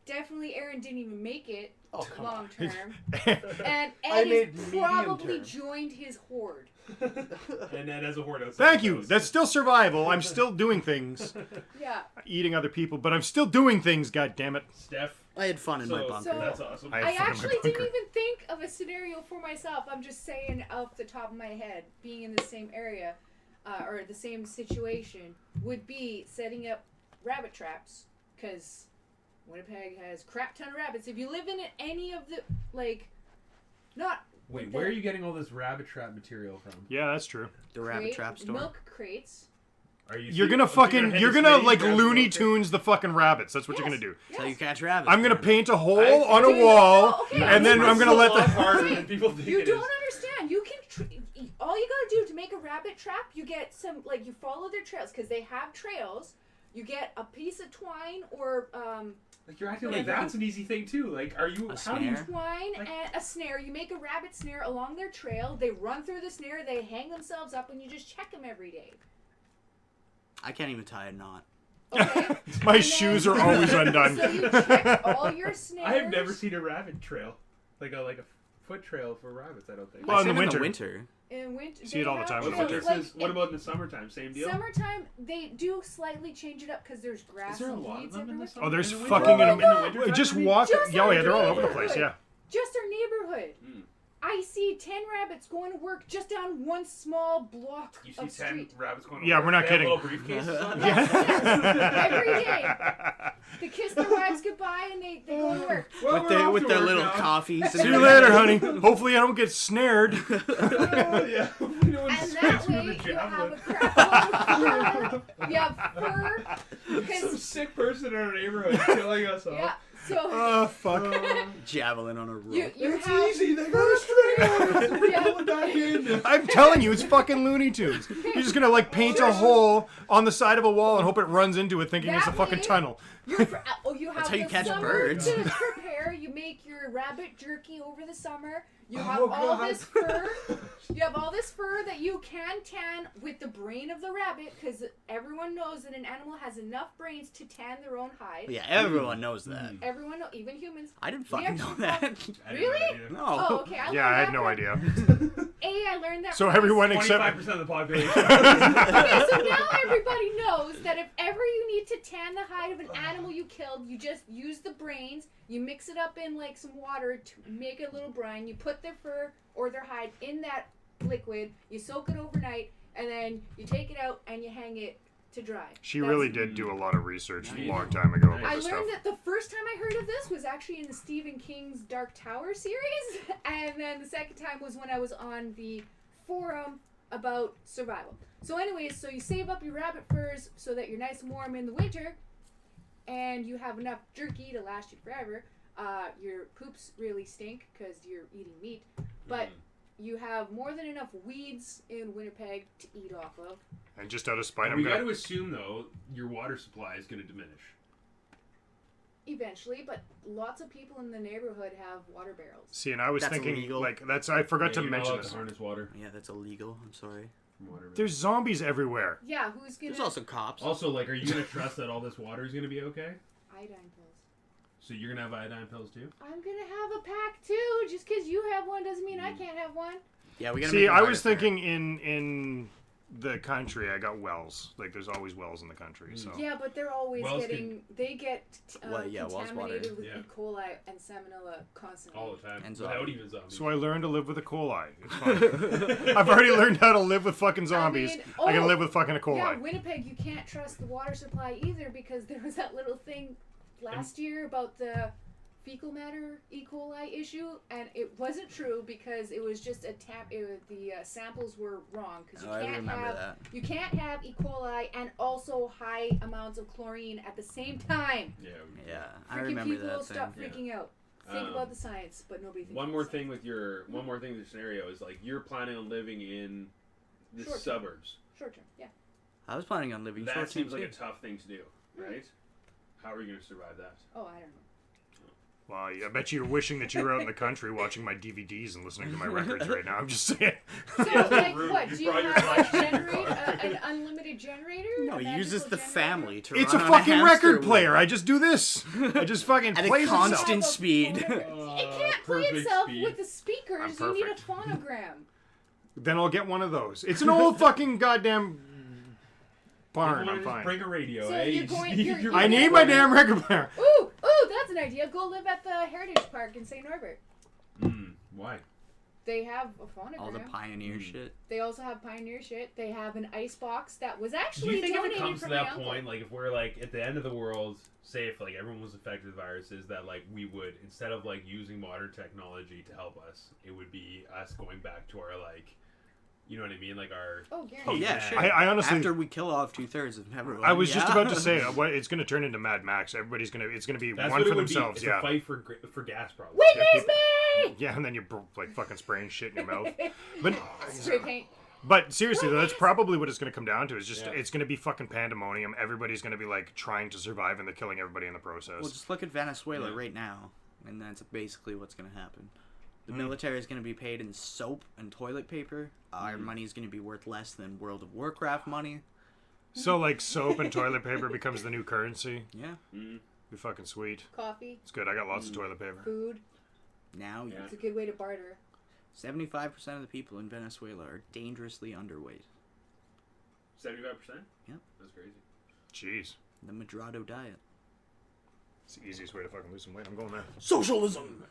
Speaker 4: definitely Aaron didn't even make it.
Speaker 3: Oh, come on.
Speaker 4: Long term, and
Speaker 3: I
Speaker 4: Ed
Speaker 3: made
Speaker 4: has
Speaker 3: medium
Speaker 4: probably
Speaker 3: term.
Speaker 4: joined his horde.
Speaker 2: And then as a horde outside
Speaker 1: Thank
Speaker 2: the
Speaker 1: you.
Speaker 2: house.
Speaker 1: That's still survival. I'm still doing things,
Speaker 4: Yeah.
Speaker 1: eating other people, but I'm still doing things. God damn it!
Speaker 2: Steph.
Speaker 3: I had fun in my
Speaker 2: So,
Speaker 3: bunker.
Speaker 2: that's awesome.
Speaker 1: I-
Speaker 4: I
Speaker 1: had fun in my
Speaker 4: actually didn't
Speaker 1: bunker.
Speaker 4: even think of a scenario for myself. I'm just saying off the top of my head, being in the same area or the same situation would be setting up rabbit traps because Winnipeg has crap ton of rabbits. If you live in any of the not
Speaker 2: Wait,
Speaker 4: the
Speaker 2: where are you getting all this rabbit trap material from?
Speaker 1: Yeah, that's true.
Speaker 3: The rabbit
Speaker 4: crate-
Speaker 3: trap store.
Speaker 4: milk crates.
Speaker 2: Are you?
Speaker 1: You're gonna
Speaker 2: so
Speaker 1: fucking,
Speaker 2: head
Speaker 1: you're
Speaker 2: to
Speaker 1: gonna
Speaker 2: Smitty's,
Speaker 1: like
Speaker 2: grab
Speaker 1: Looney
Speaker 2: milk crate?
Speaker 1: Tunes the fucking rabbits. That's what you're
Speaker 4: Yes.
Speaker 1: gonna do.
Speaker 3: That's how you
Speaker 4: Yes.
Speaker 3: catch rabbits.
Speaker 1: I'm gonna
Speaker 3: man.
Speaker 1: paint a hole
Speaker 2: I-
Speaker 1: on a
Speaker 4: Do you
Speaker 1: wall,
Speaker 4: know- okay,
Speaker 1: and then
Speaker 4: this
Speaker 1: I'm
Speaker 4: is
Speaker 1: gonna
Speaker 4: a
Speaker 1: let
Speaker 2: lot
Speaker 1: the.
Speaker 2: harder
Speaker 4: Okay,
Speaker 2: than people think
Speaker 4: You
Speaker 2: it
Speaker 4: don't
Speaker 2: is.
Speaker 4: understand. You can all you gotta do to make a rabbit trap, you get some you follow their trails because they have trails. You get a piece of twine or
Speaker 2: Like you're acting
Speaker 3: Yeah,
Speaker 2: like
Speaker 3: you
Speaker 2: that's an easy thing too. Like, are you?
Speaker 3: A
Speaker 2: How do you?
Speaker 3: snare?
Speaker 4: twine
Speaker 2: Like-
Speaker 4: and a snare. You make a rabbit snare along their trail. They run through the snare. They hang themselves up, and you just check them every day.
Speaker 3: I can't even tie a knot.
Speaker 4: Okay.
Speaker 1: My
Speaker 4: And
Speaker 1: shoes
Speaker 4: then-
Speaker 1: are always undone.
Speaker 4: So you check all your snares.
Speaker 2: I have never seen a rabbit trail, like a foot trail for rabbits. I don't think.
Speaker 1: Well,
Speaker 3: I
Speaker 1: in the
Speaker 3: said
Speaker 1: winter.
Speaker 4: in winter.
Speaker 1: See it all the time in the
Speaker 2: What
Speaker 1: winter.
Speaker 2: about, what about in the summertime? Same deal.
Speaker 4: Summertime, they do slightly change it up because there's grass
Speaker 2: Is there a
Speaker 4: and
Speaker 2: lot of
Speaker 4: weeds
Speaker 2: them in the
Speaker 4: everywhere.
Speaker 2: summer?
Speaker 1: Oh, there's
Speaker 2: In the
Speaker 1: fucking
Speaker 2: winter?
Speaker 1: in
Speaker 2: In the winter
Speaker 1: just
Speaker 2: time, I mean?
Speaker 1: walk.
Speaker 4: Just
Speaker 1: Yeah,
Speaker 4: our
Speaker 1: yeah, they're all over the
Speaker 4: neighborhood.
Speaker 1: place. Yeah.
Speaker 4: Just our neighborhood.
Speaker 2: Mm.
Speaker 4: I see 10 rabbits going to work just down one small block
Speaker 2: You see
Speaker 4: of
Speaker 2: 10
Speaker 4: street.
Speaker 2: rabbits going.
Speaker 1: Yeah,
Speaker 2: to
Speaker 1: we're
Speaker 2: work?
Speaker 1: not
Speaker 2: They have
Speaker 1: kidding.
Speaker 2: little briefcases on.
Speaker 4: Yes, every day. They kiss their wives goodbye and they go to work.
Speaker 2: Well,
Speaker 3: with
Speaker 2: we're
Speaker 3: their
Speaker 2: off
Speaker 3: with
Speaker 2: to
Speaker 3: their
Speaker 2: work
Speaker 3: little
Speaker 2: now.
Speaker 3: coffees.
Speaker 1: See you later, honey. Hopefully, I don't get snared.
Speaker 2: Oh, yeah. You know,
Speaker 4: And
Speaker 2: it's
Speaker 4: that
Speaker 2: straight
Speaker 4: way
Speaker 2: through the
Speaker 4: you have
Speaker 2: javelin.
Speaker 4: a crap load of fur. You have fur.
Speaker 2: Some
Speaker 4: Because,
Speaker 2: sick person in our neighborhood killing us all.
Speaker 4: yeah, so
Speaker 1: Oh fuck.
Speaker 3: Javelin on a rope.
Speaker 4: you
Speaker 2: It's
Speaker 4: have...
Speaker 2: easy. They got a string on it. We're
Speaker 4: Yeah.
Speaker 2: going back in.
Speaker 1: I'm telling you, it's fucking Looney Tunes. You're just gonna like paint a hole on the side of a wall and hope it runs into it, thinking it's a
Speaker 4: That
Speaker 1: fucking
Speaker 4: way-
Speaker 1: tunnel.
Speaker 4: You have
Speaker 3: That's how you
Speaker 4: the
Speaker 3: catch
Speaker 4: summer
Speaker 3: birds.
Speaker 4: to prepare. You make your rabbit jerky over the summer. You have all this fur. You have all this fur that you can tan with the brain of the rabbit, because everyone knows that an animal has enough brains to tan their own hide.
Speaker 3: Yeah, everyone knows that.
Speaker 4: Everyone, even humans.
Speaker 3: I didn't fucking know that.
Speaker 4: Really?
Speaker 3: No.
Speaker 4: Oh, okay.
Speaker 1: I had no idea.
Speaker 4: I learned that.
Speaker 1: So
Speaker 4: from
Speaker 1: everyone
Speaker 4: this.
Speaker 1: except
Speaker 2: 25% of the population.
Speaker 4: Okay, so now everybody knows that if ever you need to tan the hide of an animal you killed, you just use the brains, you mix it up in like some water to make a little brine, you put their fur or their hide in that liquid, you soak it overnight, and then you take it out and you hang it to dry.
Speaker 1: She really did do a lot of research a long time ago about
Speaker 4: I
Speaker 1: this
Speaker 4: learned
Speaker 1: stuff.
Speaker 4: that the first time I heard of this was actually in the Stephen King's Dark Tower series, and then the second time was when I was on the forum about survival. So anyways, so you save up your rabbit furs so that you're nice and warm in the winter, and you have enough jerky to last you forever. Your poops really stink because you're eating meat, but you have more than enough weeds in Winnipeg to eat off of.
Speaker 1: And just out of spite,
Speaker 2: We got to assume, though, your water supply is going to diminish.
Speaker 4: Eventually, but lots of people in the neighborhood have water barrels.
Speaker 1: See, and I was
Speaker 3: That's
Speaker 1: thinking,
Speaker 3: illegal.
Speaker 1: like, I forgot to
Speaker 2: you're not
Speaker 1: mention
Speaker 2: allowed
Speaker 1: this.
Speaker 2: to harness water
Speaker 3: Yeah, that's illegal. I'm sorry.
Speaker 2: from water.
Speaker 1: There's zombies everywhere.
Speaker 4: Yeah, who's gonna...
Speaker 3: There's also cops.
Speaker 2: Also, like, are you going to trust that all this water is going to be okay?
Speaker 4: iodine pills.
Speaker 2: So you're going to have iodine pills, too?
Speaker 4: I'm gonna have a pack too. Just because you have one doesn't mean I can't have one.
Speaker 3: Yeah, we gotta
Speaker 1: See,
Speaker 3: make it
Speaker 1: I
Speaker 3: harder
Speaker 1: was
Speaker 3: for her.
Speaker 1: thinking in the country, I got wells. Like, there's always wells in the country, so.
Speaker 4: Yeah, but they're always
Speaker 2: Wells
Speaker 4: getting... They get
Speaker 3: Well, yeah, Wells
Speaker 4: contaminated
Speaker 3: water.
Speaker 4: with
Speaker 2: Yeah.
Speaker 4: E. coli and Salmonella constantly.
Speaker 2: All the time.
Speaker 3: And
Speaker 2: Without
Speaker 3: zombies.
Speaker 2: even zombies.
Speaker 1: So I learned to live with a coli. It's fine. I've already learned how to live with fucking zombies. I can live with fucking a coli.
Speaker 4: Yeah, Winnipeg, you can't trust the water supply either because there was that little thing last year about the fecal matter E. coli issue, and it wasn't true because it was just the samples were wrong because
Speaker 3: I remember that.
Speaker 4: you can't have E. coli and also high amounts of chlorine at the same time.
Speaker 2: Yeah.
Speaker 3: Yeah, I
Speaker 4: Freaking
Speaker 3: remember
Speaker 4: people
Speaker 3: that
Speaker 4: stop
Speaker 3: thing.
Speaker 4: freaking out. Think about the science, but nobody thinks.
Speaker 2: One more
Speaker 4: about the
Speaker 2: thing with your scenario is like you're planning on living in the
Speaker 4: Short term.
Speaker 2: suburbs.
Speaker 4: short term. Yeah.
Speaker 3: I was planning on living
Speaker 2: That
Speaker 3: short
Speaker 2: seems
Speaker 3: term
Speaker 2: like
Speaker 3: too.
Speaker 2: a tough thing to do, right? How are you going to survive that?
Speaker 4: Oh, I don't know.
Speaker 1: Well, I bet you're wishing that you were out in the country watching my DVDs and listening to my records right now. I'm just saying.
Speaker 4: So, like,
Speaker 2: Rude.
Speaker 4: what?
Speaker 2: You
Speaker 4: Do you
Speaker 2: brought your
Speaker 4: have a
Speaker 2: collection.
Speaker 4: an unlimited generator?
Speaker 3: No,
Speaker 4: A
Speaker 3: he uses
Speaker 4: magical
Speaker 3: the
Speaker 4: generator?
Speaker 3: family to
Speaker 1: It's a
Speaker 3: run on
Speaker 1: fucking
Speaker 3: hamster
Speaker 1: record
Speaker 3: wheel.
Speaker 1: player. I just do this. I just fucking
Speaker 3: At a
Speaker 1: plays itself.
Speaker 3: constant-
Speaker 4: Have a
Speaker 3: speed.
Speaker 4: phonograph. It can't play
Speaker 2: Perfect
Speaker 4: itself
Speaker 2: speed.
Speaker 4: with the speakers.
Speaker 1: I'm
Speaker 4: You need a
Speaker 1: perfect.
Speaker 4: phonogram.
Speaker 1: Then I'll get one of those. It's an old fucking goddamn barn.
Speaker 2: You
Speaker 1: I'm
Speaker 2: wanna just
Speaker 1: fine.
Speaker 2: bring a radio,
Speaker 4: So
Speaker 2: eh?
Speaker 4: you're
Speaker 2: You just
Speaker 4: going-
Speaker 2: need
Speaker 4: you're-
Speaker 2: your
Speaker 4: you're
Speaker 1: I
Speaker 4: gonna-
Speaker 1: need my damn record player.
Speaker 4: Ooh, that's an idea. Go live at the Heritage Park in St. Norbert.
Speaker 2: Why?
Speaker 4: They have a phonogram.
Speaker 3: All the pioneer shit.
Speaker 4: They also have Pioneer shit. They have an ice box that was
Speaker 2: Do
Speaker 4: actually
Speaker 2: you think if
Speaker 4: donated
Speaker 2: it comes to
Speaker 4: from
Speaker 2: that
Speaker 4: my uncle.
Speaker 2: point, like if we're like at the end of the world, say if like everyone was affected with viruses, that like we would, instead of like using modern technology to help us, it would be us going back to our like, you know what I mean, like our.
Speaker 4: Oh, guaranteed.
Speaker 3: Oh yeah,
Speaker 2: Yeah.
Speaker 3: sure.
Speaker 1: I honestly.
Speaker 3: After we kill off 2/3 of everyone.
Speaker 1: I was just
Speaker 3: yeah.
Speaker 1: about to say it's going to turn into Mad Max. It's going to be
Speaker 2: That's
Speaker 1: one
Speaker 2: what
Speaker 1: for
Speaker 2: it would
Speaker 1: themselves.
Speaker 2: be. It's
Speaker 1: Yeah.
Speaker 2: a fight for gas, probably.
Speaker 4: Witness me!
Speaker 1: Yeah, and then you're like fucking spraying shit in your mouth. But
Speaker 4: Spray paint.
Speaker 1: But seriously, though, that's probably what it's going to come down to. Is just
Speaker 2: Yeah.
Speaker 1: it's going to be fucking pandemonium. Everybody's going to be like trying to survive, and they're killing everybody in the process.
Speaker 3: Well, just look at Venezuela
Speaker 2: Yeah.
Speaker 3: right now, and that's basically what's going to happen. The military is going to be paid in soap and toilet paper. Our money is going to be worth less than World of Warcraft money.
Speaker 1: So like soap and toilet paper becomes the new currency.
Speaker 3: Yeah.
Speaker 1: Be fucking sweet.
Speaker 4: Coffee,
Speaker 1: It's good. I got lots of toilet paper.
Speaker 4: food.
Speaker 3: Now,
Speaker 2: Yeah.
Speaker 4: It's a good way to barter.
Speaker 3: 75% of the people in Venezuela are dangerously underweight.
Speaker 2: 75%.
Speaker 3: Yep.
Speaker 2: That's crazy.
Speaker 1: Jeez.
Speaker 3: The Madrado diet.
Speaker 1: It's the easiest way to fucking lose some weight. I'm going there.
Speaker 3: Socialism.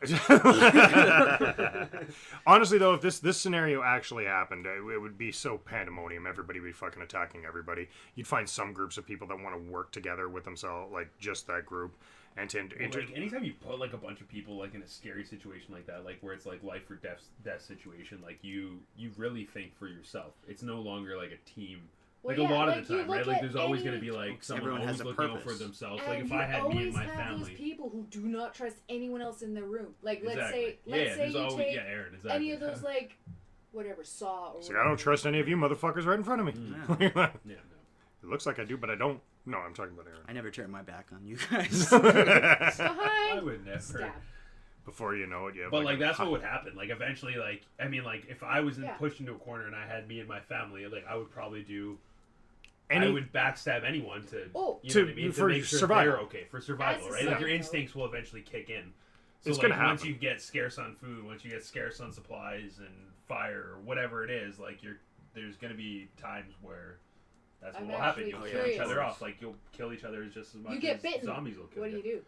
Speaker 1: Honestly, though, if this scenario actually happened, it would be so pandemonium. Everybody would be fucking attacking everybody. You'd find some groups of people that want to work together with themselves, like just that group, and to
Speaker 2: Like anytime you put like a bunch of people like in a scary situation like that, like where it's like life or death situation, like you really think for yourself. It's no longer like a team.
Speaker 4: Well,
Speaker 2: Like
Speaker 4: yeah,
Speaker 2: a lot
Speaker 4: like,
Speaker 2: of the
Speaker 4: you
Speaker 2: time,
Speaker 4: look
Speaker 2: right? Like
Speaker 4: at
Speaker 2: there's always
Speaker 4: any-
Speaker 2: going to be like someone
Speaker 3: Everyone
Speaker 2: always
Speaker 3: has a
Speaker 2: looking out for
Speaker 3: purpose.
Speaker 2: themselves.
Speaker 4: And
Speaker 2: Like if
Speaker 4: you
Speaker 2: I had me and
Speaker 4: always
Speaker 2: my
Speaker 4: have
Speaker 2: family.
Speaker 4: those people who do not trust anyone else in their room. Like let's
Speaker 2: Exactly.
Speaker 4: say let's say
Speaker 2: there's
Speaker 4: you
Speaker 2: always,
Speaker 4: take
Speaker 2: Aaron, exactly.
Speaker 4: any of those like whatever Saw or
Speaker 1: See, I don't trust any of you motherfuckers right in front of me.
Speaker 3: Yeah.
Speaker 2: Yeah, no.
Speaker 1: It looks like I do, but I don't. No, I'm talking about
Speaker 3: I never turn my back on you guys.
Speaker 1: Aaron.
Speaker 4: behind.
Speaker 2: I would never.
Speaker 4: Stab.
Speaker 1: Before you know it, you have
Speaker 2: But
Speaker 1: like
Speaker 2: that's what would happen. Like eventually, like I mean, like if I was pushed into a corner and I had me and my family, like I would probably do. I would backstab anyone to, you know what I mean? To make sure
Speaker 1: survival.
Speaker 2: they're okay for survival, right? Like your instincts will eventually kick in. So
Speaker 1: It's
Speaker 2: like
Speaker 1: gonna happen.
Speaker 2: once you get scarce on food, once you get scarce on supplies and fire or whatever it is, like there's gonna be times where that's what will happen. You'll kill each other off. Like you'll kill each other just as much as zombies will kill you.
Speaker 4: What do you do?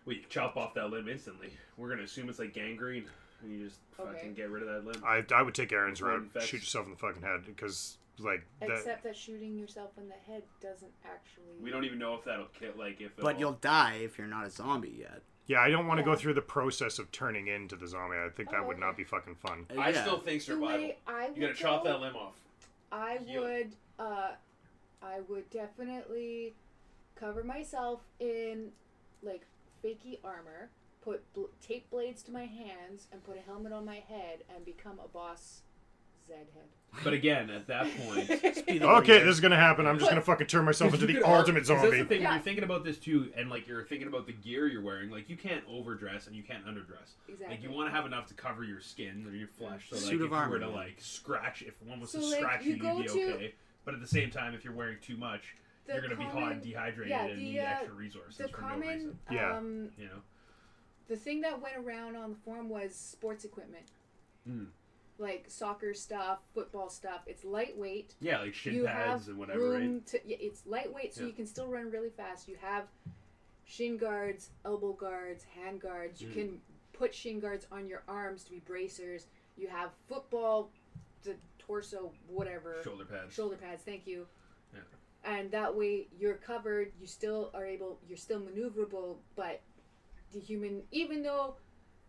Speaker 2: Well, you chop off that limb instantly. We're gonna assume it's like gangrene, and you just fucking get rid of that limb.
Speaker 1: I would take Aaron's route. Shoot yourself in the fucking head because
Speaker 4: Except that shooting yourself in the head doesn't actually.
Speaker 2: We don't even know if that'll kill. Like if.
Speaker 3: But you'll die if you're not a zombie yet.
Speaker 1: Yeah, I don't want to go through the process of turning into the zombie. I think that would not be fucking fun.
Speaker 2: I still think survival. You gotta chop that limb off.
Speaker 4: I would definitely cover myself in like fakey armor, put tape blades to my hands, and put a helmet on my head, and become a boss Zed head.
Speaker 2: But again, at that point,
Speaker 1: okay, this is gonna happen. I'm just gonna fucking turn myself into the ultimate zombie.
Speaker 2: That's the thing. When you're thinking about this too, and like you're thinking about the gear you're wearing, like you can't overdress and you can't underdress.
Speaker 4: Exactly.
Speaker 2: Like you want to have enough to cover your skin or your flesh, so like
Speaker 3: Suit
Speaker 2: if
Speaker 3: of
Speaker 2: you
Speaker 3: armor,
Speaker 2: were to like scratch, if one was to
Speaker 4: like,
Speaker 2: scratch you, you'd be okay. But at the same time, if you're wearing too much, you're gonna be hot and dehydrated and need extra resources for no reason. You know.
Speaker 4: The thing that went around on the forum was sports equipment. Like soccer stuff, football stuff. It's lightweight.
Speaker 2: Yeah, like shin pads and whatever, right?
Speaker 4: It's lightweight, so you can still run really fast. You have shin guards, elbow guards, hand guards. You can put shin guards on your arms to be bracers. You have football, the torso, whatever.
Speaker 2: Shoulder pads.
Speaker 4: Shoulder pads, thank you.
Speaker 2: Yeah.
Speaker 4: And that way you're covered. You still are able. You're still maneuverable, but the human, even though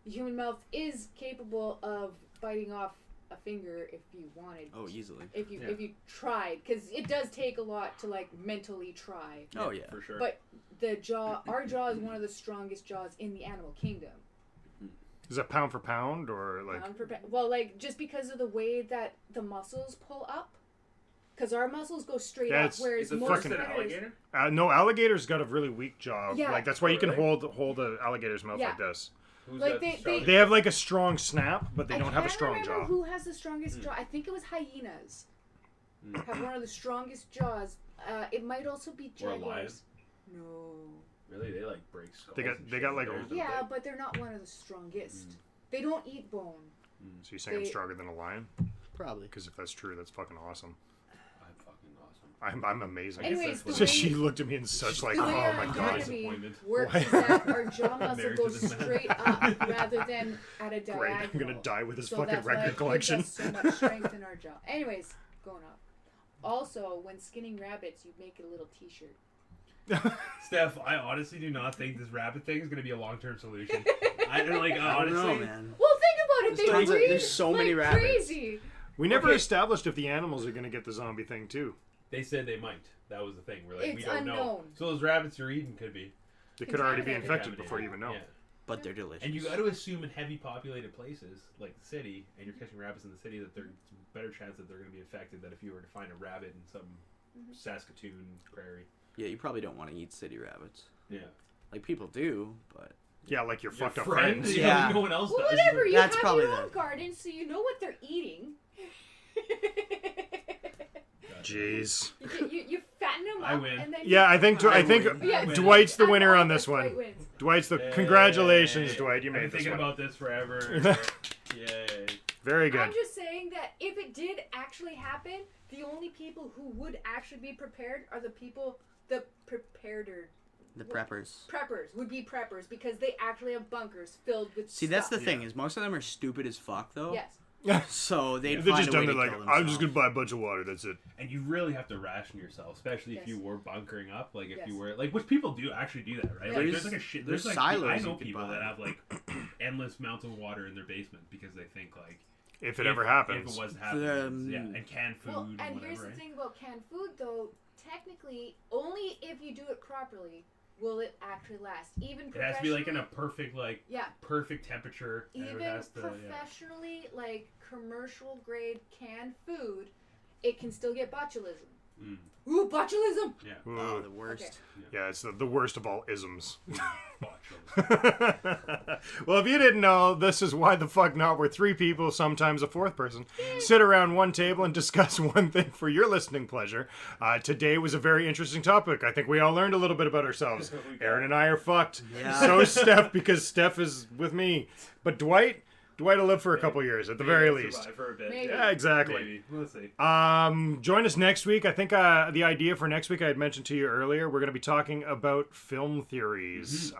Speaker 4: the human mouth is capable of biting off a finger if you wanted.
Speaker 3: Oh, easily.
Speaker 4: If you tried, because it does take a lot to like mentally try.
Speaker 3: Oh yeah,
Speaker 2: for sure.
Speaker 4: But our jaw is one of the strongest jaws in the animal kingdom.
Speaker 1: Is that pound for pound or like?
Speaker 4: Well, like just because of the way that the muscles pull up. Because our muscles go straight up, whereas most
Speaker 1: fucking
Speaker 2: alligator.
Speaker 1: No, alligator's got a really weak jaw.
Speaker 4: Yeah.
Speaker 1: Like that's why you can hold an alligator's mouth like this.
Speaker 4: Like
Speaker 1: they have like a strong snap, but they don't have a strong jaw.
Speaker 4: Who has the strongest jaw? I think it was hyenas. Have one of the strongest jaws. It might also be jaguars.
Speaker 2: Or a lion.
Speaker 4: No.
Speaker 2: Really, they like break skulls.
Speaker 1: They got like
Speaker 4: a but they're not one of the strongest. They don't eat bone.
Speaker 1: So you're saying I'm stronger than a lion?
Speaker 3: Probably.
Speaker 1: Because if that's true, that's fucking awesome.
Speaker 2: I'm fucking awesome.
Speaker 1: I'm amazing.
Speaker 4: Anyways,
Speaker 1: so she looked at me in such like, oh my god.
Speaker 4: Works is that our jaw muscle goes straight up rather than at a diagonal.
Speaker 1: Great, I'm gonna die with this
Speaker 4: so
Speaker 1: fucking record collection.
Speaker 4: Gives us so much strength in our jaw. Anyways, going up. Also, when skinning rabbits, you make it a little T-shirt.
Speaker 2: Steph, I honestly do not think this rabbit thing is going to be a long-term solution. I don't honestly.
Speaker 3: I don't know, man.
Speaker 4: Well, think about it.
Speaker 3: There's so many rabbits.
Speaker 4: Crazy.
Speaker 1: We never established if the animals are going to get the zombie thing too.
Speaker 2: They said they might. That was the thing. We're like,
Speaker 4: it's
Speaker 2: we don't
Speaker 4: unknown.
Speaker 2: know. So those rabbits you're eating could be.
Speaker 1: They could already be infected before you even know.
Speaker 2: Yeah.
Speaker 3: But they're delicious.
Speaker 2: And you got to assume in heavy populated places like the city, and you're catching rabbits in the city, that there's a better chance that they're going to be infected than if you were to find a rabbit in some Saskatoon prairie.
Speaker 3: Yeah, you probably don't want to eat city rabbits.
Speaker 2: Yeah.
Speaker 3: Like people do, but
Speaker 1: yeah, like your fucked up
Speaker 2: friends.
Speaker 1: friends.
Speaker 3: Yeah.
Speaker 2: No one else
Speaker 4: well,
Speaker 2: does.
Speaker 4: whatever. You
Speaker 3: That's
Speaker 4: have
Speaker 3: probably
Speaker 4: your own garden, so you know what they're eating.
Speaker 1: Jeez.
Speaker 4: You fatten them up.
Speaker 2: I win.
Speaker 4: And then
Speaker 1: I think Dwight's the winner on this
Speaker 4: Dwight
Speaker 1: one.
Speaker 4: wins.
Speaker 1: Dwight's the congratulations, Dwight. You made
Speaker 2: I've been
Speaker 1: this
Speaker 2: thinking
Speaker 1: one.
Speaker 2: about this forever. Yay.
Speaker 1: Very good.
Speaker 4: I'm just saying that if it did actually happen, the only people who would actually be prepared are the people, the preppers would be preppers because they actually have bunkers filled with
Speaker 3: See,
Speaker 4: stuff.
Speaker 3: that's the thing is most of them are stupid as fuck though.
Speaker 4: Yes.
Speaker 3: So they'd
Speaker 1: They're
Speaker 3: find
Speaker 1: just
Speaker 3: a way
Speaker 1: done
Speaker 3: to
Speaker 1: it
Speaker 3: kill
Speaker 1: like,
Speaker 3: themselves.
Speaker 1: I'm just going to buy a bunch of water, that's it.
Speaker 2: And you really have to ration yourself, especially if
Speaker 4: Yes.
Speaker 2: you were bunkering up. Like if you were like, which people do actually do that, right?
Speaker 4: Yeah.
Speaker 2: Like there's like a shit. There's like
Speaker 3: silos
Speaker 2: I know
Speaker 3: you could
Speaker 2: people
Speaker 3: buy.
Speaker 2: that have like endless amounts of water in their basement because they think like
Speaker 1: If it ever happens.
Speaker 2: if it was happening, yeah, and canned food
Speaker 4: Well,
Speaker 2: and
Speaker 4: and
Speaker 2: whatever.
Speaker 4: here's the
Speaker 2: Right?
Speaker 4: thing about canned food, though. Technically, only if you do it properly will it actually last. Even
Speaker 2: It has to be like in a perfect perfect temperature. And
Speaker 4: even
Speaker 2: it has to,
Speaker 4: professionally, like commercial grade canned food, it can still get botulism. Ooh, botulism.
Speaker 2: Yeah.
Speaker 3: Oh, the worst.
Speaker 4: Okay.
Speaker 1: Yeah, it's the worst of all isms.
Speaker 2: Botulism.
Speaker 1: Well, if you didn't know, this is Why the Fuck Not, where three people, sometimes a fourth person, sit around one table and discuss one thing for your listening pleasure. Today was a very interesting topic. I think we all learned a little bit about ourselves. Aaron and I are fucked.
Speaker 3: Yeah.
Speaker 1: So is Steph, because Steph is with me. But Dwight will live for a couple years, at the very least.
Speaker 2: Survive for a bit.
Speaker 4: Maybe.
Speaker 1: Yeah, exactly.
Speaker 2: Maybe. We'll see.
Speaker 1: Join us next week. I think the idea for next week I had mentioned to you earlier. We're going to be talking about film theories,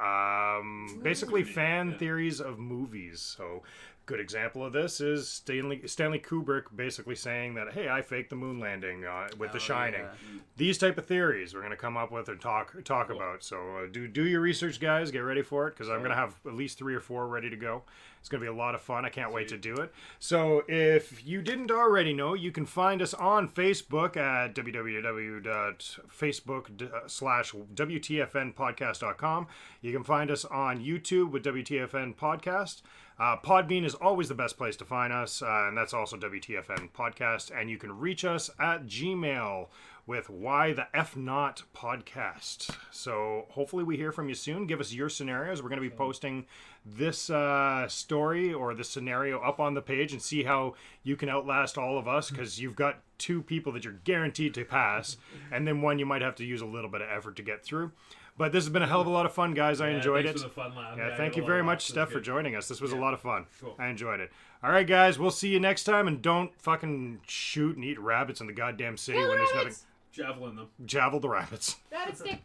Speaker 1: basically fan theories of movies. So, good example of this is Stanley Kubrick basically saying that, hey, I faked the moon landing with The Shining.
Speaker 3: Yeah.
Speaker 1: These type of theories we're going to come up with and talk about. So do your research, guys. Get ready for it, because I'm going to have at least 3 or 4 ready to go. It's going to be a lot of fun. I can't wait to do it. So if you didn't already know, you can find us on Facebook at www.facebook.com/WTFNpodcast.com. You can find us on YouTube with WTFN Podcast. Podbean is always the best place to find us, and that's also WTFN Podcast. And you can reach us at Gmail with Why the F Not Podcast. So hopefully we hear from you soon. Give us your scenarios. We're going to be posting this story or this scenario up on the page and see how you can outlast all of us, because you've got 2 people that you're guaranteed to pass, and then 1 you might have to use a little bit of effort to get through. But this has been a hell of a lot of fun, guys. I enjoyed it.
Speaker 2: For the fun laugh.
Speaker 1: Yeah, thank you very much, Steph, for joining us. This was a lot of fun.
Speaker 2: Cool.
Speaker 1: I enjoyed it. All right, guys, we'll see you next time, and don't fucking shoot and eat rabbits in the goddamn city
Speaker 4: Kill
Speaker 1: when there's
Speaker 4: rabbits!
Speaker 1: nothing.
Speaker 2: Javelin them.
Speaker 1: Javel the rabbits.
Speaker 4: Rabbit stick.